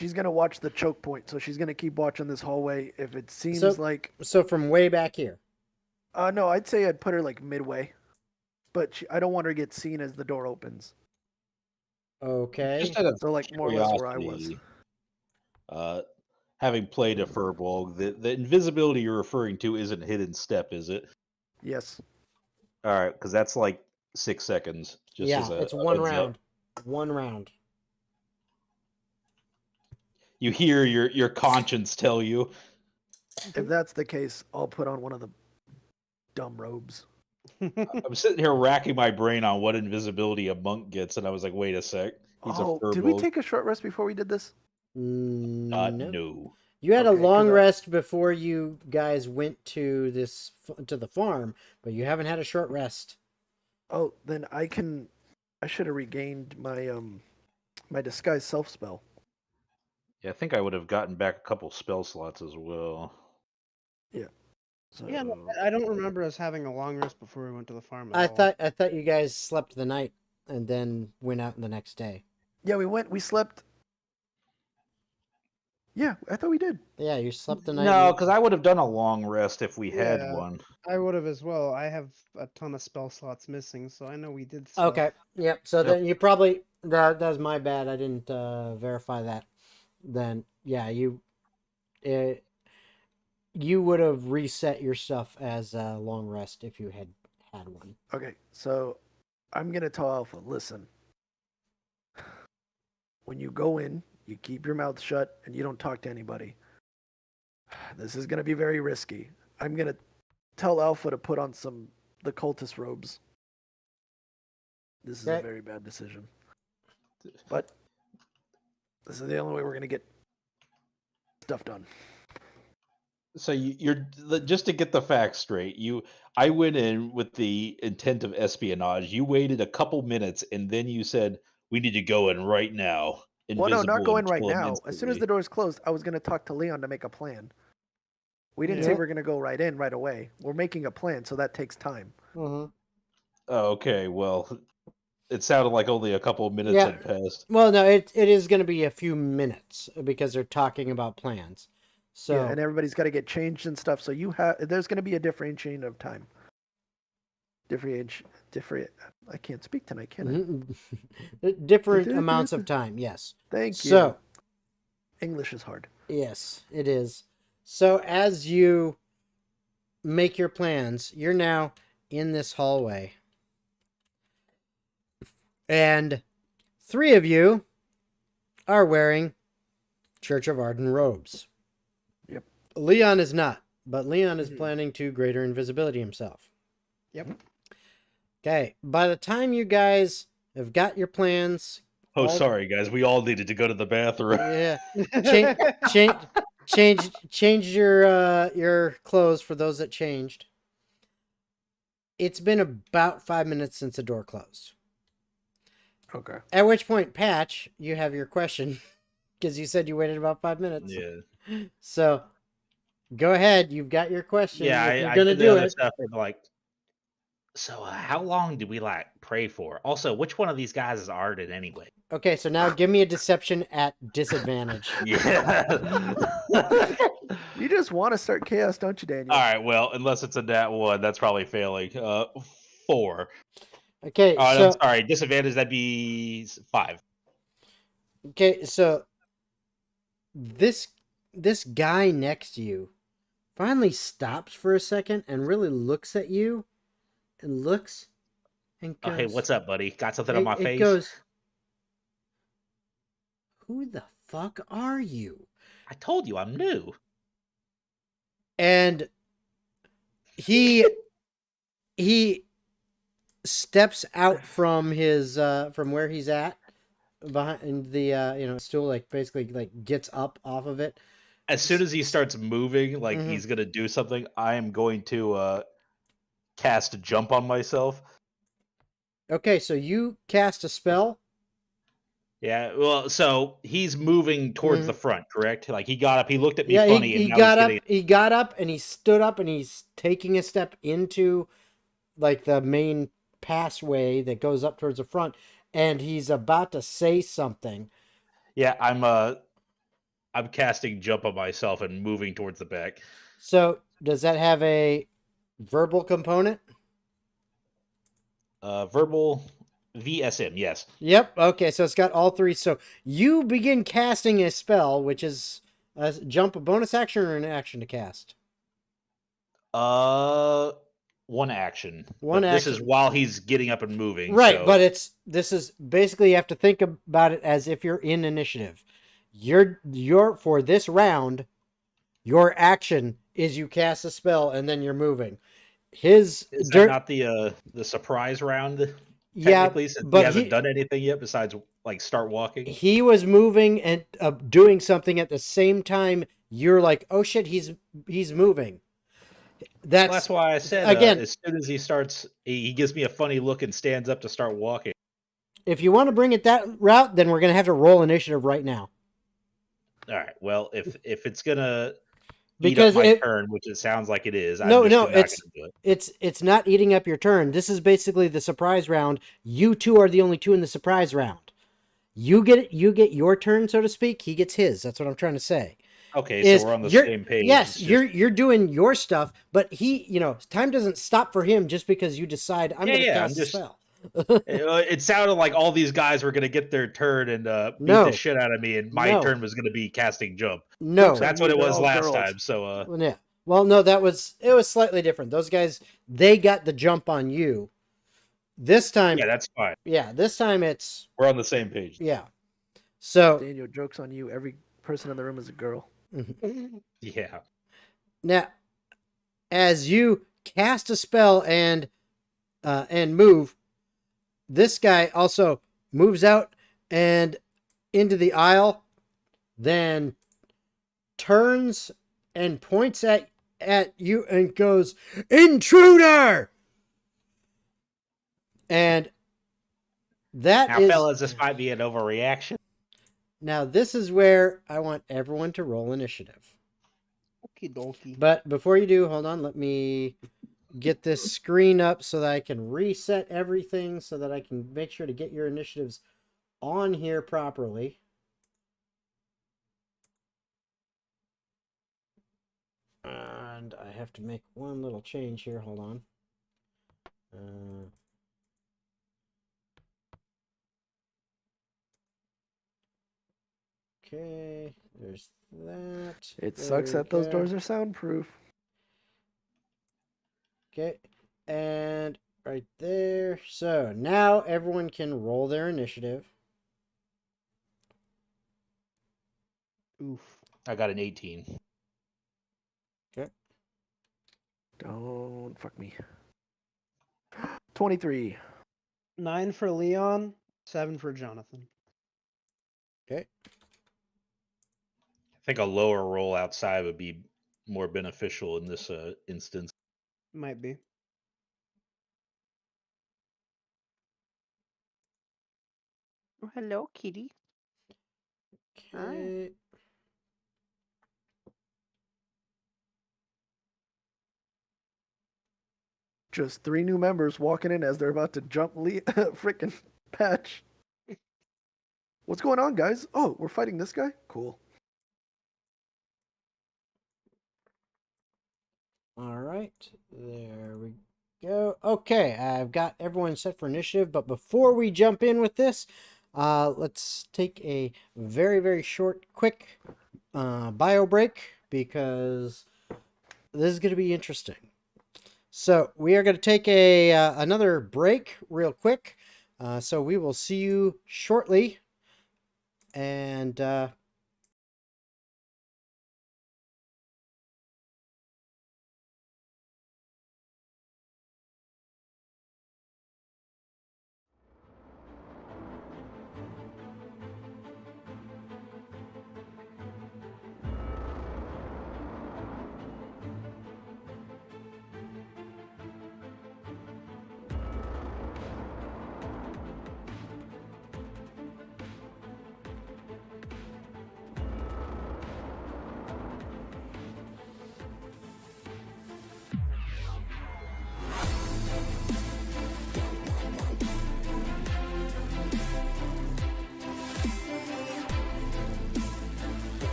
She's gonna watch the choke point, so she's gonna keep watching this hallway. If it seems So- like So from way back here. no, I'd say I'd put her like midway, but I don't want her to get seen as the door opens. Okay. Just out of So like more or less where I was. curiosity, having played a Furbolg, the invisibility you're referring to isn't hidden step, is it? Yes. All right, because that's like 6 seconds. Just Yeah, as a it's one heads up. round. One round. You hear your conscience tell you. If that's the case, I'll put on one of the dumb robes. I'm sitting here racking my brain on what invisibility a monk gets, and I was like, wait a sec. He's a Furbolg. Did we take a short rest before we did this? No. No. You had Okay, a long 'cause rest before you guys went to the farm, but you haven't had a short rest. Oh, then I should have regained my my disguise self spell. Yeah, I think I would have gotten back a couple spell slots as well. So Yeah, no, I don't remember us having a long rest before we went to the farm. I At all. thought you guys slept the night and then went out the next day. yeah, we slept. Yeah, I thought we did. Yeah, you slept the night. No, because I would have done a long rest if we had Yeah. one. I would have as well. I have a ton of spell slots missing, so I know we did stuff. Okay. Yep. So then you probably that's my bad. I didn't verify that. Then yeah, you would have reset your stuff as a long rest if you had one. Okay, so I'm gonna tell Alpha, listen. When you go in, you keep your mouth shut and you don't talk to anybody. This is gonna be very risky. I'm gonna tell Alpha to put on the cultist robes. This is a Okay. very bad decision. But this is the only way we're gonna get stuff done. So you're just to get the facts straight. I went in with the intent of espionage. You waited a couple minutes and then you said we need to go in right now. Well, no, not Invisible going and right kill him now. As soon as instantly. the door's closed, I was gonna talk to Leon to make a plan. We didn't say Yeah. we're gonna go right in right away. We're making a plan, so that takes time. Mm-hmm. Oh, okay, well, it sounded like only a couple of minutes Yeah. had passed. Well, no, it is going to be a few minutes because they're talking about plans. So Yeah, and everybody's got to get changed and stuff. So there's going to be a differentiation of time. I can't speak tonight, can I? different amounts of time. Yes. Thank you. So English is hard. yes, it is. So as you make your plans, you're now in this hallway. And 3 of you are wearing Church of Arden robes. Yep. Leon is not, but Leon is planning to greater invisibility himself. Yep. Okay, by the time you guys have got your plans, Oh, all- sorry, guys. We all needed to go to the bathroom. yeah, change your clothes for those that changed. It's been about 5 minutes since the door closed. Okay. At which point, Patch, you have your question because you said you waited about 5 minutes. Yeah. So go ahead. You've got your question. Yeah, if you're I gonna did the do other it. stuff and like. So how long do we pray for? Also, which one of these guys is Arden anyway? Okay, so now give me a deception at disadvantage. Yeah. You just want to start chaos, don't you, Daniel? All right. Well, unless it's a nat 1, that's probably failing. 4. Okay, Oh, so I'm sorry. Disadvantage, that'd be 5. okay, so this guy next to you finally stops for a second and really looks at you and looks and Oh, goes, hey, what's up, buddy? Got something on my it face? goes, who the fuck are you? I told you I'm new. And he steps out from his from where he's at behind the stool, like basically like gets up off of it. As soon as he starts moving, like Mhm. he's gonna do something, I am going to cast a jump on myself. Okay, so you cast a spell. Yeah, well, so he's moving towards the front, correct? Like he got up, he looked at me Yeah, funny, and he now he's got up. getting. He got up and he stood up and he's taking a step into like the main passway that goes up towards the front, and he's about to say something. Yeah, I'm casting jump on myself and moving towards the back. So does that have a verbal component? Verbal VSM, yes. Yep. Okay, so it's got all three. So you begin casting a spell, which is a jump, a bonus action, or an action to cast. One action. One But this is action. while he's getting up and moving. Right, so... but this is basically you have to think about it as if you're in initiative. You're for this round, your action is you cast a spell and then you're moving. Is that not the surprise round? Technically, since he hasn't done anything yet besides like start walking. He was moving and doing something at the same time. You're like, oh shit, he's moving. That's why I said again. As soon as he starts, he gives me a funny look and stands up to start walking. If you want to bring it that route, then we're gonna have to roll initiative right now. All right. Well, if it's gonna because eat up my turn, which it sounds like it is, it's not eating up your turn. This is basically the surprise round. You two are the only two in the surprise round. You get your turn, so to speak. He gets his. That's what I'm trying to say. Okay, so we're on the same page. Yes, you're doing your stuff, but time doesn't stop for him just because you decide I'm going to cast a spell. It sounded like all these guys were going to get their turn and beat the shit out of me, and my turn was going to be casting jump. No, that's what it was last time. So yeah. Well, no, it was slightly different. Those guys, they got the jump on you. This time, yeah, that's fine. Yeah, this time we're on the same page. Yeah. So Daniel, joke's on you. Every person in the room is a girl. Yeah. Now, as you cast a spell and move, this guy also moves out and into the aisle, then turns and points at you and goes, "Intruder!" And that now, fellas, this might be an overreaction. Now, this is where I want everyone to roll initiative. Okie dokie. But before you do, hold on. Let me get this screen up so that I can reset everything so that I can make sure to get your initiatives on here properly. And I have to make one little change here. Hold on. Okay, there's that. It sucks that those doors are soundproof. Okay, and right there. So now everyone can roll their initiative. Oof. I got an 18. Okay. Don't fuck me. 23. 9 for Leon, 7 for Jonathan. Okay. I think a lower roll outside would be more beneficial in this instance. Might be. Oh, hello, kitty. Okay. Just 3 new members walking in as they're about to jump freaking Patch. What's going on, guys? Oh, we're fighting this guy? Cool. All right. There we go. Okay, I've got everyone set for initiative, but before we jump in with this, let's take a very, very short, quick bio break because this is going to be interesting. So we are going to take another break real quick. So we will see you shortly. And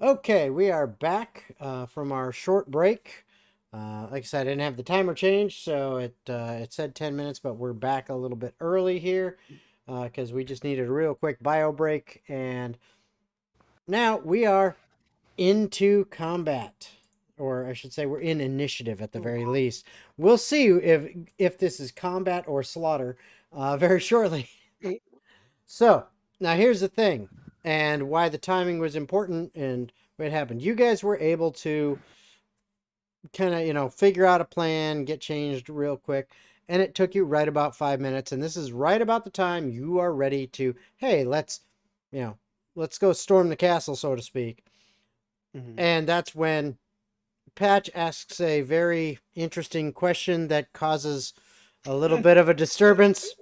okay, we are back from our short break. Like I said, I didn't have the timer changed, so it said 10 minutes, but we're back a little bit early here because we just needed a real quick bio break. And now we are into combat, or I should say we're in initiative at the very least. We'll see if this is combat or slaughter very shortly. So now here's the thing, and why the timing was important and what happened. You guys were able to kind of figure out a plan, get changed real quick, and it took you right about 5 minutes. And this is right about the time you are ready to, hey, let's go storm the castle, so to speak. Mhm. And that's when Patch asks a very interesting question that causes a little bit of a disturbance.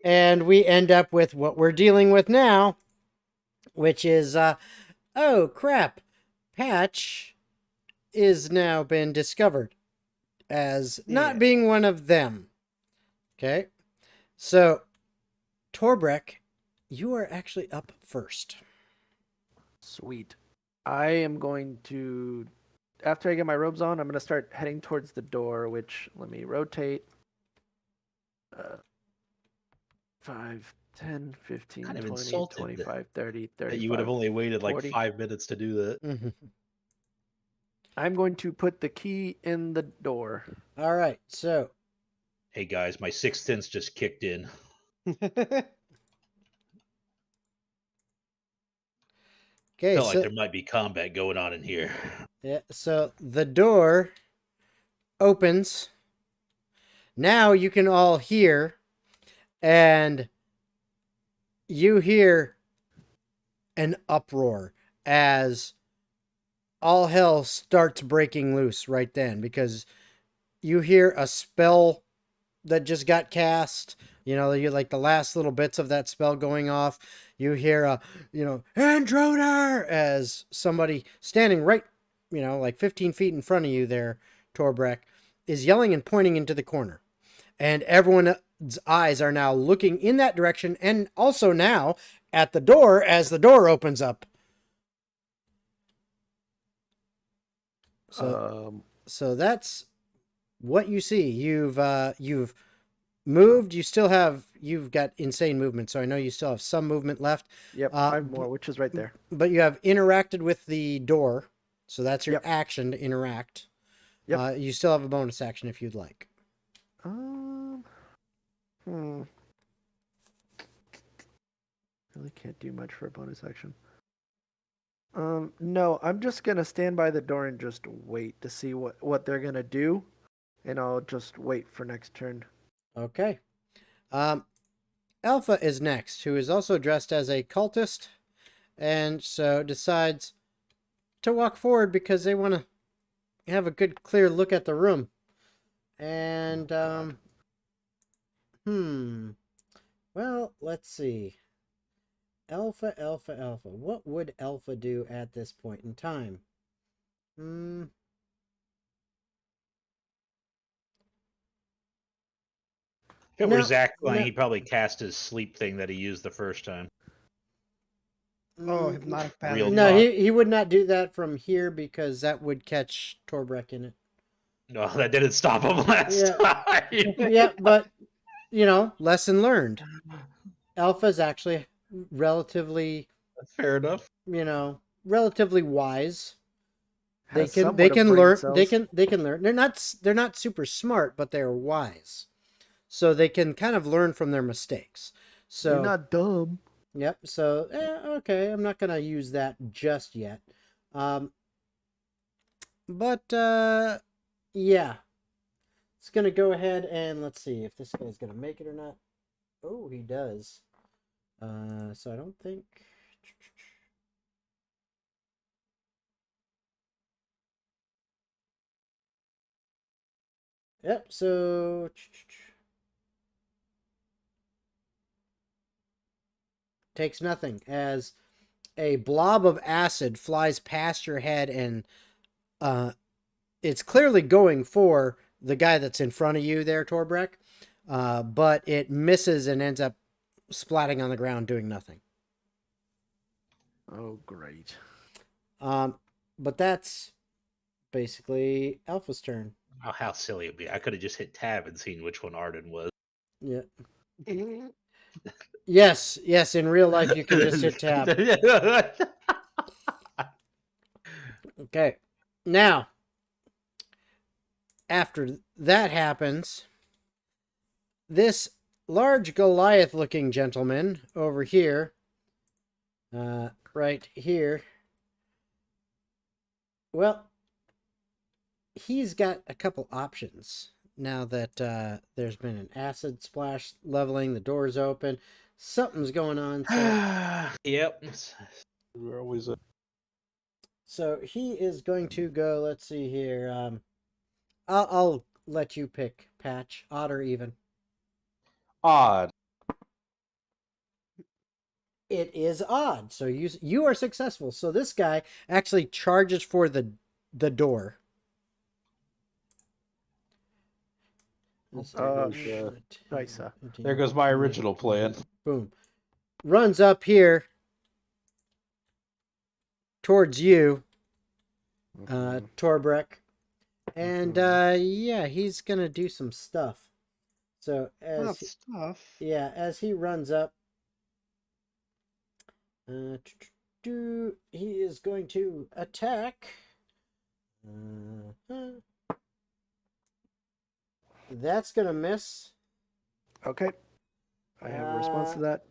And we end up with what we're dealing with now, which is, oh crap, Patch is now been discovered as not Yeah. being one of them. Okay. So, Torbrek, you are actually up first. Sweet. I am going to, after I get my robes on, I'm going to start heading towards the door, which, let me rotate. 5, 10, 15, Kind of 20, insulted 25, 30, that you would have 35, only waited like 40. 5 minutes to do that. Mhm. I'm going to put the key in the door. All right. So, Hey guys, my sixth sense just kicked in. okay. Felt like So, there might be combat going on in here. yeah, so the door opens. Now you can all hear, and you hear an uproar as all hell starts breaking loose right then, because you hear a spell that just got cast. You know, you like the last little bits of that spell going off. You hear a, intruder, as somebody standing right, like 15 feet in front of you there, Torbrek, is yelling and pointing into the corner. And everyone's eyes are now looking in that direction, and also now at the door as the door opens up. So that's what you see. You've moved. You've got insane movement, so I know you still have some movement left. Yep, 5 more, which is right there. But you have interacted with the door, so that's your Yep. action to interact. Yep. You still have a bonus action if you'd like. Really can't do much for a bonus action. No, I'm just gonna stand by the door and just wait to see what they're gonna do, and I'll just wait for next turn. Okay. Alpha is next, who is also dressed as a cultist, and so decides to walk forward because they want to have a good, clear look at the room. And, well, let's see. Alpha. What would Alpha do at this point in time? If it were No, Zach playing, no. he'd probably cast his sleep thing that he used the first time. Oh, hypnotic Real pattern. No, talk. he would not do that from here because that would catch Torbrek in it. No, that didn't stop him last time. Yeah, but, lesson learned. Alpha's actually relatively, Fair enough. relatively wise. They Has can somewhat of brain learn. cells. They can learn. They're not super smart, but they're wise. So they can kind of learn from their mistakes. So They're not dumb. Yep. So okay, I'm not gonna use that just yet. But yeah, it's gonna go ahead and let's see if this guy's gonna make it or not. Oh, he does. So I don't think. Yep. So. Takes nothing as a blob of acid flies past your head, and it's clearly going for the guy that's in front of you there, Torbrek, but it misses and ends up splatting on the ground doing nothing. Oh, great. But that's basically Alpha's turn. Oh, how silly it'd be. I could have just hit tab and seen which one Arden was. Yeah. Yes, in real life you can just hit tab. Okay. Now, after that happens, this large Goliath-looking gentleman over here, right here, well, he's got a couple options now that there's been an acid splash leveling, the door's open, something's going on. So, yep. We're always so he is going to go, let's see here, I'll let you pick, Patch, odd or even. Odd. It is odd. So you are successful. So this guy actually charges for the door. Nice. There goes my original plan. Boom. Runs up here towards you, Torbrek. And yeah, he's gonna do some stuff. So Not stuff. as he runs up, he is going to attack. That's gonna miss. Okay. I have a response to that.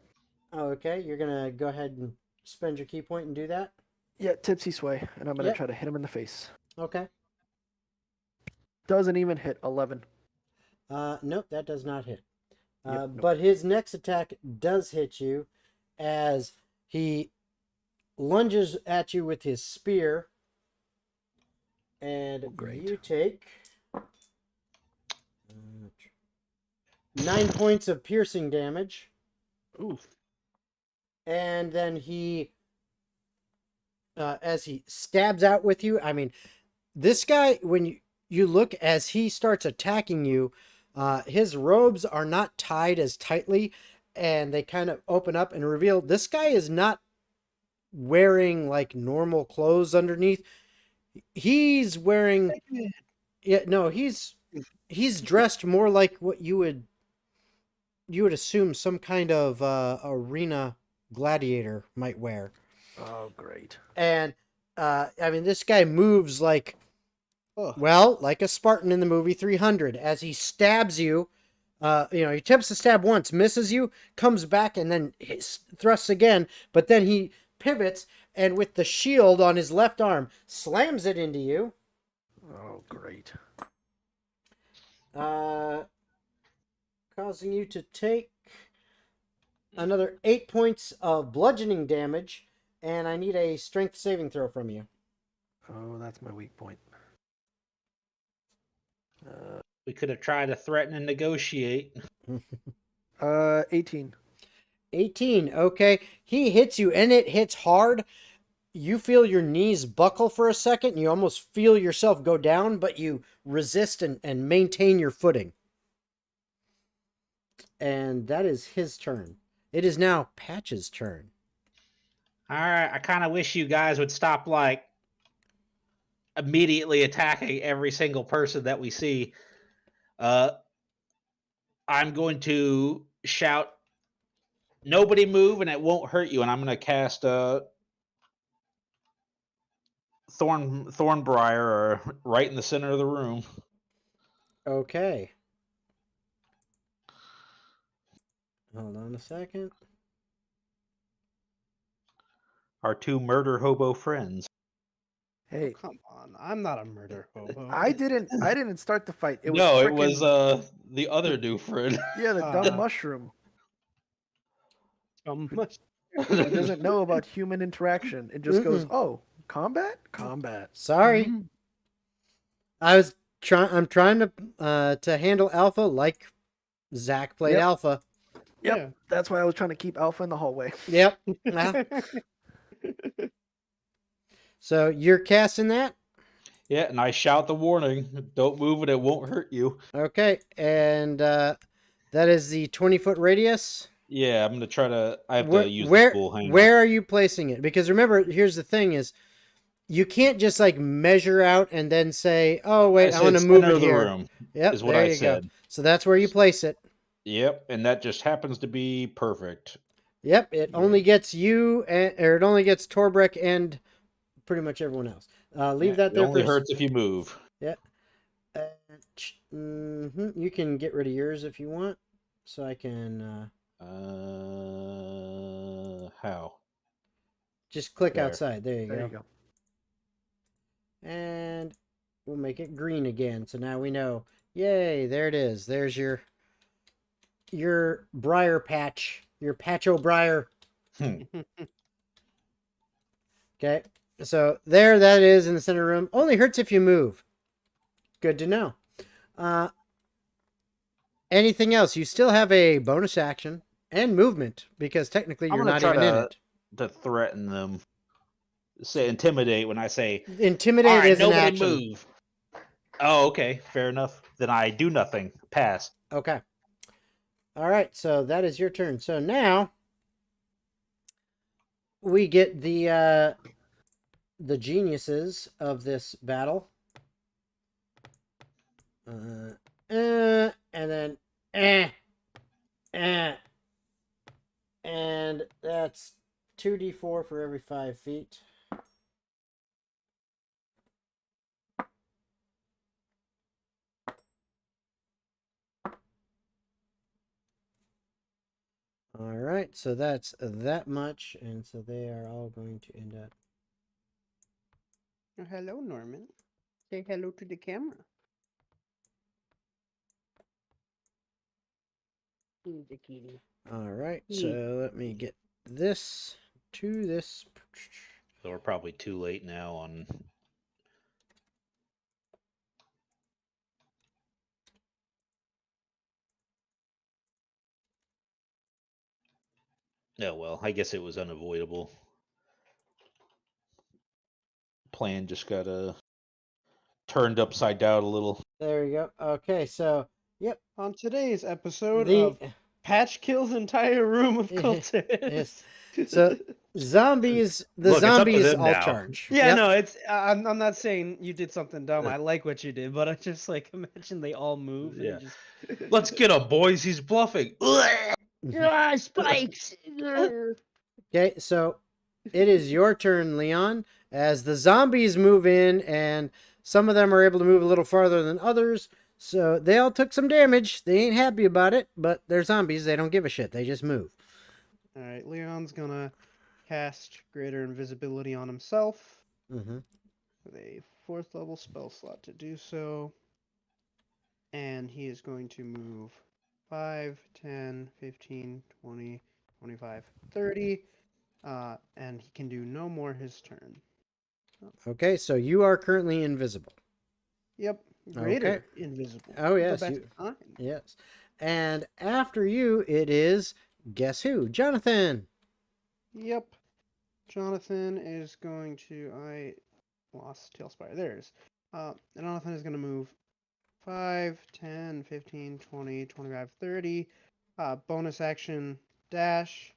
Okay, you're gonna go ahead and spend your key point and do that. Yeah, tipsy sway, and I'm gonna Yep. try to hit him in the face. Okay. Doesn't even hit 11. Nope, that does not hit. Nope. But his next attack does hit you as he lunges at you with his spear. And great. you take 9 points of piercing damage. Oof. And then he, as he stabs out with you, I mean, this guy, when you look as he starts attacking you, his robes are not tied as tightly, and they kind of open up and reveal this guy is not wearing like normal clothes underneath. He's wearing, he's dressed more like what you would assume some kind of arena gladiator might wear. Oh, great. And I mean, this guy moves like, Ugh. well, like a Spartan in the movie 300. As he stabs you, he attempts to stab once, misses you, comes back, and then thrusts again. But then he pivots, and with the shield on his left arm, slams it into you. Oh, great. Causing you to take another 8 points of bludgeoning damage, and I need a strength saving throw from you. Oh, that's my weak point. We could have tried to threaten and negotiate. 18. 18, okay. He hits you, and it hits hard. You feel your knees buckle for a second. You almost feel yourself go down, but you resist and maintain your footing. And that is his turn. It is now Patch's turn. All right, I kind of wish you guys would stop, like, immediately attacking every single person that we see. I'm going to shout, "Nobody move, and it won't hurt you." And I'm going to cast Thornbriar right in the center of the room. Okay. Hold on a second. Our two murder hobo friends. Hey, Come on, I'm not a murder hobo. I didn't start the fight. It was it frickin- was the other new friend. Yeah, the dumb mushroom. So much. He doesn't know about human interaction. It just goes, "Oh, combat? Combat." Sorry. Mhm. I'm trying to handle Alpha like Zach played Yep. Alpha. Yep. Yeah. That's why I was trying to keep Alpha in the hallway. Yep. So you're casting that? Yeah, and I shout the warning: "Don't move, and it won't hurt you." Okay. And that is the 20-foot radius? Yeah, I'm gonna try to. I have to use the where, spool. Hang on. where are you placing it? Because remember, here's the thing is, you can't just like measure out and then say, "Oh wait, I want to move it here." Room, Yep, is what there I you said. go. So that's where you place it. Yep, and that just happens to be perfect. Yep, it only gets you, or it only gets Torbrek and pretty much everyone else. Leave that It there. only for hurts if you move. Yeah. You can get rid of yours if you want, so I can. How? Just click There. outside. There you There go. you go. And we'll make it green again. So now we know. Yay! There it is. There's your briar patch. Your Patcho Briar. Okay. So there that is in the center room. Only hurts if you move. Good to know. Anything else? You still have a bonus action and movement, because technically I'm you're gonna not try even in it. to threaten them. Say intimidate when I say Intimidate all right, is an nobody action. move. Oh, okay, fair enough. Then I do nothing. Pass. Okay. All right, so that is your turn. So now we get the geniuses of this battle. And then and that's 2d4 for every 5 feet. All right, so that's that much, and so they are all going to end up. Oh, hello, Norman. Say hello to the camera. He's a kitty. All right, so let me get this to this. So we're probably too late now on. Oh well, I guess it was unavoidable. Plan just got turned upside down a little. There you go. Okay, so yep. On today's episode The of Patch kills entire room of cultists. yes. So zombies, the Look, it's up to zombies them all now. charge. Yeah, Yep. no, it's. I'm not saying you did something dumb. I like what you did, but I just like imagine they all move and Yeah. it just. Let's get him, boys. He's bluffing. Ah, spikes. Okay, so it is your turn, Leon, as the zombies move in, and some of them are able to move a little farther than others. So they all took some damage. They ain't happy about it, but they're zombies. They don't give a shit. They just move. All right, Leon's gonna cast greater invisibility on himself Mm-hmm. with a 4th level spell slot to do so, and he is going to move 5, 10, 15, 20, 25, 30, and he can do no more his turn. Okay, so you are currently invisible. Yep, greater Okay. invisible. Oh, yes, The best you- kind. Yes. And after you, it is, guess who? Jonathan. Yep. Jonathan is going to. I lost Tailspire. There it is. Jonathan is going to move 5, 10, 15, 20, 25, 30. Bonus action dash.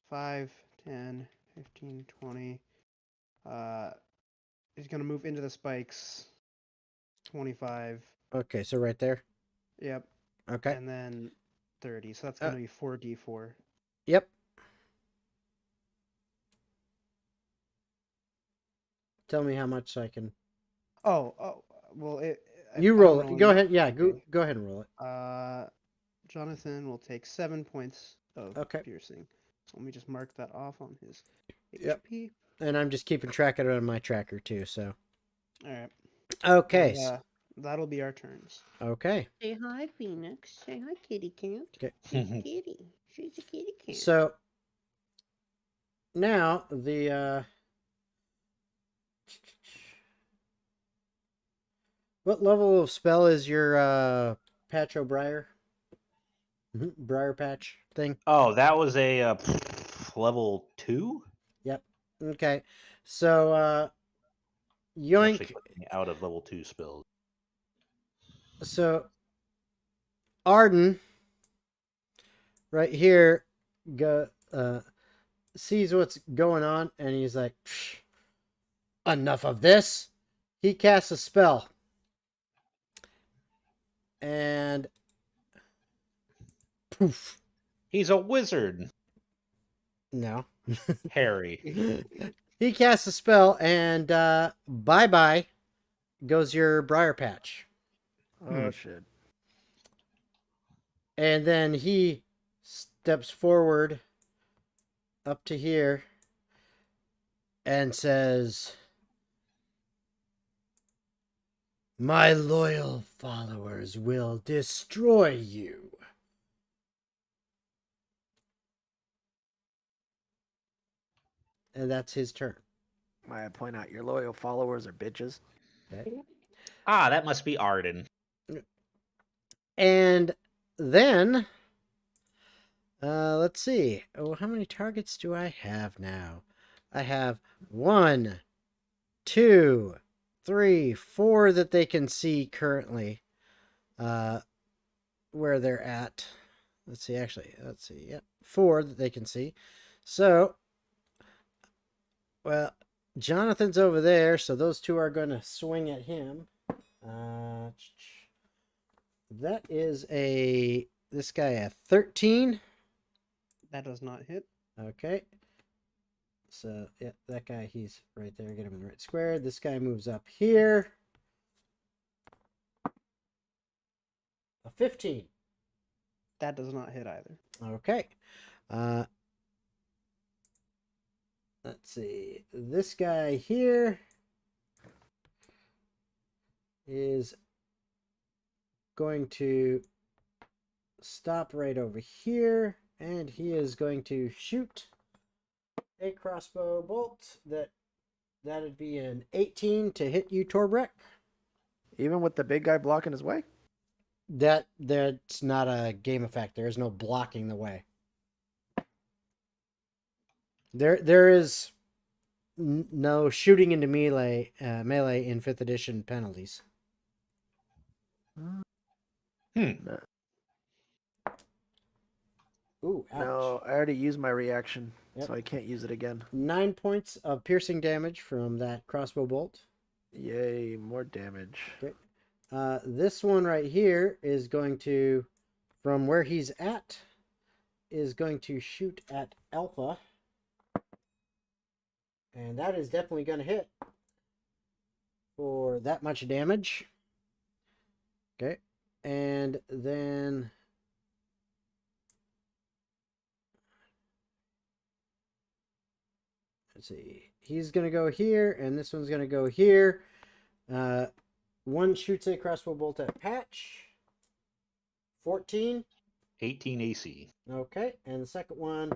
5, 10, 15, 20. He's going to move into the spikes. 25. Okay, so right there. Yep. Okay. And then 30. So that's going to be 4d4. Yep. Tell me how much I can. Oh. Well, You I roll don't it. know Go any- ahead. Yeah, okay. go ahead and roll it. Jonathan will take 7 points of Okay. piercing. So let me just mark that off on his Yep. HP. And I'm just keeping track of it on my tracker too. So. All right. Okay. And, that'll be our turns. Okay. Say hi, Phoenix. Say hi, kitty cat. Okay. She's a kitty. She's a kitty cat. So now the what level of spell is your Patch O'Briar? Briar patch thing. Oh, that was a level 2. Yep. Okay. So Actually yoink. put me out of level 2 spells. So Arden right here sees what's going on, and he's like, enough of this. He casts a spell. And poof. He's a wizard. No. Harry. He casts a spell, and bye-bye goes your briar patch. Oh shit. And then he steps forward up to here and says, my loyal followers will destroy you. And that's his turn. Might I point out your loyal followers are bitches? Okay. Ah, that must be Arden. And then Let's see. Oh, how many targets do I have now? I have 1, 2, 3, 4 that they can see currently. Where they're at. Let's see, actually. Let's see. Yep. 4 that they can see. So, well, Jonathan's over there, so those 2 are going to swing at him. That is this guy a 13. That does not hit. Okay. So, yeah, that guy, he's right there. Get him in the right square. This guy moves up here. A 15. That does not hit either. Okay. Let's see. This guy here is going to stop right over here, and he is going to shoot a crossbow bolt. That'd be an 18 to hit you, Torbrek. Even with the big guy blocking his way? That's not a game effect. There is no blocking the way. There is no shooting into melee in 5th edition penalties. No, Ooh, ouch. no, I already used my reaction, Yep. so I can't use it again. 9 points of piercing damage from that crossbow bolt. Yay, more damage. Okay. This one right here is going to, from where he's at, is going to shoot at Alpha. And that is definitely going to hit for that much damage. Okay. And then let's see. He's going to go here, and this one's going to go here. One shoots a crossbow bolt at Patch. 14. 18 AC. Okay. And the second one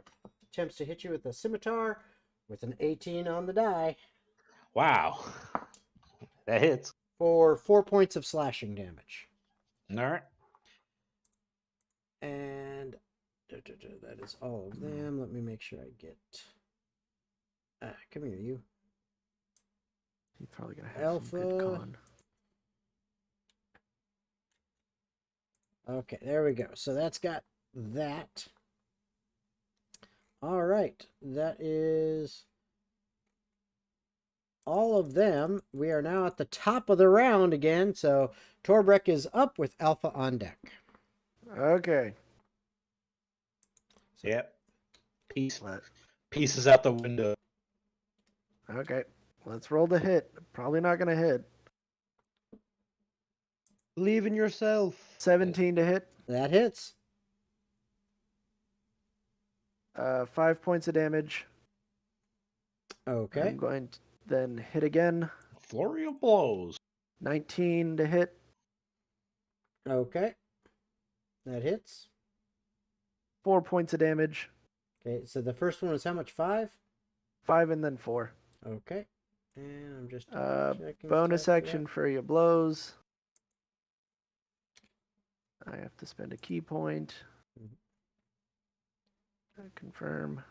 attempts to hit you with a scimitar with an 18 on the die Wow. That hits. for 4 points of slashing damage. All right. And that is all of them. Let me make sure I get... come here, you. He's probably going to have some good Alpha. con. Okay, there we go. So that's got that. All right. That is all of them. We are now at the top of the round again. So Torbrek is up with Alpha on deck. Okay. Yep. Let- Pieces out the window. Okay. Let's roll the hit. Probably not going to hit. Believe in yourself. 17 to hit. That hits. 5 points of damage. Okay. I'm going to then hit again. Flurry of blows. 19 to hit. Okay. That hits. 4 points of damage. Okay, so the first one was how much? 5? 5 and then 4. Okay. And I'm just checking Bonus stuff for action for your blows. I have to spend a key point. Mhm. Confirm.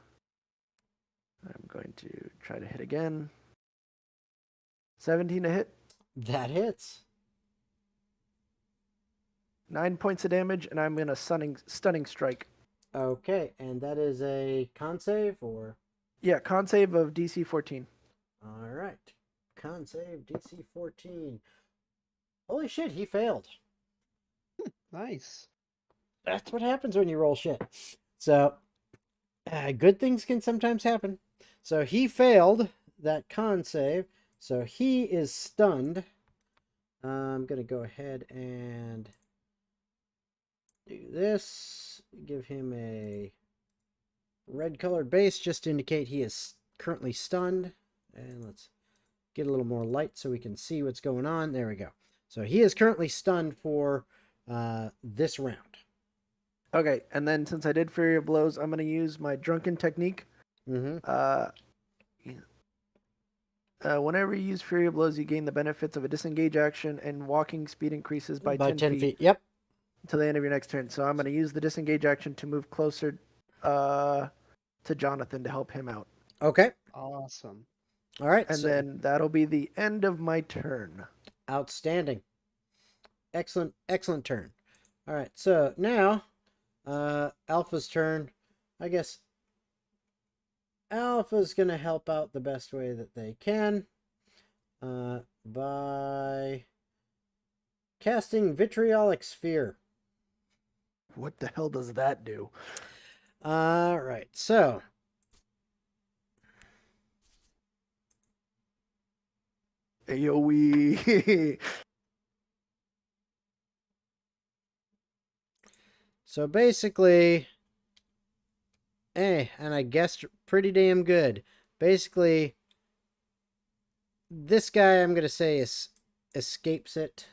I'm going to try to hit again. 17 to hit. that hits. 9 points of damage, and I'm going to stunning strike. Okay, and that is a con save or... Yeah, con save of DC 14. All right. Con save DC 14. Holy shit, he failed. Nice. That's what happens when you roll shit. So, good things can sometimes happen. So he failed that con save. So he is stunned. I'm going to go ahead and do this. Give him a red colored base just to indicate he is currently stunned. And let's get a little more light so we can see what's going on. There we go. So he is currently stunned for this round. Okay, and then since I did Fury of Blows, I'm going to use my Drunken Technique. Mm-hmm. Whenever you use Fury of Blows, you gain the benefits of a disengage action, and walking speed increases by 10 feet Yep. until the end of your next turn. So I'm going to use the disengage action to move closer to Jonathan to help him out. Okay. Awesome. All right. And so, then that'll be the end of my turn. outstanding. Excellent turn. All right. So now, Alpha's turn. I guess Alpha's gonna help out the best way that they can, by casting Vitriolic Sphere. What the hell does that do? All right. So AoE. So basically, and I guessed pretty damn good. Basically, this guy I'm gonna say escapes it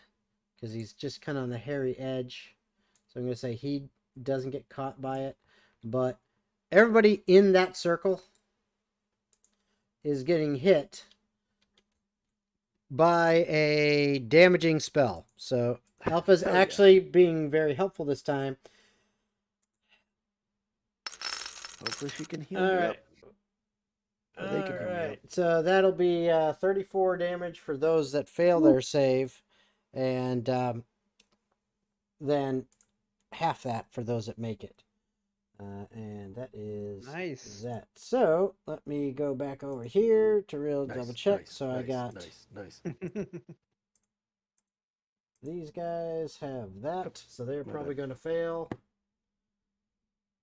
because he's just kind of on the hairy edge. So I'm gonna say he doesn't get caught by it, but everybody in that circle is getting hit by a damaging spell. So Alpha's Hell yeah. actually being very helpful this time. Hopefully she can heal All me right. up. Or they can heal me up. So that'll be 34 damage for those that fail their save, and then half that for those that make it. And that is Nice. that. So let me go back over here to Nice, double check. nice, So I nice, got nice. these guys have that, so they're My probably bad. going to fail.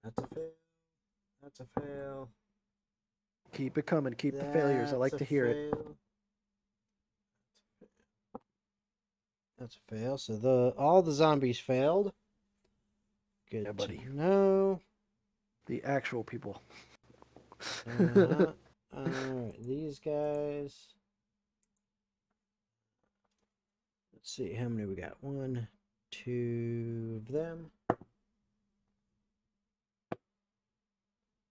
That's a fail. That's a fail. Keep it coming. Keep the failures. I like That's to a hear it. fail. That's a fail. So all the zombies failed. Good Yeah, buddy. to know. The actual people. Uh-huh. Alright, these guys. Let's see, how many we got? 1, 2 of them.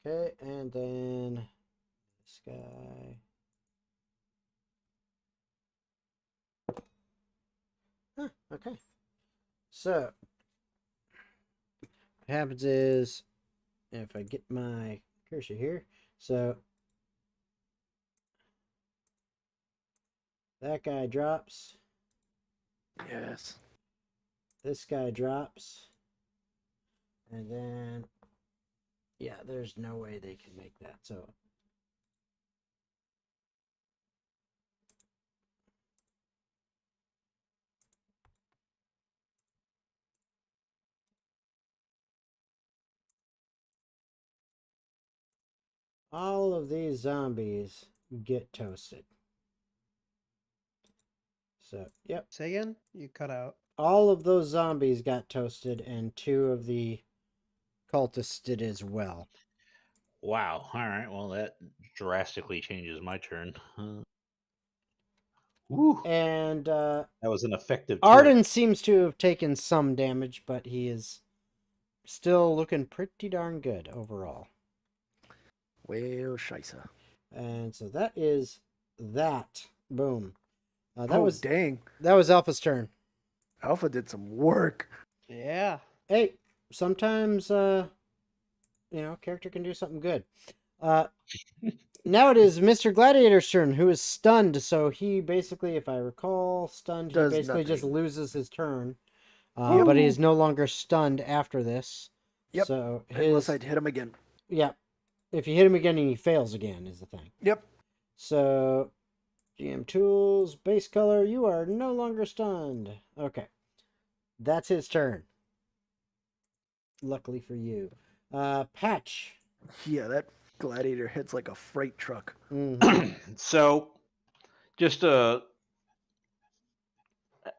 Okay, and then this guy. Huh, okay. So, what happens is, if I get my cursor here, so that guy drops, Yes. this guy drops, and then, yeah, there's no way they can make that, so. All of these zombies get toasted. So, yep. Say again? You cut out. All of those zombies got toasted, and 2 of the cultists did as well. Wow. All right. Well, that drastically changes my turn. Woo. And That was an effective turn. Arden seems to have taken some damage, but he is still looking pretty darn good overall. Well, scheisse. And so that is that. Boom. Dang. That was Alpha's turn. Alpha did some work. Yeah. Hey, sometimes character can do something good. Now it is Mr. Gladiator's turn, who is stunned. So he basically, if I recall, stunned. Does he basically just nothing. loses his turn, Yep. but he is no longer stunned after this. Yep. So Unless I hit him again. yeah, if you hit him again and he fails again is the thing. Yep. So GM tools, base color. You are no longer stunned. Okay, that's his turn. Luckily for you, Patch. Yeah, that gladiator hits like a freight truck. Mhm. So, just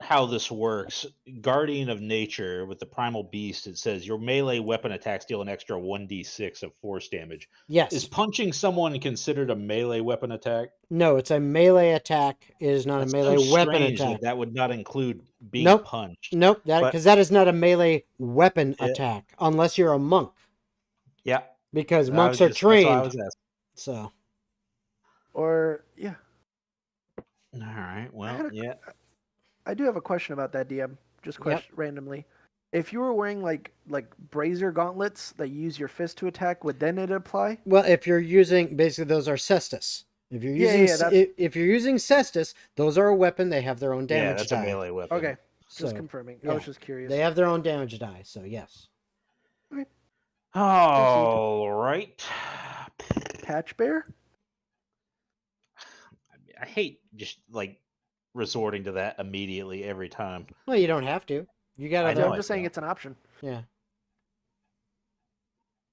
how this works. Guardian of Nature with the Primal Beast, it says your melee weapon attacks deal an extra 1d6 of force damage. Yes. Is punching someone considered a melee weapon attack? No, it's a melee attack. It is not That's a melee so weapon strange attack. that would not include being Nope. punched. Nope, But- because that is not a melee weapon Yeah. attack unless you're a monk, Yeah. because I monks was are just- that's why I trained. was asking. So Or, yeah. All right. Well, yeah. I do have a question about that, DM. Just Yep. randomly. If you were wearing like brazier gauntlets that you use your fist to attack, would then it apply? Well, if you're using basically those are cestus. If you're Yeah, using yeah, that's- if you're using cestus, those are a weapon. They have their own Yeah, damage that's die. a melee weapon. Okay. Just So, confirming. yeah. I was just curious. They have their own damage die. So yes. All right. Patch bear? I hate just like resorting to that immediately every time. Well, you don't have to. You got I other. know I'm I just saying don't. it's an option. Yeah.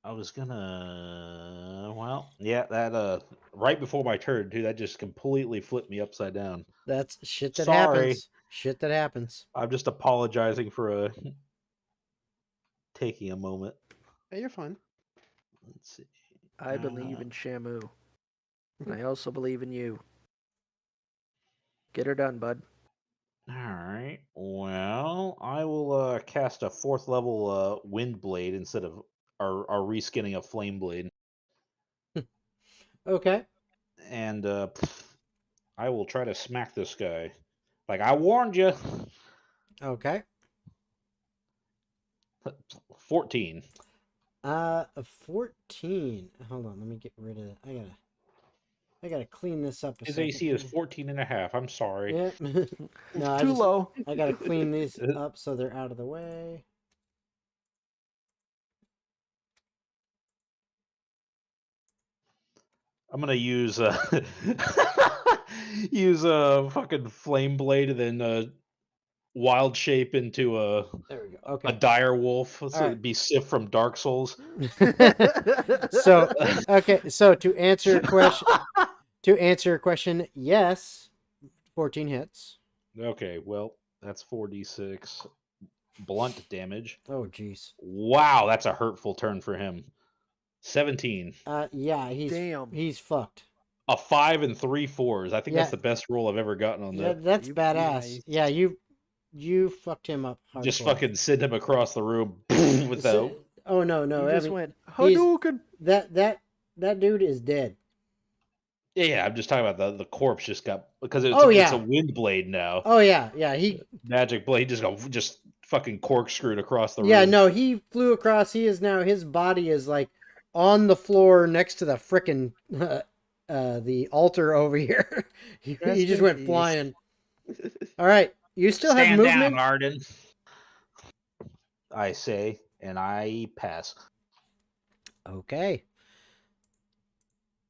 I was well, yeah, that right before my turn too, that just completely flipped me upside down. That's shit that Sorry. happens. Shit that happens. I'm just apologizing for taking a moment. Hey, you're fine. Let's see. I believe in Shamu. I also believe in you. Get her done, bud. All right. Well, I will cast a 4th level wind blade instead of our reskinning of flame blade, Okay. and I will try to smack this guy. Like I warned you. Okay. 14. 14. Hold on. Let me get rid of that. I gotta clean this up a His second. AC is 14 and a half. I'm sorry. Yeah. No, Too low. I gotta clean these up so they're out of the way. I'm gonna use use a fucking flame blade and then wild shape into There we go. a Okay. dire wolf. So right. it'd be Sif from Dark Souls. So okay. So to answer your question, yes, 14 hits. Okay, well that's 4d6 blunt damage. Oh jeez. Wow, that's a hurtful turn for him. 17. Yeah, Damn. he's fucked. A 5 and 3 4s. I think Yeah. that's the best roll I've ever gotten on that. That's You- badass. nice. Yeah, you fucked him up hardcore. Just fucking send him across the room with the. Oh no, You I just mean, went he's- Hadouken. that dude is dead. Yeah, I'm just talking about the corpse just got because it's, Oh, it's yeah. a wind blade now. Oh yeah, he Magic blade just fucking corkscrewed across the room. yeah, no, he flew across. He is now his body is like on the floor next to the frickin' the altar over here. he Rest just in went peace. flying. All right, you still have Stand down, movement. Arden. I say, and I pass. Okay.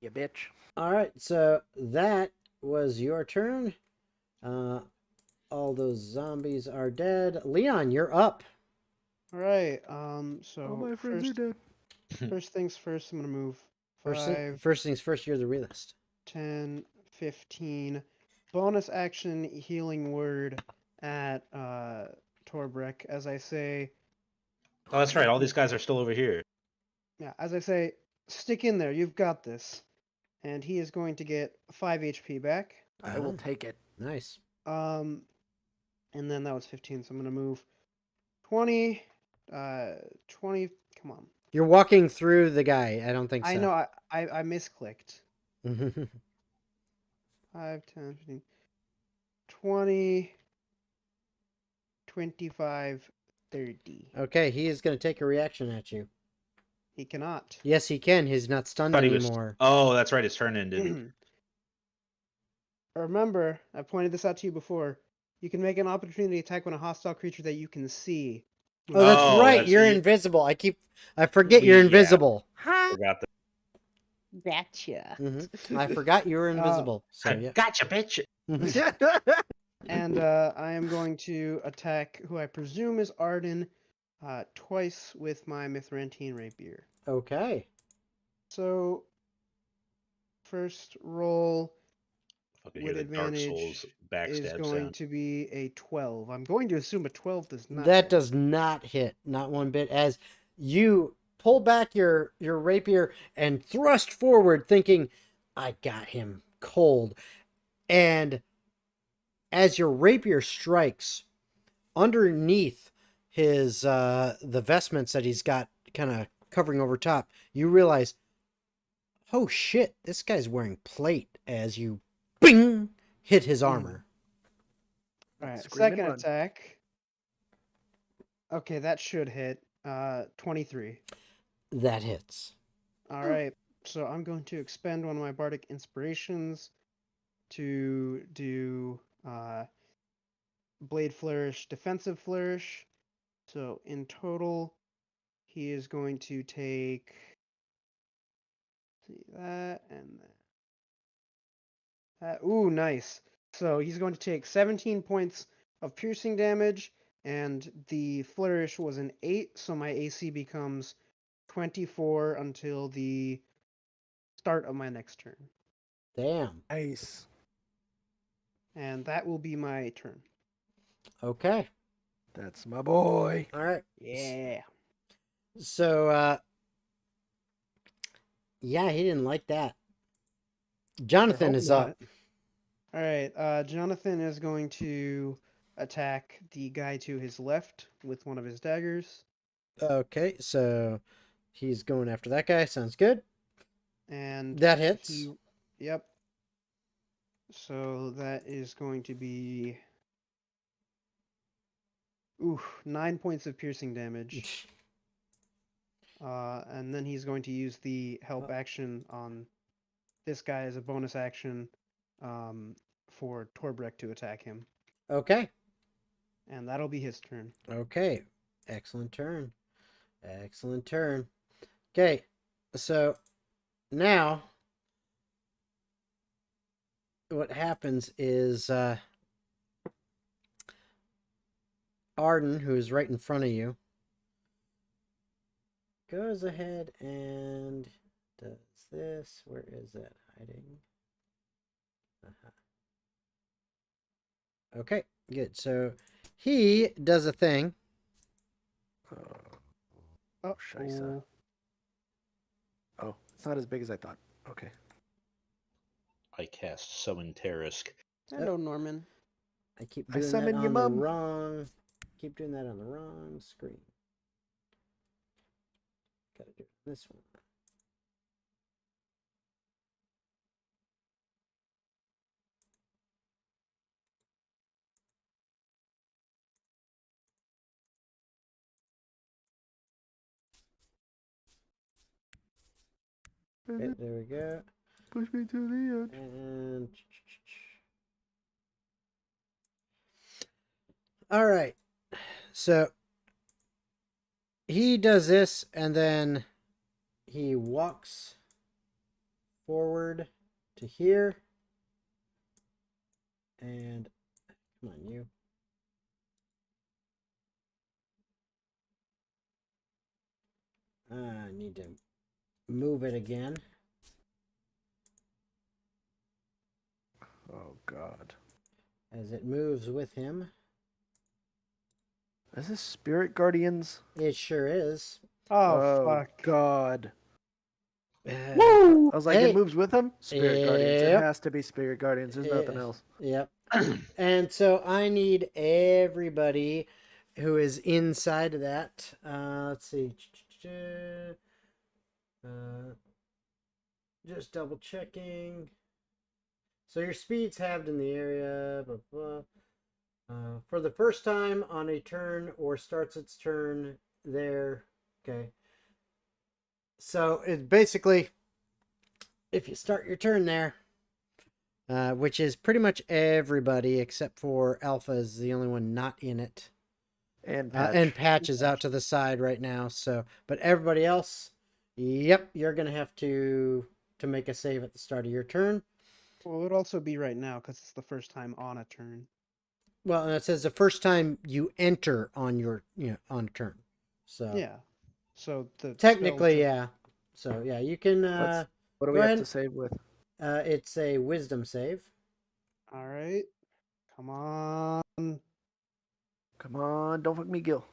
You bitch. All right, so that was your turn. All those zombies are dead. Leon, you're up. All right. All So my friends are dead. first things first, I'm gonna move 5, First things first, you're the realist. 10, 15. Bonus action healing word at Torbrek as I say, Oh, that's right. All these guys are still over here. stick in there. You've got this. And he is going to get 5 HP back. I will Oh. take it. Nice. And then that was 15, so I'm gonna move 20, 20. Come on. You're walking through the guy. I don't think so. I know I misclicked. know. 5, 10, 15, 20, 25, 30. Okay, he is going to take a reaction at you. He cannot. Yes, he can. He's not stunned Thought he was- anymore. Oh, that's right. His turn ended. Remember, I pointed this out to you before. You can make an opportunity attack when a hostile creature that you can see. Oh, that's Oh, right. that's- You're you- invisible. I forget you're Yeah. invisible. Forgot that. Gotcha. I forgot you were invisible. So yeah. Gotcha, bitch. And I am going to attack who I presume is Arden twice with my Mithrantine Rapier. Okay. So, first roll Fucking with hear the Dark advantage Souls is backstab going sound. to be a 12. I'm going to assume a 12 does not That hit. does not hit, not one bit. As you pull back your rapier and thrust forward, thinking, "I got him cold," and as your rapier strikes underneath his the vestments that he's got kind of covering over top, you realize, oh shit, this guy's wearing plate. As you, bing, hit his armor. All right, Scream and second run. attack. Okay, that should hit. 23. That hits. All right. So I'm going to expend one of my bardic inspirations to do blade flourish, defensive flourish. So in total, he is going to take see that and that. Ooh, nice. So he's going to take 17 points of piercing damage, and the flourish was an 8, so my AC becomes 24 until the start of my next turn. Damn. Nice. And that will be my turn. Okay. That's my boy. All right. Yeah. So, yeah, he didn't like that. Jonathan hope is not. up. All right. Jonathan is going to attack the guy to his left with one of his daggers. Okay, so he's going after that guy. Sounds good. And That hits. Yep. So that is going to be 9 points of piercing damage. And then he's going to use the help action on this guy as a bonus action for Torbreck to attack him. Okay. And that'll be his turn. Okay. Excellent turn. Excellent turn. Okay. So now what happens is Arden, who is right in front of you, goes ahead and does this. Where is that hiding? Okay, good. So he does a thing. Oh, Scheisse. Oh, it's not as big as I thought. Okay. I cast Summon Tarisk. hello, Norman. I keep I doing that summon you, on the Mum. wrong. Keep doing that on the wrong screen. Gotta do this one. Okay, there we go. Push me to the edge. And all right. So he does this and then he walks forward to here. And come on, you. I need to move it again. Oh, God. As it moves with him. Is this Spirit Guardians? It sure is. Oh, fuck. God. Woo! I was like, it moves with them? Spirit Guardians. It Yep. has to be Spirit Guardians. There's nothing else. Yep. And so I need everybody who is inside of that. Let's see. Just double checking. So your speed's halved in the area. Blah, blah. For the first time on a turn or starts its turn there. Okay. So it's basically if you start your turn there, which is pretty much everybody except for Alpha is the only one not in it. And Patch. And Patch is out to the side right now. So, but everybody else, yep, you're gonna have to make a save at the start of your turn. Well, it would also be right now because it's the first time on a turn. Well, and it says the first time you enter on your on a turn. So Yeah. So the technically, spell yeah. So yeah, you can. What do go we have ahead. to save with? It's a Wisdom save. All right. Come on. Come on, don't fuck me, Gil.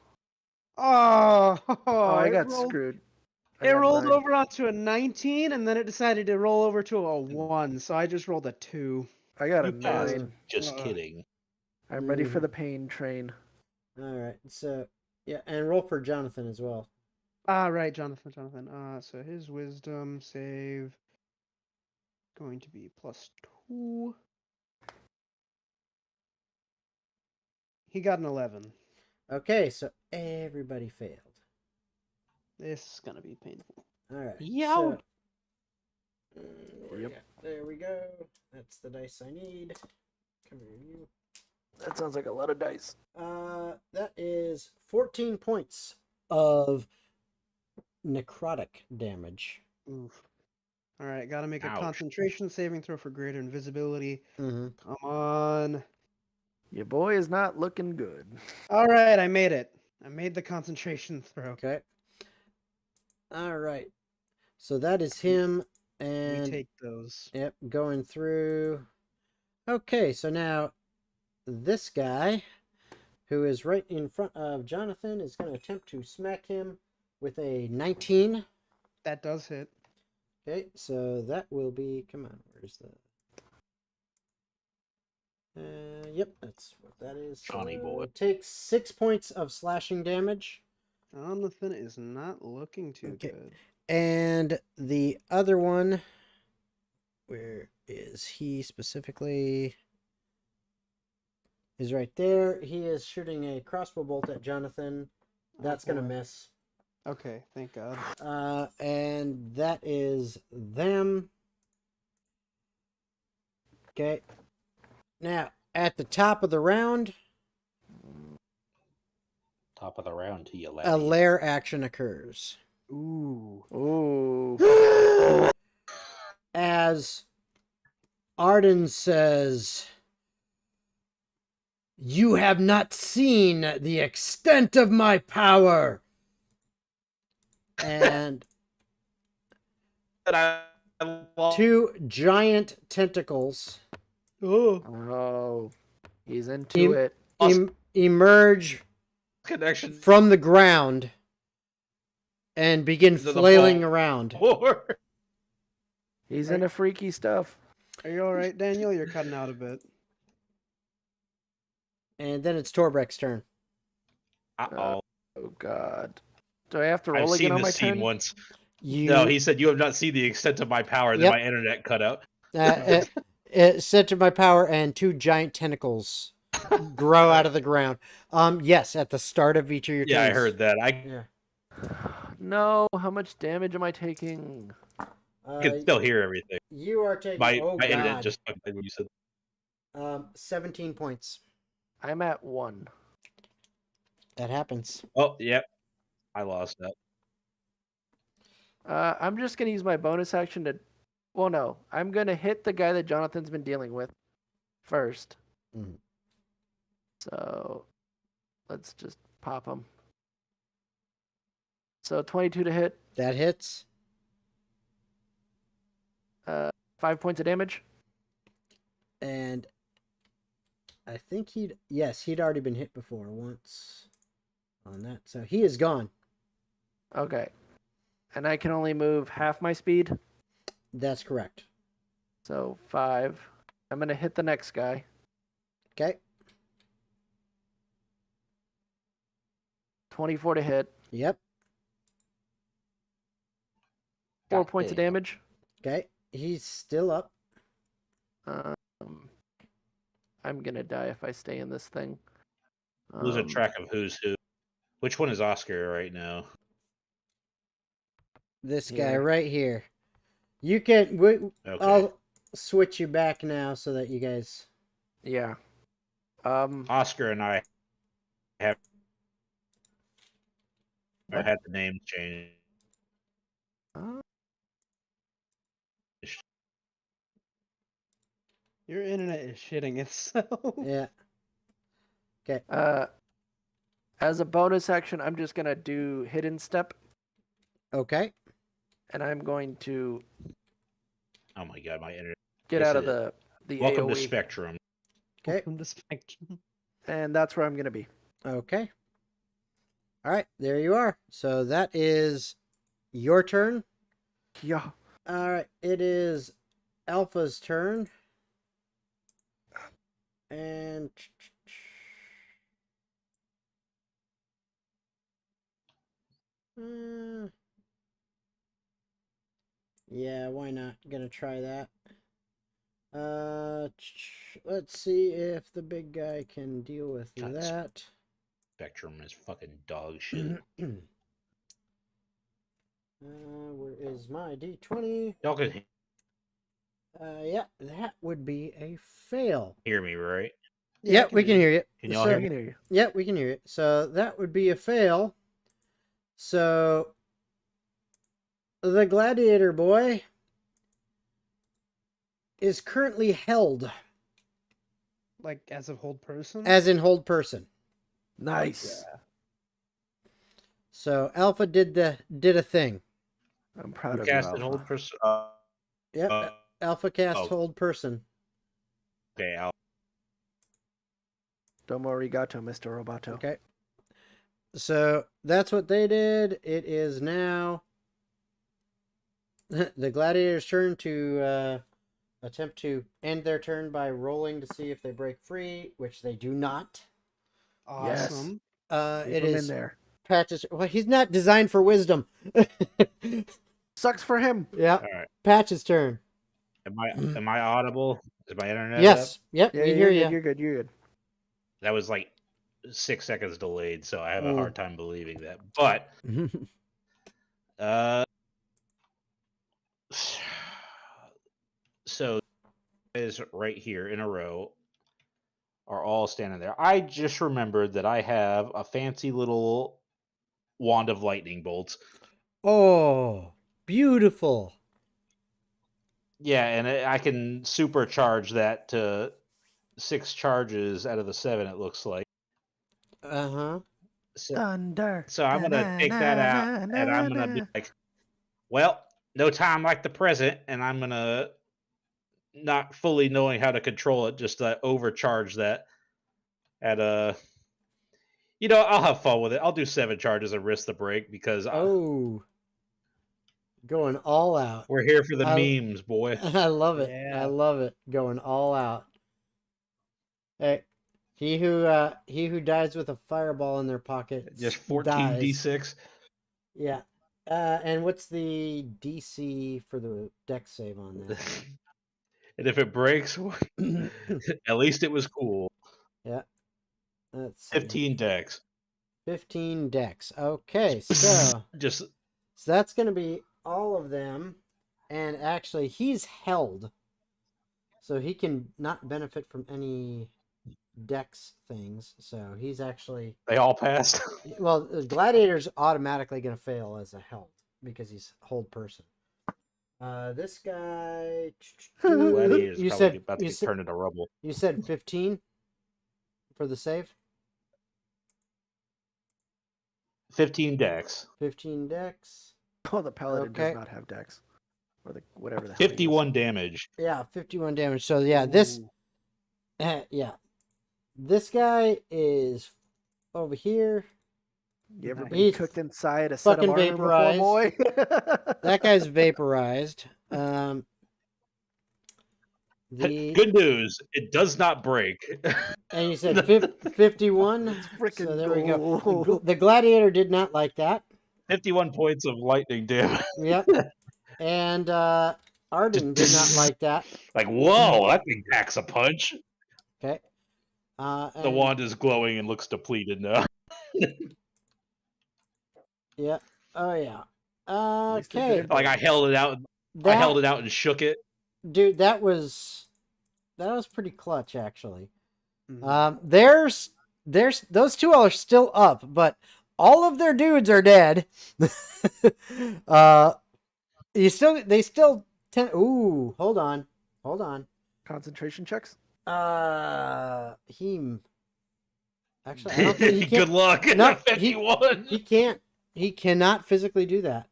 Oh, Oh, I it got rolled, screwed. I it got rolled 9. over onto a 19, and then it decided to roll over to a 1, so I just rolled a 2. I got a You passed. 9. Just kidding. I'm ready for the pain train. All right. So yeah, and roll for Jonathan as well. Ah, right, Jonathan. So his wisdom save going to be +2. He got an 11. Okay, so everybody failed. This is gonna be painful. All right. Yow. So, Yep. there we go. That's the dice I need. Come here, you. That sounds like a lot of dice. That is 14 points of necrotic damage. Oof. All right, gotta make a Ouch. concentration saving throw for greater invisibility. Mm-hmm. Come on. Your boy is not looking good. All right, I made it. I made the concentration throw. Okay. All right. So that is him, We and take those. yep, going through. Okay, so now this guy, who is right in front of Jonathan, is going to attempt to smack him with a 19. That does hit. Okay, so that will be. Come on, where's the? Yep, that's what that is. Johnny So boy. takes 6 points of slashing damage, Jonathan is not looking too Okay. good. and the other one. Where is he specifically? Is right there. He is shooting a crossbow bolt at Jonathan. That's gonna boy. miss. Okay, thank God. And that is them. Okay. Now, at the top of the round, Top of the round to you, a laddie. lair action occurs. Ooh. Ooh. As Arden says, "You have not seen the extent of my power." And two giant tentacles Oh. Oh. He's into it. emerge Connection from the ground and begin to the flailing ball. around. He's Right. into freaky stuff. Are you all right, Daniel? You're cutting out a bit. And then it's Torbreck's turn. Uh-oh. Oh God. Do I have to roll I've again seen on my this scene turn? once. You, No, he said you have not seen the extent of my power. Then Yep. my internet cut out. it said to my power, and two giant tentacles grow out of the ground. Yes, at the start of each of your Yeah, I turns. heard that. I Yeah. No. How much damage am I taking? can still hear everything. You are taking. My God. internet just fucked when you said. 17 points. I'm at 1. That happens. Oh, yep. I lost that. I'm just gonna use my bonus action to. Well, no. I'm gonna hit the guy that Jonathan's been dealing with first. Mhm. So, let's just pop him. So 22 to hit. That hits. 5 points of damage. And I think he'd already been hit before once on that. So he is gone. Okay. And I can only move half my speed. That's correct. So 5. I'm gonna hit the next guy. Okay. 24 to hit. Yep. 4 points of Goddamn. damage. Okay. He's still up. I'm gonna die if I stay in this thing. Losing track of who's who. Which one is Oscar right now? This guy Here. right here. You can. Okay. I'll switch you back now so that you guys. Yeah. Oscar and I have had the names changed. Your internet is shitting itself. Yeah. Okay. As a bonus action, I'm just gonna do hidden step, Okay. and I'm going to Oh my god, my internet. get Yes, out it of the Welcome to AOE, Spectrum. Okay. From the spectrum. and that's where I'm gonna be. Okay. All right. There you are. So that is your turn. Yeah. All right. It is Alpha's turn. And yeah, why not? Gonna try that. Let's see if the big guy can deal with God, that. Spectrum is fucking dog shit. Where is my D20? Y'all can Yeah, that would be a fail. hear me, right? Yeah, I we can hear you. Can y'all So, hear I me? can hear you. yeah, we can hear you. So that would be a fail. So the gladiator boy is currently held, Like as a hold person. as in hold person. Nice. So Alpha did a thing. I'm proud Who of you, cast and Alpha. hold person? Yep. Alpha cast oh. hold person. Okay, Al. Domo arigato, Mr. Roboto. Okay. So that's what they did. It is now the gladiator's turn to attempt to end their turn by rolling to see if they break free, which they do not. Awesome. Keep It him in is there. Patch's. Well, he's not designed for wisdom. Sucks for him. Yeah. All right. Patch's turn. Am I audible? Is my internet up? Yes. Yep. Yeah, we you're hear good. you. You're good. You're good. That was like 6 seconds delayed, so I have a hard time believing that. But so is right here in a row are all standing there. I just remembered that I have a fancy little wand of lightning bolts. Oh, beautiful. Yeah, and I can supercharge that to 6 charges out of the 7. It looks like. Uh-huh. Thunder. So I'm gonna take that out, and I'm gonna be like, well, no time like the present, and I'm gonna, not fully knowing how to control it, just overcharge that at I'll have fun with it. I'll do 7 charges and risk the break because Oh. Going all out. we're here for the I- memes, boy. I love it. I Yeah. love it. Going all out. Hey, he who dies with a fireball in their pocket Just dies. 14d6. Yeah. And what's the DC for the dex save on And if it breaks, that? at least it was cool. Yeah. Let's see. 15 dex. 15 dex. Okay, so Just that's going to be all of them. And actually, he's held. So he can not benefit from any dex things. So he's actually. they all passed. Well, the gladiator's automatically going to fail as a held because he's hold person. This guy. Gladiator's You probably said about to get turned into rubble. You said 15 for the save. 15 dex. 15 dex. Oh, the paladin Okay. does not have dex, or the whatever the hell. 51 damage. Yeah, 51 damage. So yeah, this. Yeah, this guy is over here. You ever been He's cooked inside a set of fucking armor vaporized. before, boy? That guy's vaporized. Good news, it does not break. And you said 51. It's freaking So there we go. gold. The gladiator did not like that. 51 points of lightning damage. Yep. And Arden did not like that. Like, whoa, that thing packs a punch. Okay. The And- wand is glowing and looks depleted now. Yeah. Oh yeah. least they did Okay. it Like I held it out. I held it out and shook it. Dude, that was pretty clutch actually. Mhm. There's those two are still up, but all of their dudes are dead. They still ooh, hold on. Concentration checks. He actually, I don't think he can. Good luck. No, 51. He cannot physically do that.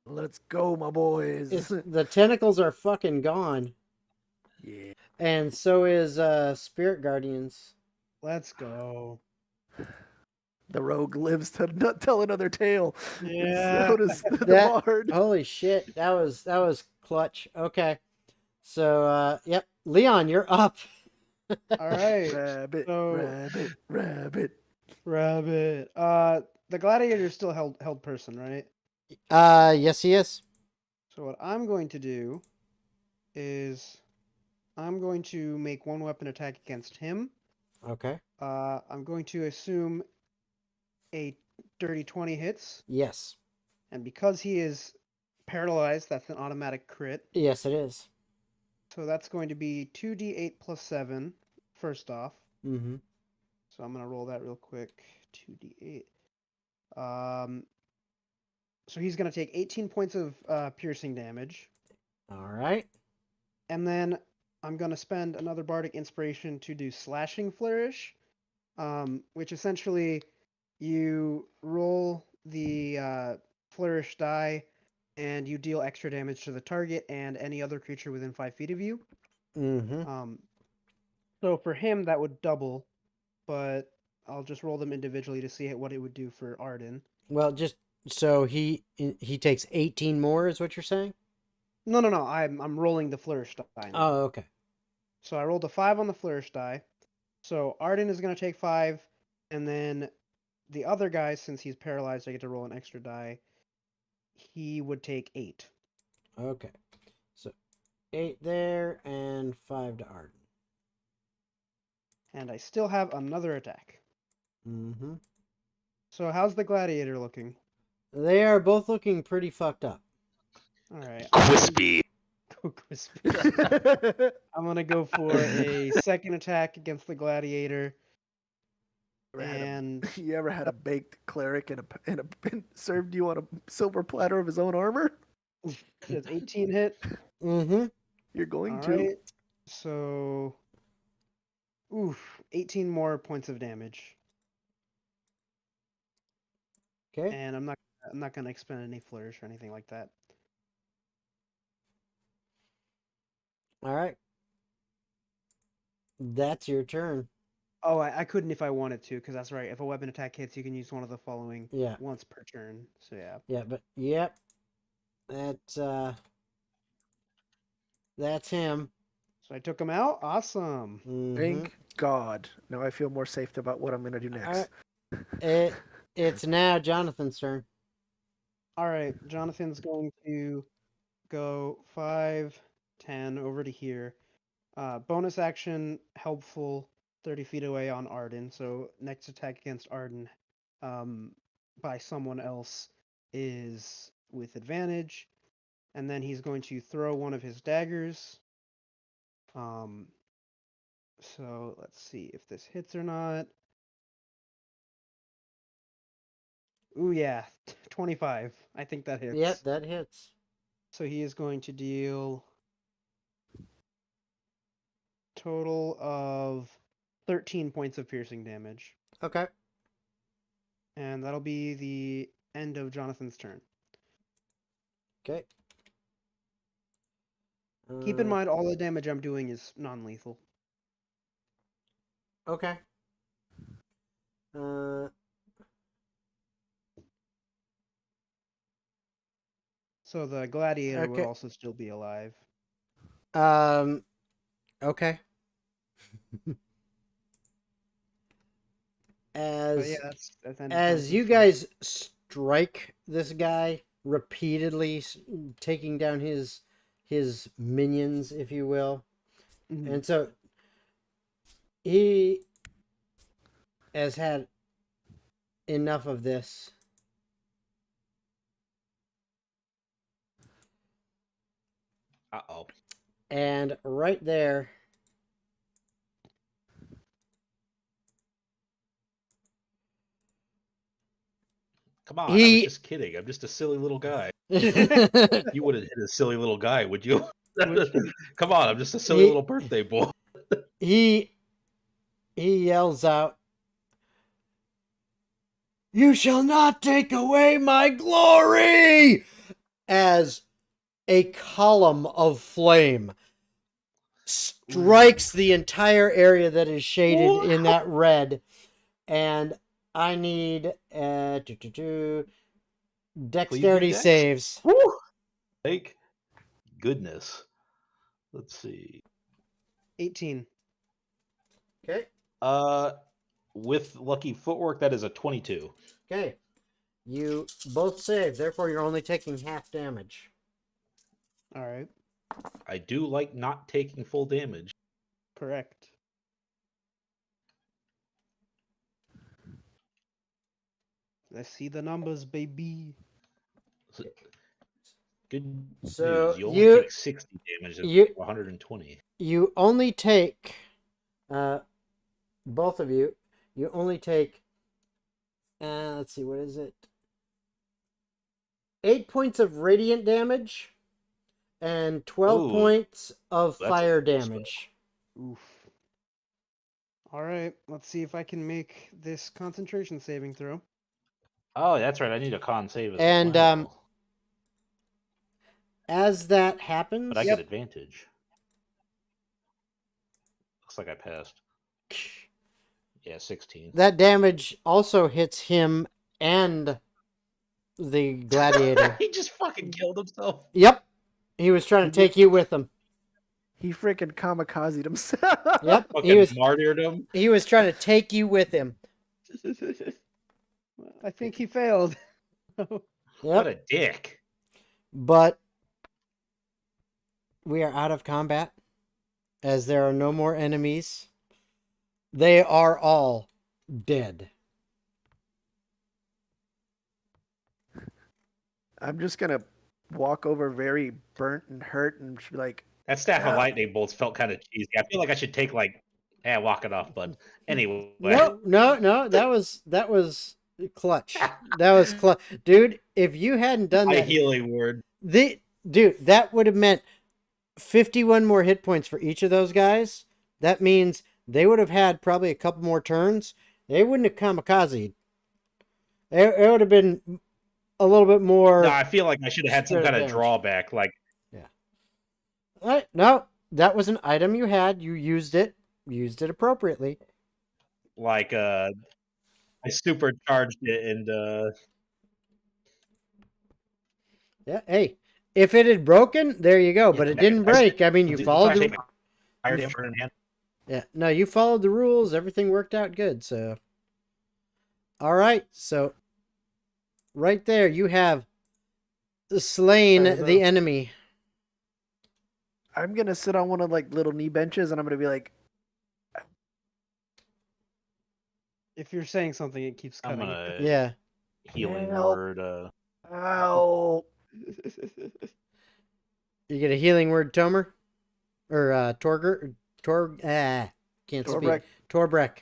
Let's go, my boys. The tentacles are fucking gone, Yeah. and so is Spirit Guardians. Let's go. The rogue lives to not tell another tale. Yeah. So does the That- bard. Holy shit, that was clutch. Okay, so yep, Leon, you're up. All right. Rabbit, So- rabbit, rabbit. Rabbit. The gladiator is still held person, right? Yes, he is. So what I'm going to do is I'm going to make one weapon attack against him, Okay. I'm going to assume a dirty 20 hits, Yes. and because he is paralyzed, that's an automatic crit. Yes, it is. So that's going to be 2d8 plus 7, first off. Mm-hmm. So I'm going to roll that real quick. 2d8. So he's going to take 18 points of piercing damage. All right. And then I'm going to spend another bardic inspiration to do slashing flourish, which essentially you roll the flourish die and you deal extra damage to the target and any other creature within 5 feet of you. Mm-hmm. So for him, that would double, but I'll just roll them individually to see what it would do for Arden. Well, just so he takes 18 more, is what you're saying? No. I'm rolling the flourish die now. Oh, okay. So I rolled a 5 on the flourish die. So Arden is going to take 5, and then the other guy, since he's paralyzed, I get to roll an extra die. He would take 8. Okay. So 8 there and 5 to Arden. And I still have another attack. Mm-hmm. So how's the gladiator looking? They are both looking pretty fucked up. All right. Crispy. Crispy. I'm going to go for a second attack against the gladiator. And You ever had a baked cleric and served you on a silver platter of his own armor? does 18 hit? Mm-hmm. You're going All to. right. So, 18 more points of damage. Okay. And I'm not going to expend any flourish or anything like that. All right. That's your turn. Oh, I couldn't if I wanted to, because that's right. If a weapon attack hits, you can use one of the following Yeah. once per turn. So yeah. Yeah, but yep. That's him. So I took him out. Awesome. Mm-hmm. Thank God. Now I feel more safe about what I'm going to do next. It's now Jonathan's turn. All right. Jonathan's going to go 5, 10 over to here. Bonus action, helpful, 30 feet away on Arden. So next attack against Arden by someone else is with advantage. And then he's going to throw one of his daggers. So let's see if this hits or not. Ooh, yeah, 25. I think that hits. Yep, that hits. So he is going to deal total of 13 points of piercing damage. Okay. And that'll be the end of Jonathan's turn. Okay. Keep in mind, all the damage I'm doing is non-lethal. Okay. So the gladiator would Okay. also still be alive. Okay. But yeah, that's end of As Jonathan's you turn. guys strike this guy repeatedly, taking down his minions, if you will, Mhm. and so he has had enough of this. Uh-oh. And right there, Come on, I was just kidding. I'm just a silly little guy. You wouldn't hit a silly little guy, would you? Come on, I'm just a silly little birthday boy. he yells out, "You shall not take away my glory!" as a column of flame strikes the entire area that is shaded in that red. And I need dexterity Dex. saves. Woo! Thank goodness. Let's see. 18. Okay. With lucky footwork, that is a 22. Okay. You both save, therefore you're only taking half damage. All right. I do like not taking full damage. Correct. I see the numbers, baby. Good So news. You only you take 60 damage instead you of 120. you only take, both of you. You only take. Let's see, what is it? 8 points of radiant damage, and 12 Ooh, points of that's a fire cool spell. damage. Oof. All right, let's see if I can make this concentration saving throw. Oh, that's right. I need a con save as And well. as that happens, But I get advantage. Looks like I passed. Yeah, 16. that damage also hits him and the gladiator. He just fucking killed himself. Yep. He was trying to take you with him. He freaking kamikazed himself. Yep. Fucking martyred him. He was trying to take you with him. I think he failed. What Yep. a dick. But we are out of combat, as there are no more enemies. They are all dead. I'm just gonna walk over very burnt and hurt and just be like, That staff of Yeah. lightning bolts felt kind of cheesy. I feel like I should take walk it off. But anyway, No, that was clutch. That was clutch, dude. If you hadn't done my that, healing word. dude, that would have meant 51 more hit points for each of those guys. That means they would have had probably a couple more turns. They wouldn't have kamikazed. It would have been a little bit more. No, I feel like I should have had some straight kind of damage. drawback. Like, No, that was an item you had. You used it appropriately. I supercharged it and Yeah. Hey, if it had broken, there you go. But it didn't break. I mean, you followed the. fire damage in hand. Yeah. No, you followed the rules. Everything worked out good. So. All right. So. Right there, you have slain the enemy. I'm gonna sit on one of like little knee benches and I'm gonna be like, If you're saying something, it keeps I'm cutting. gonna Yeah. healing Help. word. ow. You get a healing word, Tomer? Or Torger? Can't Torbrek. speak. Torbreck.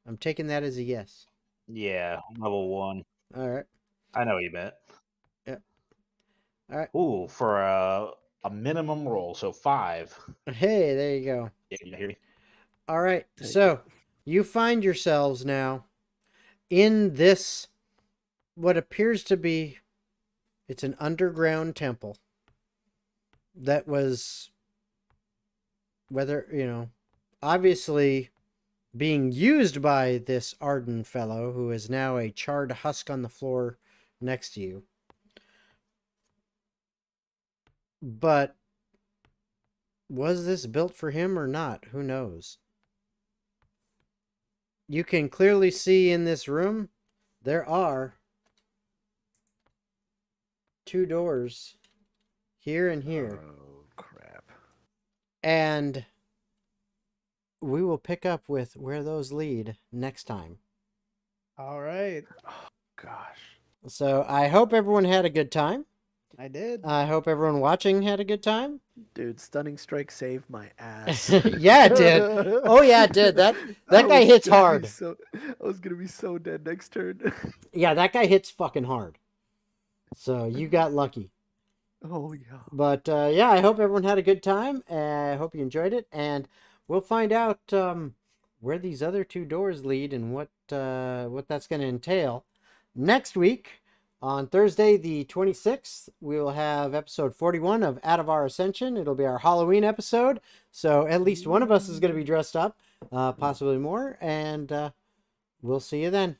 I'm taking that as a yes. Yeah, level 1. All right. I know what you meant. Yep. All right. Ooh, for a minimum roll, so 5. Hey, there you go. Yeah, you hear me? All right. Take So you find yourselves now in this, what appears to be, it's an underground temple that was, obviously being used by this Arden fellow who is now a charred husk on the floor next to you. But was this built for him or not? Who knows? You can clearly see in this room there are 2 doors here and here. Oh crap. And we will pick up with where those lead next time. All right, Gosh. So I hope everyone had a good time. I did. I hope everyone watching had a good time. Dude, stunning strike saved my ass. Yeah, it did. Oh, yeah, it did. That guy was hits gonna be hard. I was gonna be so dead next turn. Yeah, that guy hits fucking hard. So you got lucky. Oh yeah. But yeah, I hope everyone had a good time. I hope you enjoyed it. And we'll find out where these other 2 doors lead and what that's going to entail next week. On Thursday, the 26th, we will have episode 41 of Atavar Ascension. It'll be our Halloween episode. So at least one of us is going to be dressed up, possibly more. And we'll see you then.